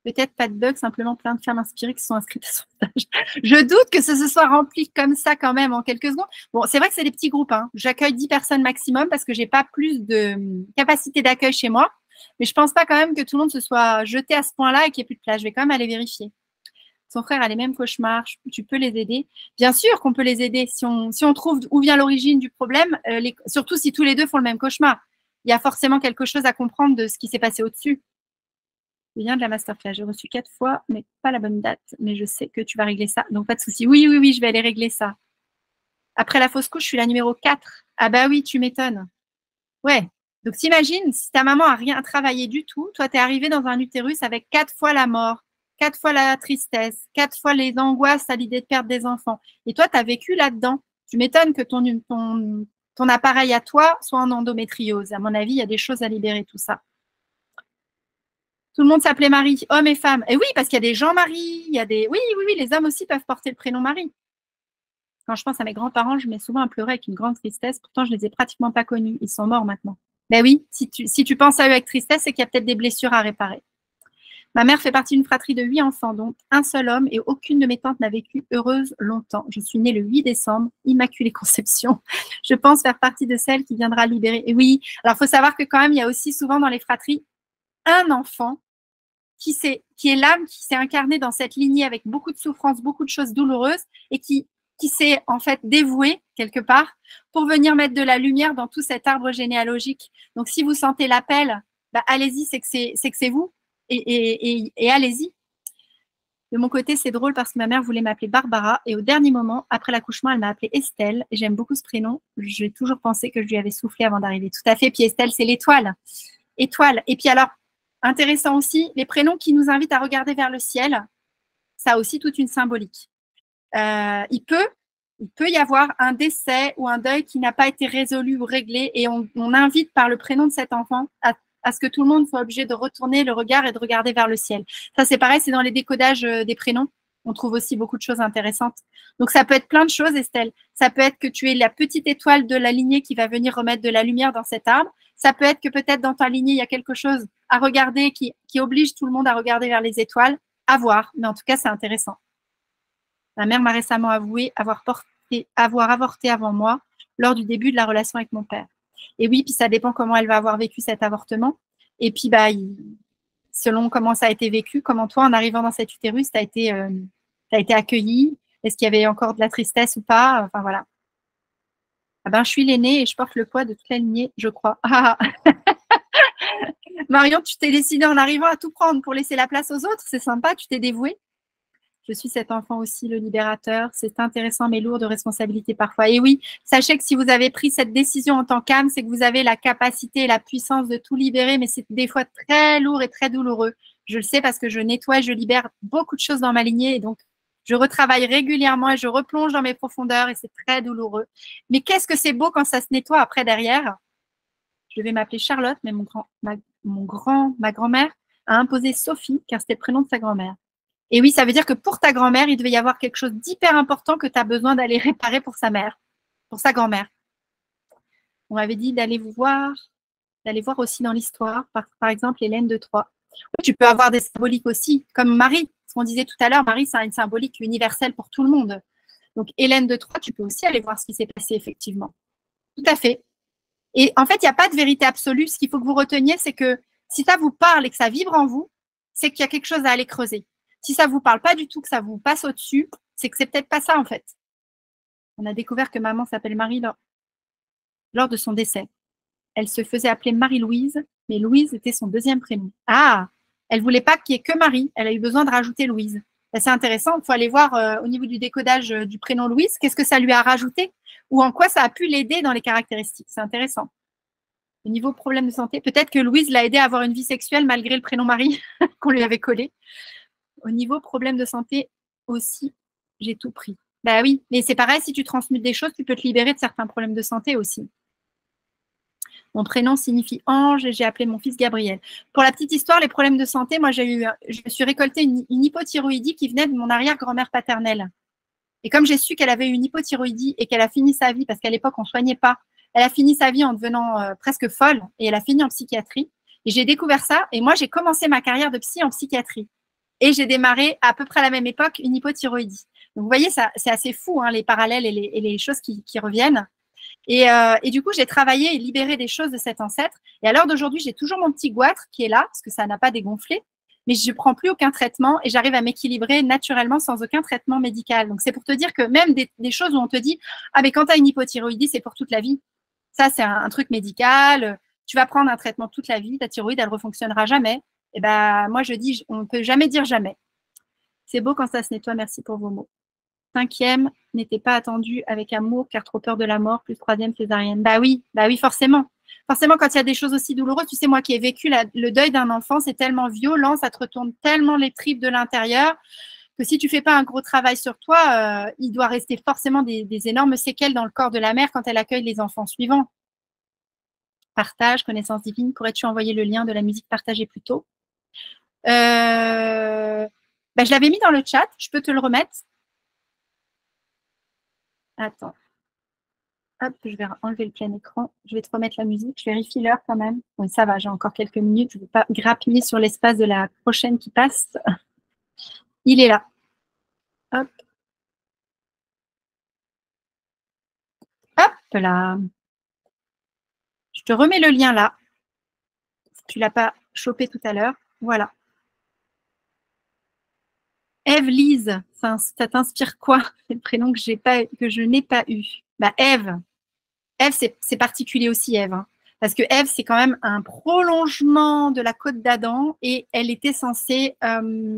S1: Peut-être pas de bug, simplement plein de femmes inspirées qui sont inscrites à son stage. Je doute que ce se soit rempli comme ça quand même en quelques secondes. Bon, c'est vrai que c'est des petits groupes. Hein. J'accueille 10 personnes maximum parce que j'ai pas plus de capacité d'accueil chez moi. Mais je pense pas quand même que tout le monde se soit jeté à ce point-là et qu'il n'y ait plus de place. Je vais quand même aller vérifier. Son frère a les mêmes cauchemars, tu peux les aider. Bien sûr qu'on peut les aider si on trouve où vient l'origine du problème, surtout si tous les deux font le même cauchemar. Il y a forcément quelque chose à comprendre de ce qui s'est passé au-dessus. Je viens de la masterclass, j'ai reçu 4 fois, mais pas la bonne date. Mais je sais que tu vas régler ça, donc pas de souci. Oui, je vais aller régler ça. Après la fausse couche, je suis la numéro 4. Ah bah oui, tu m'étonnes. Ouais, donc t'imagines, si ta maman a rien travaillé du tout, toi, tu es arrivé dans un utérus avec 4 fois la mort. 4 fois la tristesse, 4 fois les angoisses à l'idée de perdre des enfants. Et toi, tu as vécu là-dedans. Tu m'étonnes que ton appareil à toi soit en endométriose. À mon avis, il y a des choses à libérer, tout ça. Tout le monde s'appelait Marie, hommes et femmes. Et oui, parce qu'il y a des Jean-Marie, il y a des… Oui, oui, oui, les hommes aussi peuvent porter le prénom Marie. Quand je pense à mes grands-parents, je mets souvent à pleurer avec une grande tristesse. Pourtant, je ne les ai pratiquement pas connus. Ils sont morts maintenant. Ben oui, si tu penses à eux avec tristesse, c'est qu'il y a peut-être des blessures à réparer. Ma mère fait partie d'une fratrie de 8 enfants, dont un seul homme, et aucune de mes tantes n'a vécu heureuse longtemps. Je suis née le 8 décembre, Immaculée Conception. Je pense faire partie de celle qui viendra libérer. Et oui, alors il faut savoir que quand même, il y a aussi souvent dans les fratries un enfant qui est l'âme qui s'est incarnée dans cette lignée avec beaucoup de souffrances, beaucoup de choses douloureuses, et qui s'est en fait dévoué quelque part pour venir mettre de la lumière dans tout cet arbre généalogique. Donc, si vous sentez l'appel, bah, allez-y, c'est que c'est vous, et allez-y. De mon côté, c'est drôle parce que ma mère voulait m'appeler Barbara, et au dernier moment, après l'accouchement, elle m'a appelée Estelle, et j'aime beaucoup ce prénom. J'ai toujours pensé que je lui avais soufflé avant d'arriver. Tout à fait, puis Estelle, c'est l'étoile. Étoile. Et puis alors, intéressant aussi, les prénoms qui nous invitent à regarder vers le ciel, ça a aussi toute une symbolique. Il peut y avoir un décès ou un deuil qui n'a pas été résolu ou réglé, et on invite par le prénom de cet enfant à ce que tout le monde soit obligé de retourner le regard et de regarder vers le ciel. Ça, c'est pareil, c'est dans les décodages des prénoms. On trouve aussi beaucoup de choses intéressantes. Donc, ça peut être plein de choses, Estelle. Ça peut être que tu es la petite étoile de la lignée qui va venir remettre de la lumière dans cet arbre. Ça peut être que peut-être dans ta lignée, il y a quelque chose à regarder qui oblige tout le monde à regarder vers les étoiles. À voir. Mais en tout cas, c'est intéressant. Ma mère m'a récemment avoué avoir avorté avant moi lors du début de la relation avec mon père. Et oui, puis ça dépend comment elle va avoir vécu cet avortement. Et puis, bah, selon comment ça a été vécu, comment toi, en arrivant dans cet utérus, tu as été accueillie. Est-ce qu'il y avait encore de la tristesse ou pas? Enfin, voilà. Ah ben, je suis l'aînée et je porte le poids de toute la lignée, je crois. Ah. Marion, tu t'es décidée en arrivant à tout prendre pour laisser la place aux autres. C'est sympa, tu t'es dévouée. Je suis cet enfant aussi, le libérateur. C'est intéressant, mais lourd de responsabilité parfois. Et oui, sachez que si vous avez pris cette décision en tant qu'âme, c'est que vous avez la capacité et la puissance de tout libérer, mais c'est des fois très lourd et très douloureux. Je le sais parce que je nettoie, je libère beaucoup de choses dans ma lignée, et donc je retravaille régulièrement et je replonge dans mes profondeurs, et c'est très douloureux. Mais qu'est-ce que c'est beau quand ça se nettoie après derrière. Je devais m'appeler Charlotte, mais ma grand-mère a imposé Sophie, car c'était le prénom de sa grand-mère. Et oui, ça veut dire que pour ta grand-mère, il devait y avoir quelque chose d'hyper important que tu as besoin d'aller réparer pour sa mère, pour sa grand-mère. On m'avait dit d'aller voir aussi dans l'histoire, par exemple, Hélène de Troie. Oui, tu peux avoir des symboliques aussi, comme Marie. Ce qu'on disait tout à l'heure, Marie, c'est une symbolique universelle pour tout le monde. Donc, Hélène de Troie, tu peux aussi aller voir ce qui s'est passé, effectivement. Tout à fait. Et en fait, il n'y a pas de vérité absolue. Ce qu'il faut que vous reteniez, c'est que si ça vous parle et que ça vibre en vous, c'est qu'il y a quelque chose à aller creuser. Si ça ne vous parle pas du tout, que ça vous passe au-dessus, c'est que c'est peut-être pas ça, en fait. On a découvert que maman s'appelle Marie lors de son décès. Elle se faisait appeler Marie-Louise, mais Louise était son deuxième prénom. Ah, elle ne voulait pas qu'il y ait que Marie. Elle a eu besoin de rajouter Louise. C'est intéressant. Il faut aller voir au niveau du décodage du prénom Louise, qu'est-ce que ça lui a rajouté ou en quoi ça a pu l'aider dans les caractéristiques. C'est intéressant. Au niveau problème de santé, peut-être que Louise l'a aidé à avoir une vie sexuelle malgré le prénom Marie qu'on lui avait collé. Au niveau problème de santé aussi, j'ai tout pris. Bah oui, mais c'est pareil, si tu transmutes des choses, tu peux te libérer de certains problèmes de santé aussi. Mon prénom signifie ange et j'ai appelé mon fils Gabriel. Pour la petite histoire, les problèmes de santé, moi, je me suis récolté une hypothyroïdie qui venait de mon arrière-grand-mère paternelle. Et comme j'ai su qu'elle avait eu une hypothyroïdie et qu'elle a fini sa vie, parce qu'à l'époque, on ne soignait pas, elle a fini sa vie en devenant presque folle et elle a fini en psychiatrie. Et j'ai découvert ça et moi, j'ai commencé ma carrière de psy en psychiatrie. Et j'ai démarré à peu près à la même époque une hypothyroïdie. Donc, vous voyez, c'est assez fou, hein, les parallèles et les choses qui reviennent. Et du coup, j'ai travaillé et libéré des choses de cet ancêtre. Et à l'heure d'aujourd'hui, j'ai toujours mon petit goitre qui est là, parce que ça n'a pas dégonflé, mais je ne prends plus aucun traitement et j'arrive à m'équilibrer naturellement sans aucun traitement médical. Donc, c'est pour te dire que même des choses où on te dit « Ah, mais quand tu as une hypothyroïdie, c'est pour toute la vie. » Ça, c'est un truc médical. Tu vas prendre un traitement toute la vie. Ta thyroïde, elle ne refonctionnera jamais. Et ben, moi, je dis, on ne peut jamais dire jamais. C'est beau quand ça se nettoie. Merci pour vos mots. 5e n'était pas attendu avec amour, car trop peur de la mort, plus 3e césarienne. Bah oui, forcément. Forcément, quand il y a des choses aussi douloureuses, tu sais, moi qui ai vécu le deuil d'un enfant, c'est tellement violent, ça te retourne tellement les tripes de l'intérieur que si tu fais pas un gros travail sur toi, il doit rester forcément des énormes séquelles dans le corps de la mère quand elle accueille les enfants suivants. Partage, connaissance divine, pourrais-tu envoyer le lien de la musique partagée plus tôt? Je l'avais mis dans le chat, je peux te le remettre. Attends. Hop, je vais enlever le plein écran. Je vais te remettre la musique. Je vérifie l'heure quand même. Oui, ça va, j'ai encore quelques minutes. Je ne veux pas grappiller sur l'espace de la prochaine qui passe. Il est là. Hop. Hop là. Je te remets le lien là. Tu ne l'as pas chopé tout à l'heure. Voilà. Eve Lise, ça t'inspire quoi? C'est le prénom que je n'ai pas eu. Bah, Eve. Eve, c'est particulier aussi, Eve. Hein. Parce que Ève, c'est quand même un prolongement de la côte d'Adam et elle était censée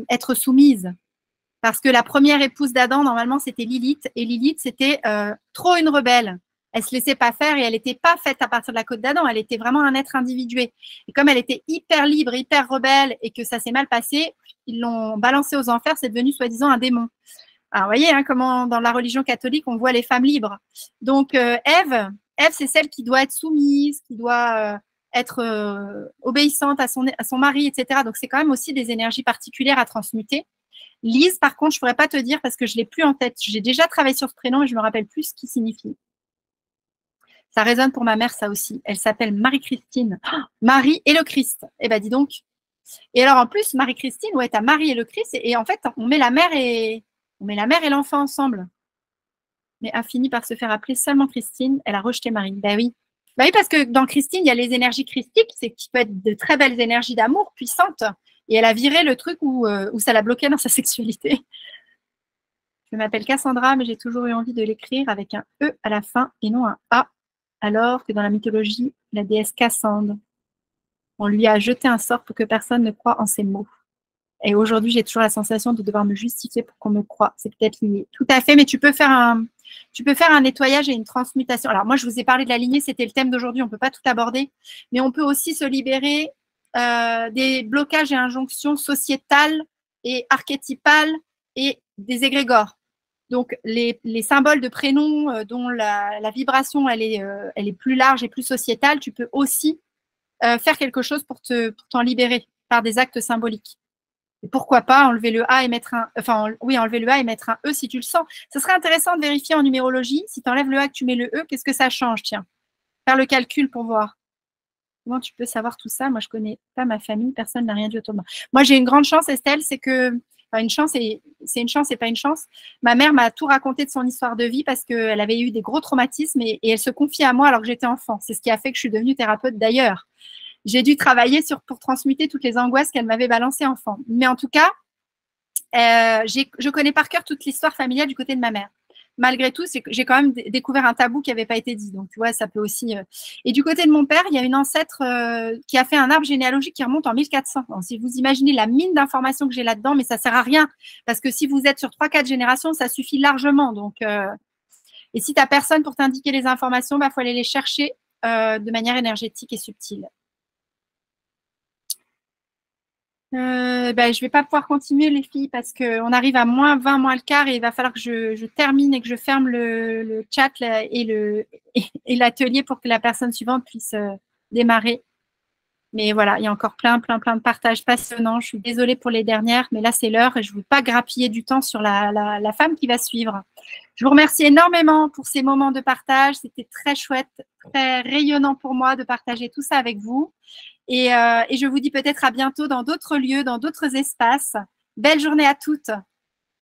S1: être soumise. Parce que la première épouse d'Adam, normalement, c'était Lilith. Et Lilith, c'était trop une rebelle. Elle se laissait pas faire et elle n'était pas faite à partir de la côte d'Adam. Elle était vraiment un être individué. Et comme elle était hyper libre, hyper rebelle et que ça s'est mal passé, ils l'ont balancée aux enfers. C'est devenu soi-disant un démon. Alors, vous voyez hein, comment dans la religion catholique, on voit les femmes libres. Donc, Ève, c'est celle qui doit être soumise, qui doit être obéissante à son mari, etc. Donc, c'est quand même aussi des énergies particulières à transmuter. Lise, par contre, je ne pourrais pas te dire parce que je ne l'ai plus en tête. J'ai déjà travaillé sur ce prénom et je ne me rappelle plus ce qu'il signifie. Ça résonne pour ma mère, ça aussi. Elle s'appelle Marie-Christine. Oh, Marie et le Christ. Eh bien, dis donc. Et alors, en plus, Marie-Christine, ouais, tu as Marie et le Christ. Et en fait, on met la mère et l'enfant ensemble. Mais a fini par se faire appeler seulement Christine. Elle a rejeté Marie. Ben oui. Ben oui, parce que dans Christine, il y a les énergies christiques, c'est qui peut être de très belles énergies d'amour puissantes. Et elle a viré le truc où ça l'a bloqué dans sa sexualité. Je m'appelle Cassandra, mais j'ai toujours eu envie de l'écrire avec un E à la fin et non un A, alors que dans la mythologie, la déesse Cassandre, on lui a jeté un sort pour que personne ne croie en ses mots. Et aujourd'hui, j'ai toujours la sensation de devoir me justifier pour qu'on me croie. C'est peut-être lié. Tout à fait, mais tu peux faire un nettoyage et une transmutation. Alors, moi, je vous ai parlé de la lignée, c'était le thème d'aujourd'hui. On ne peut pas tout aborder, mais on peut aussi se libérer des blocages et injonctions sociétales et archétypales et des égrégores. Donc, les symboles de prénoms dont la vibration, elle est plus large et plus sociétale, tu peux aussi faire quelque chose pour t'en libérer par des actes symboliques. Et pourquoi pas enlever le A et mettre enlever le A et mettre un E si tu le sens. Ce serait intéressant de vérifier en numérologie. Si tu enlèves le A que tu mets le E, qu'est-ce que ça change? Tiens, faire le calcul pour voir. Comment tu peux savoir tout ça? Moi, je ne connais pas ma famille. Personne n'a rien dit autour de moi. Moi, j'ai une grande chance, Estelle, c'est que une chance, c'est une chance et pas une chance. Ma mère m'a tout raconté de son histoire de vie parce qu'elle avait eu des gros traumatismes et elle se confiait à moi alors que j'étais enfant. C'est ce qui a fait que je suis devenue thérapeute d'ailleurs. J'ai dû travailler pour transmuter toutes les angoisses qu'elle m'avait balancées enfant. Mais en tout cas, je connais par cœur toute l'histoire familiale du côté de ma mère. Malgré tout, j'ai quand même découvert un tabou qui n'avait pas été dit. Donc, tu vois, ça peut aussi… Et du côté de mon père, il y a une ancêtre qui a fait un arbre généalogique qui remonte en 1400. Donc, si vous imaginez la mine d'informations que j'ai là-dedans, mais ça ne sert à rien. Parce que si vous êtes sur 3-4 générations, ça suffit largement. Donc, et si tu n'as personne pour t'indiquer les informations, il faut aller les chercher de manière énergétique et subtile. Je ne vais pas pouvoir continuer les filles parce qu'on arrive à moins 20, moins le quart et il va falloir que je termine et que je ferme le chat là, et l'atelier pour que la personne suivante puisse démarrer. Mais voilà, il y a encore plein de partages passionnants. Je suis désolée pour les dernières, mais là c'est l'heure et je ne veux pas grappiller du temps sur la femme qui va suivre. Je vous remercie énormément pour ces moments de partage. C'était très chouette, très rayonnant pour moi de partager tout ça avec vous. Et je vous dis peut-être à bientôt dans d'autres lieux, dans d'autres espaces. Belle journée à toutes.